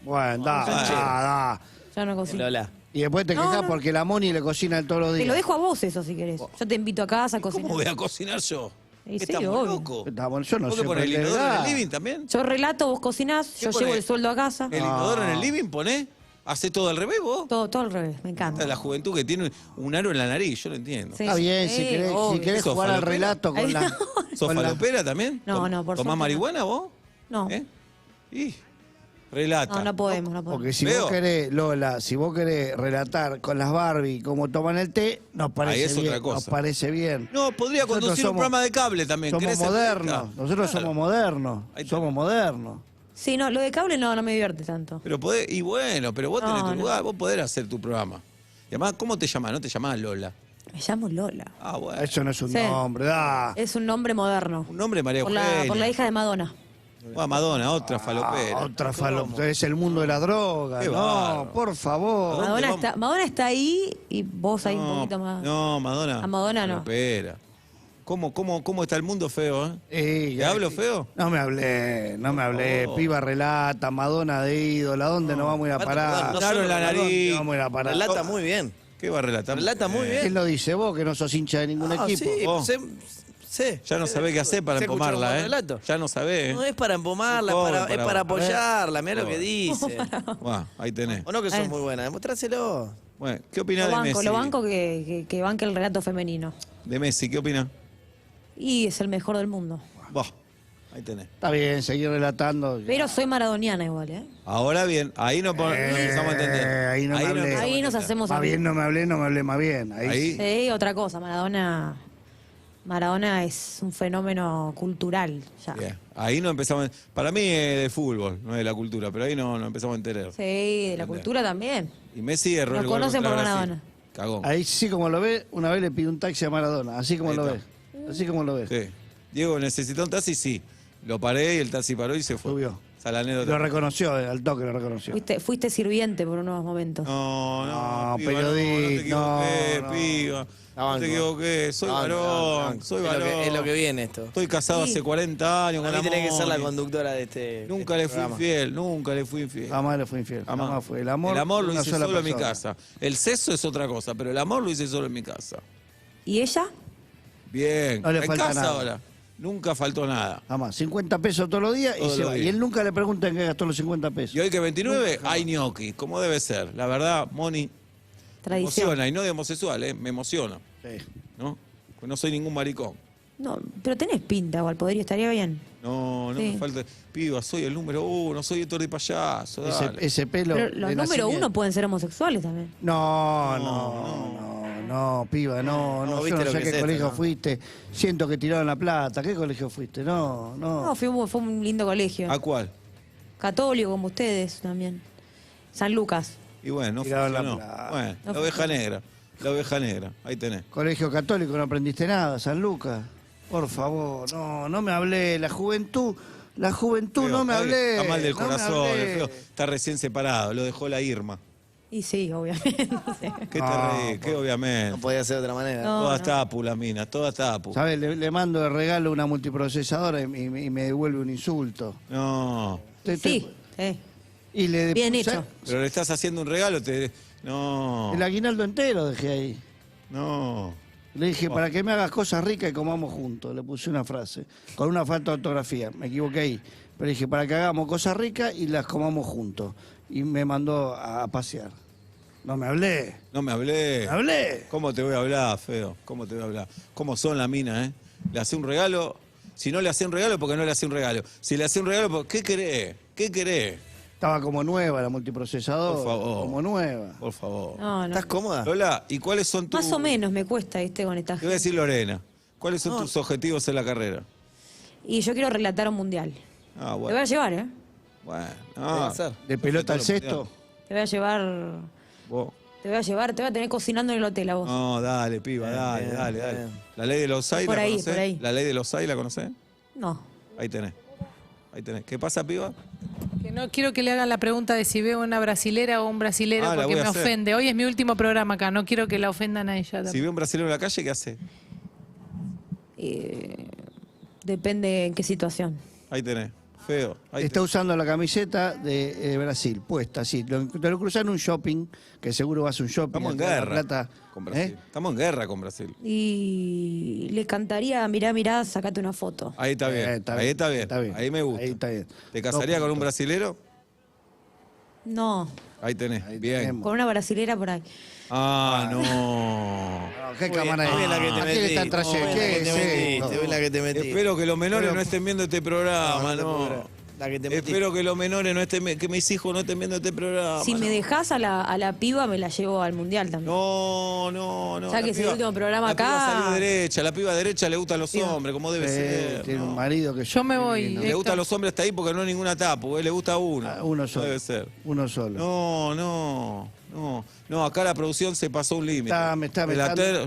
Bueno, da, canchero. da. Yo no cocino. Lola. Y después te No, quejas no. porque la Moni le cocina todos los días. Te lo dejo a vos eso si querés. Yo te invito a casa a cocinar. ¿Cómo voy a cocinar yo? Y sí, Estamos obvio. locos. Estamos- yo no ¿Vos sé qué ponés el prender inodoro en gas. el living también? Yo relato, vos cocinás, ¿Qué yo ponés? llevo el sueldo a casa. ¿El inodoro en el living ponés? ¿Hacés todo al revés vos? Todo al revés, me encanta. La juventud que tiene un aro en la nariz, yo lo entiendo. Sí, Está bien, sí, si querés, obvio. si querés ¿Sos jugar al falopera? relato con la... ¿Sos con la- falopera también? No, no, por ¿Tomás suerte no. marihuana vos? No, ¿Eh? Y relata. no podemos, no podemos. Porque si Veo. vos querés, Lola, si vos querés relatar con las Barbie cómo toman el té, nos parece es bien. otra cosa. Nos parece bien. No, podría Nosotros conducir un somos- programa de cable también. Somos ¿Querés ser modernos. periodista? Nosotros Claro. somos modernos. Ahí Somos modernos. Sí, no, lo de cable no me divierte tanto. Pero podés, y bueno, pero vos No, tenés tu no. lugar, vos podés hacer tu programa. Y además, ¿cómo te llamás? No te llamás Lola. Me llamo Lola. Ah, bueno. Eso no es un Sí. nombre, da. Es un nombre moderno. Un nombre María Por Eugenia. la hija de Madonna. Ah, Madonna, otra falopera. Otra falopa. Es el mundo de la droga. Qué No, bárbaro. por favor. dónde vamos? Madonna está ahí y vos ahí un poquito más. No, Madonna. A Madonna no. Falopera. ¿Cómo está el mundo feo, eh? ¿Te ¿Te hablo feo? No me hablé. Oh. Piba relata, Madonna de ídola. ¿Dónde nos vamos a ir a parar? no solo la nariz. ¿Dónde vamos a ir a parar? Relata muy bien. ¿Qué va a relatar? Relata muy bien. ¿Quién lo dice? Vos que no sos hincha de ningún Ah, equipo. sí, Oh. sé. Ya no sabés qué hacer para ¿Se escuchó empomarla, un ¿eh? relato? Ya no sabés. No es para empomarla, Un es cover para apoyarla. Mirá lo que Cover. dice. Buah, ahí tenés. O no que son Ay. muy buenas, demostráselo. Bueno, ¿qué opinás de Messi? Lo banco que banque el relato femenino. De Messi, ¿qué opinás? Y es el mejor del mundo. Buah, ahí tenés. Está bien, seguir relatando. Pero soy maradoniana igual, ¿eh? Ahora bien, ahí no empezamos a entender. Ahí no me hablé. empezamos a Ahí nos entender. hacemos Más amigos. bien no me hablé más bien. Ahí. Sí, otra cosa. Maradona es un fenómeno cultural ya. Bien. Ahí no empezamos. Para mí es de fútbol, no es de la cultura, pero ahí no empezamos a entender. Sí, de la cultura también. Y Messi erró Nos el gol conocen contra por Brasil. Maradona. Cagón. Ahí sí como lo ve, una vez le pidió un taxi a Maradona, así como Ahí lo está. ve. Así como lo ve. Sí. Diego necesitó un taxi, sí. Lo paré y el taxi paró y se fue. Subió. Esa es la anécdota. Lo reconoció, al toque lo reconoció. Fuiste sirviente por unos momentos. No, piba, periodista, no te equivoqué, no. piba. No te equivoqué, soy varón, soy Es lo varón. que- es lo que viene esto. Estoy casado hace 40 años A con mí la tenés que ser la Moni. conductora de este. Nunca de le este fui programa. infiel, nunca le fui infiel. Jamás le fue infiel. Jamás fue. El amor lo una hice sola solo en mi persona. casa. El sexo es otra cosa, pero el amor lo hice solo en mi casa. ¿Y ella? Bien. No le en falta casa nada. ahora. Nunca faltó nada. Jamás. 50 pesos todos los días y Todos se los va. días. Y él nunca le pregunta en qué gastó los 50 pesos. Y hoy que 29 hay gnocchi, como debe ser. La verdad, Moni, me Tradición. emociona. Y no de homosexual, me emociona. Sí. ¿No? Pues no soy ningún maricón. No, pero tenés pinta igual, estaría bien. No Sí. me falta. Piba, soy el número 1, soy Héctor de Payaso. Dale. Ese pelo. Pero de los número nacimiento. 1 pueden ser homosexuales también. No, piba, no, No, yo viste no lo sé que qué es esto, colegio ¿no? fuiste. Siento que tiraron la plata. ¿Qué colegio fuiste? No. No, fue un lindo colegio. ¿A cuál? Católico como ustedes también. San Lucas. Y bueno, no Tiraron la funcionó. plata. Bueno, No la oveja negra. La oveja negra. Ahí tenés. Colegio católico, no aprendiste nada, San Lucas. Por favor, no me hablé. La juventud Feo, no me hablé. Está mal del no me corazón, hablé. el feo. Está recién separado, lo dejó la Irma. Y sí, obviamente. ¿Qué No, te reís? ¿Qué obviamente? No podía ser de otra manera. No, Toda no. tapu la mina, toda tapu. ¿Sabes? Le mando de regalo una multiprocesadora y me devuelve un insulto. No. Te- Sí, Y le bien ¿sabes? hecho. Pero le estás haciendo un regalo, te No. El aguinaldo entero dejé ahí. No. Le dije, para que me hagas cosas ricas y comamos juntos. Le puse una frase, con una falta de ortografía. Me equivoqué ahí. Pero dije, para que hagamos cosas ricas y las comamos juntos. Y me mandó a pasear. No me hablé. No me hablé. Me hablé. ¿Cómo te voy a hablar, feo? ¿Cómo te voy a hablar? ¿Cómo son la mina, eh? Le hace un regalo. Si no le hace un regalo, porque no le hace un regalo. Si le hace un regalo, porque ¿qué querés? ¿Qué querés? Estaba como nueva la multiprocesadora. Por favor. Como nueva. Por favor. No, no. ¿Estás cómoda? Lola, ¿y cuáles son tus...? Más o menos me cuesta, con esta Te voy a decir Lorena. ¿Cuáles son tus objetivos en la carrera? Y yo quiero relatar un mundial. Ah, Te voy bueno. a llevar, ¿eh? Bueno. ¿Qué va a hacer? De pelota al cesto. Te voy a llevar... Vos. Te voy a tener cocinando en el hotel a vos. No, dale, piba, dale, bien, dale. bien. ¿La ley de los AI Por la ahí, conocés? por ahí. ¿La ley de los AI la conocés? No. Ahí tenés. Ahí tenés. ¿Qué pasa, piba? Que no quiero que le hagan la pregunta de si veo una brasilera o un brasilero Ah, la porque voy a me hacer. ofende. Hoy es mi último programa acá, no quiero que la ofendan a ella. Si ve un brasileño en la calle, ¿qué hace? Depende en qué situación. Ahí tenés. Feo. Ahí Está usando la camiseta de Brasil, puesta, sí. Te lo cruzan en un shopping, que seguro vas a un shopping. Estamos en a toda la guerra plata, con Brasil. Estamos en guerra con Brasil. Y le cantaría, mirá, sacate una foto. Ahí está bien. Está ahí bien, está bien. está bien. Ahí me gusta. Ahí está bien. ¿Te casarías con un brasilero? No, Ahí tenés. Bien. tenemos. con una brasilera por ahí. Ah, no. ¿Qué cámara Muy bien la que te ¿A quién metí. están trayendo? Muy bien ¿Qué la que es te metiste, esto? muy bien la que te metí. Espero que los menores Pero- no estén viendo este programa, no. La que te metí. Espero que los menores no estén, que mis hijos no estén viendo este programa. Si me no. dejás a la piba, me la llevo al mundial también. No. Ya la que es el piba- último programa la acá. piba salió derecha, la piba derecha le gusta a los hombres, como debe ser. Tiene no. un marido que Yo me voy. divino. Le gusta a los hombres hasta ahí porque no hay ninguna tapa, le gusta a uno. Uno solo. Debe ser. Uno solo. No, acá la producción se pasó un límite. Me está-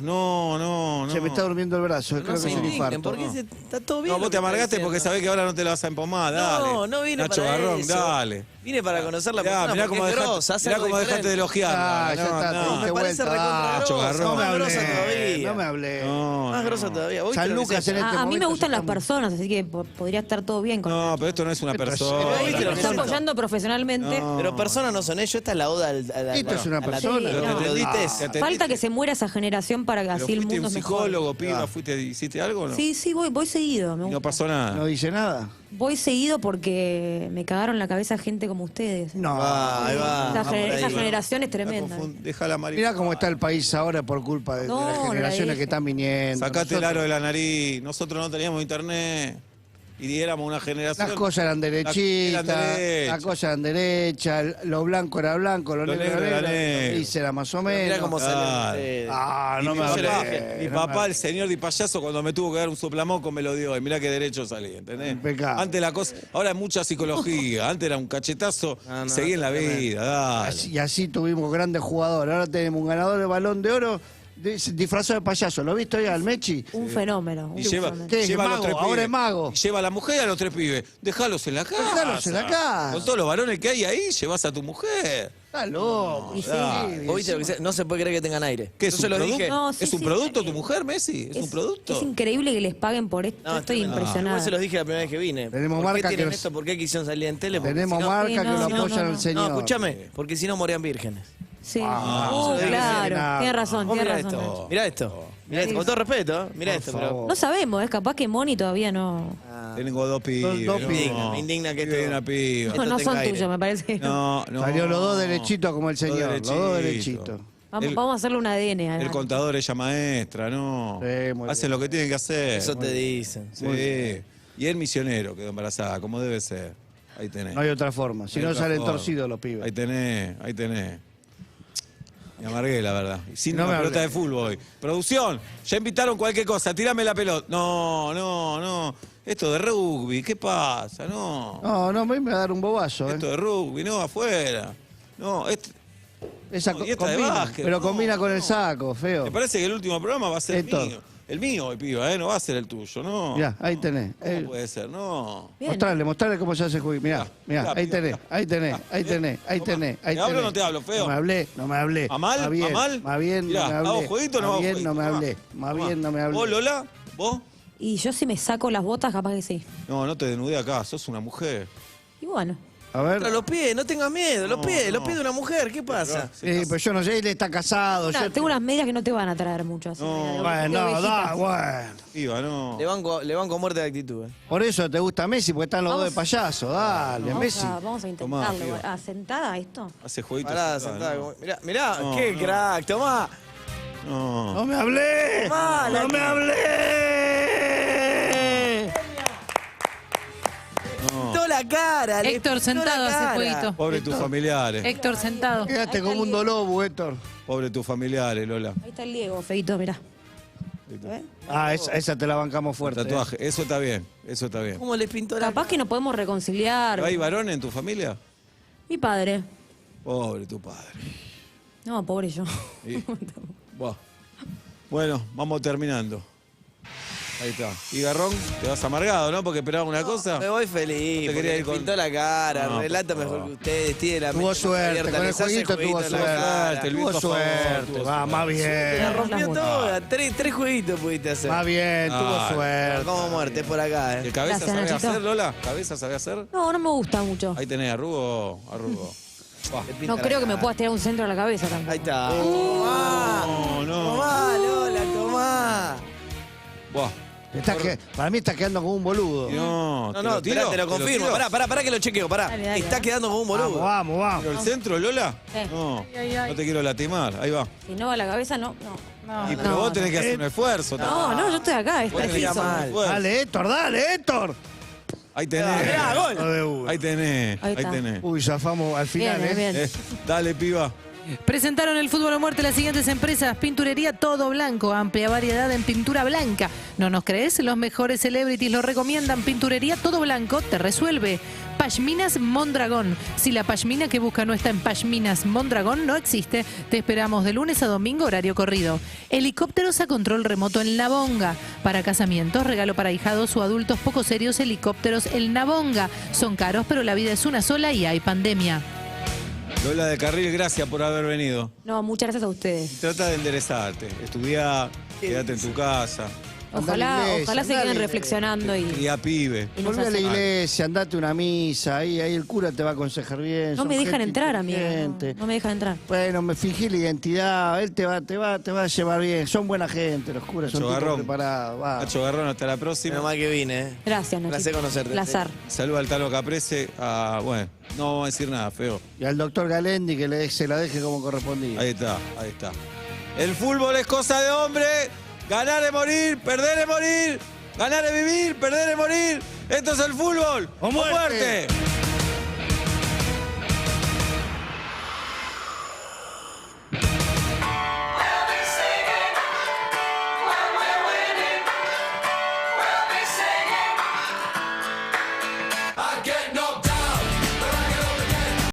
No. Se me está durmiendo el brazo, creo No que se es un indignen, infarto. porque está todo bien. No, lo vos que te está amargaste porque diciendo. sabés que ahora no te la vas a empomar, dale. No vine Nacho para Garrón, eso. dale. Vine para conocer la persona Mirá porque cómo es dejaste, grosa, hace mirá algo cómo dejaste de diferente. elogiar. Ya está, te diste me parece vuelta. recontra Nacho grosa, Garrón. No me más hablé, grosa todavía. no me hablé. Más grosa todavía. Vos San viste lo que Lucas se en hace. este A mí me momento gustan se las llama- personas, así que podría estar todo bien con No, pero esto no es una persona. Pero viste lo Me que está son. apoyando profesionalmente. No. Pero personas no son ellos, esta es la oda Esto es una persona. Pero te no. atendiste. Ah. te atendiste. Falta que se muera esa generación para que Pero así el fuiste mundo un es mejor. psicólogo, piba, hiciste algo o no? Sí, voy seguido. Me Y no gusta. pasó nada. No dice nada. Voy seguido porque me cagaron la cabeza gente como ustedes. No. Ahí va. Esa generación es tremenda. Deja la marihuana. Mirá cómo está el país ahora por culpa de No, las no la generaciones deje. que están viniendo. Sacate el Nosotros- aro de la nariz. Nosotros no teníamos internet. Y éramos una generación. Las cosas eran derechitas, las cosas eran derechas, lo blanco era blanco, lo negro era negro, lo gris era más o menos. Mirá cómo salen Claro. ustedes. Ah, Y no mi me papá, hablé. mi no me papá, hablé. el señor Di Payaso, cuando me tuvo que dar un soplamoco, me lo dio. Y mirá qué derecho salí, ¿entendés? Impecable. Antes la cosa. Ahora es mucha psicología. Antes era un cachetazo. No, seguí en la vida, dale. Y así tuvimos grandes jugadores. Ahora tenemos un ganador de Balón de Oro disfrazado de payaso. ¿Lo viste hoy al Mechi? Un fenómeno. Y un lleva, fenómeno. ¿Qué? lleva a los Mago, tres ahora pibes. es mago. Y lleva a la mujer y a los tres pibes. Dejalos en la casa. Dejalos en la casa. Con todos los varones que hay ahí, llevas a tu mujer. Está loco. Y sí. dale. Vos viste lo que sea, no se puede creer que tengan aire. ¿Qué Yo es se un lo producto? dije. No, sí, ¿Es un sí, producto está tu mujer, Messi? ¿Es un producto? Es increíble que les paguen por esto. No, Estoy tremendo. impresionada. Igual se los dije la primera vez que vine. Tenemos ¿Por qué marca que tienen nos- esto? ¿Por qué quisieron salir en tele? Porque Tenemos si no- marca Sí, que no, lo no, apoyan no. al señor. No, escúchame, porque si no morían vírgenes. Sí. Ah, Claro. nada. Tienes razón, Vos tienes mirá razón. esto. Nacho. Mirá esto. Mirá esto. Con todo respeto, ¿eh? Mirá Por esto. favor. Pero... No sabemos, es capaz que Moni todavía no. Tengo dos pibes. Dos no. pibes. Me indigna que Tiene esto- una piba. Esto No tenga son aire. tuyos, me parece que no. No. Salió los dos derechitos como el señor. Los dos derechitos. derechitos. Vamos a hacerle un ADN. a El Nacho. contador, ella maestra, ¿no? Sí, muy Hacen lo que tienen que hacer. Eso te dicen. Sí. Y el misionero quedó embarazada, como debe ser. Ahí tenés. No hay otra forma. Si Hay no otra salen forma. torcidos los pibes. Ahí tenés, ahí tenés. Me amargué, la verdad. Y sin No una me pelota hablé. de fútbol hoy. Producción, ya invitaron cualquier cosa, tirame la pelota. No. Esto de rugby, ¿qué pasa? No. No, me va a dar un bobazo. Esto de rugby, no, afuera. No, Esa no, y esta de combina, básquet, pero no, combina con el no. saco, feo. me parece que el último programa va a ser Esto. mío. El mío hoy, piba, no va a ser el tuyo, no. Mirá, ahí tenés. ¿Cómo puede ser? No. Bien. Mostrarle cómo se hace juego. Mirá, mirá, ahí piba, tenés, mirá. ahí tenés, ahí tenés, ahí tenés, ahí ¿Te hablo o tenés. no te hablo, feo? No me hablé. ¿A mal? Más bien, ¿A mal? Más bien, Mirá, no me hablé. ¿hago jueguito o no Más hago bien, jueguito? no me Tomá, hablé. Más tomá. bien, no me hablé. ¿Vos, Lola? ¿Vos? Y yo si me saco las botas, capaz que sí. No te desnudé acá, sos una mujer. Y bueno, A ver. Los pies, no tengas miedo, los pies de una mujer, ¿qué pasa? Sí, pero yo no sé, él está casado. Tengo unas medias que no te van a traer mucho. Así, Bueno, bueno. Iba, no. Le banco muerte de actitud. Por eso te gusta Messi, porque están los dos de payaso. Dale, Messi. Vamos a intentarlo. ¿Sentada esto? Hace jueguitos. Pará, acá, sentada. ¿no? Mirá, qué crack, tomá. ¡No me hablé! ¡No me hablé! Pintó la cara. Héctor sentado hace jueguito. Pobre tus familiares. Héctor sentado. Quédate como un dolobo, Héctor. Pobre tus familiares, Lola. Ahí está el Diego, feito, mirá. Ah, esa te la bancamos fuerte. Tatuaje, eso está bien, eso está bien. ¿Cómo les pintó la Capaz que nos podemos reconciliar. ¿Hay varón en tu familia? Mi padre. Pobre tu padre. No, pobre yo. Buah. Bueno, vamos terminando. Ahí está. Y Garrón, te vas amargado, ¿no? Porque esperaba una cosa. Me voy feliz. Te quería ir con... Pintó la cara, No, relata por mejor favor. que ustedes, tiene la Tuvo mente suerte, abierta, con el les hace jueguito tuvo jueguito en la cara. suerte. el Tuvo visto a favor, suerte. tuvo Va, más La bien. rompió toda. Tres jueguitos pudiste hacer. Más bien, tuvo Ah, suerte. Como muerte, por acá, ¿El cabeza Gracias, sabe Nachito. hacer, Lola? ¿Cabeza sabe hacer? No, no me gusta mucho. Ahí tenés, arrugo. Buah. No creo que me puedas tirar un centro a la cabeza tampoco. Ahí está. No, no. Tomá, Lola, tomá. Buah. Para mí está quedando como un boludo. No, No, esperá, te lo confirmo. Pará que lo chequeo, pará. Dale, Está quedando como un boludo. Vamos. ¿Pero el centro, Lola? Sí. No, Ay, ay. no te quiero lastimar. Ahí va. Si no va a la cabeza, no. Y pero vos tenés que hacer un esfuerzo. No, yo estoy acá, Vos está tenés que fijo. hacer un esfuerzo. Dale, Héctor. Ahí tenés. Mirá, gol. No de uno. Ahí tenés. Ahí Ahí está. tenés. Uy, zafamos al final, Bien, bien. Dale, piba. Presentaron el fútbol a muerte las siguientes empresas. Pinturería Todo Blanco, amplia variedad en pintura blanca. ¿No nos crees? Los mejores celebrities lo recomiendan. Pinturería Todo Blanco te resuelve. Pashminas Mondragón. Si la pashmina que busca no está en Pashminas Mondragón, no existe. Te esperamos de lunes a domingo, horario corrido. Helicópteros a control remoto en Navonga. Para casamientos, regalo para ahijados o adultos poco serios, helicópteros en Navonga. Son caros, pero la vida es una sola y hay pandemia. Lola de Carril, gracias por haber venido. No, muchas gracias a ustedes. Trata de enderezarte. Estudiá, quédate en tu casa. Ojalá se queden reflexionando y Cría pibe. Y nos Volví a la hacen- iglesia, andate a una misa, ahí el cura te va a aconsejar bien. no son me dejan gente entrar, amigo. inteligente. No me dejan entrar. Bueno, me fingí la identidad, él te va a llevar bien. Son buena gente, los curas son Nacho tipos Garrón. preparados. Va. Nacho Garrón, hasta la próxima. Menos mal que vine, Gracias, Nachito. Placer conocerte. Placer. Saluda al Tano Caprese. Bueno, no vamos a decir nada, feo. Y al doctor Galendi que se la deje como correspondía. Ahí está. El fútbol es cosa de hombre. Ganar es morir, perder es morir. Ganar es vivir, perder es morir. Esto es el fútbol. ¡O muerte! ¡O muerte!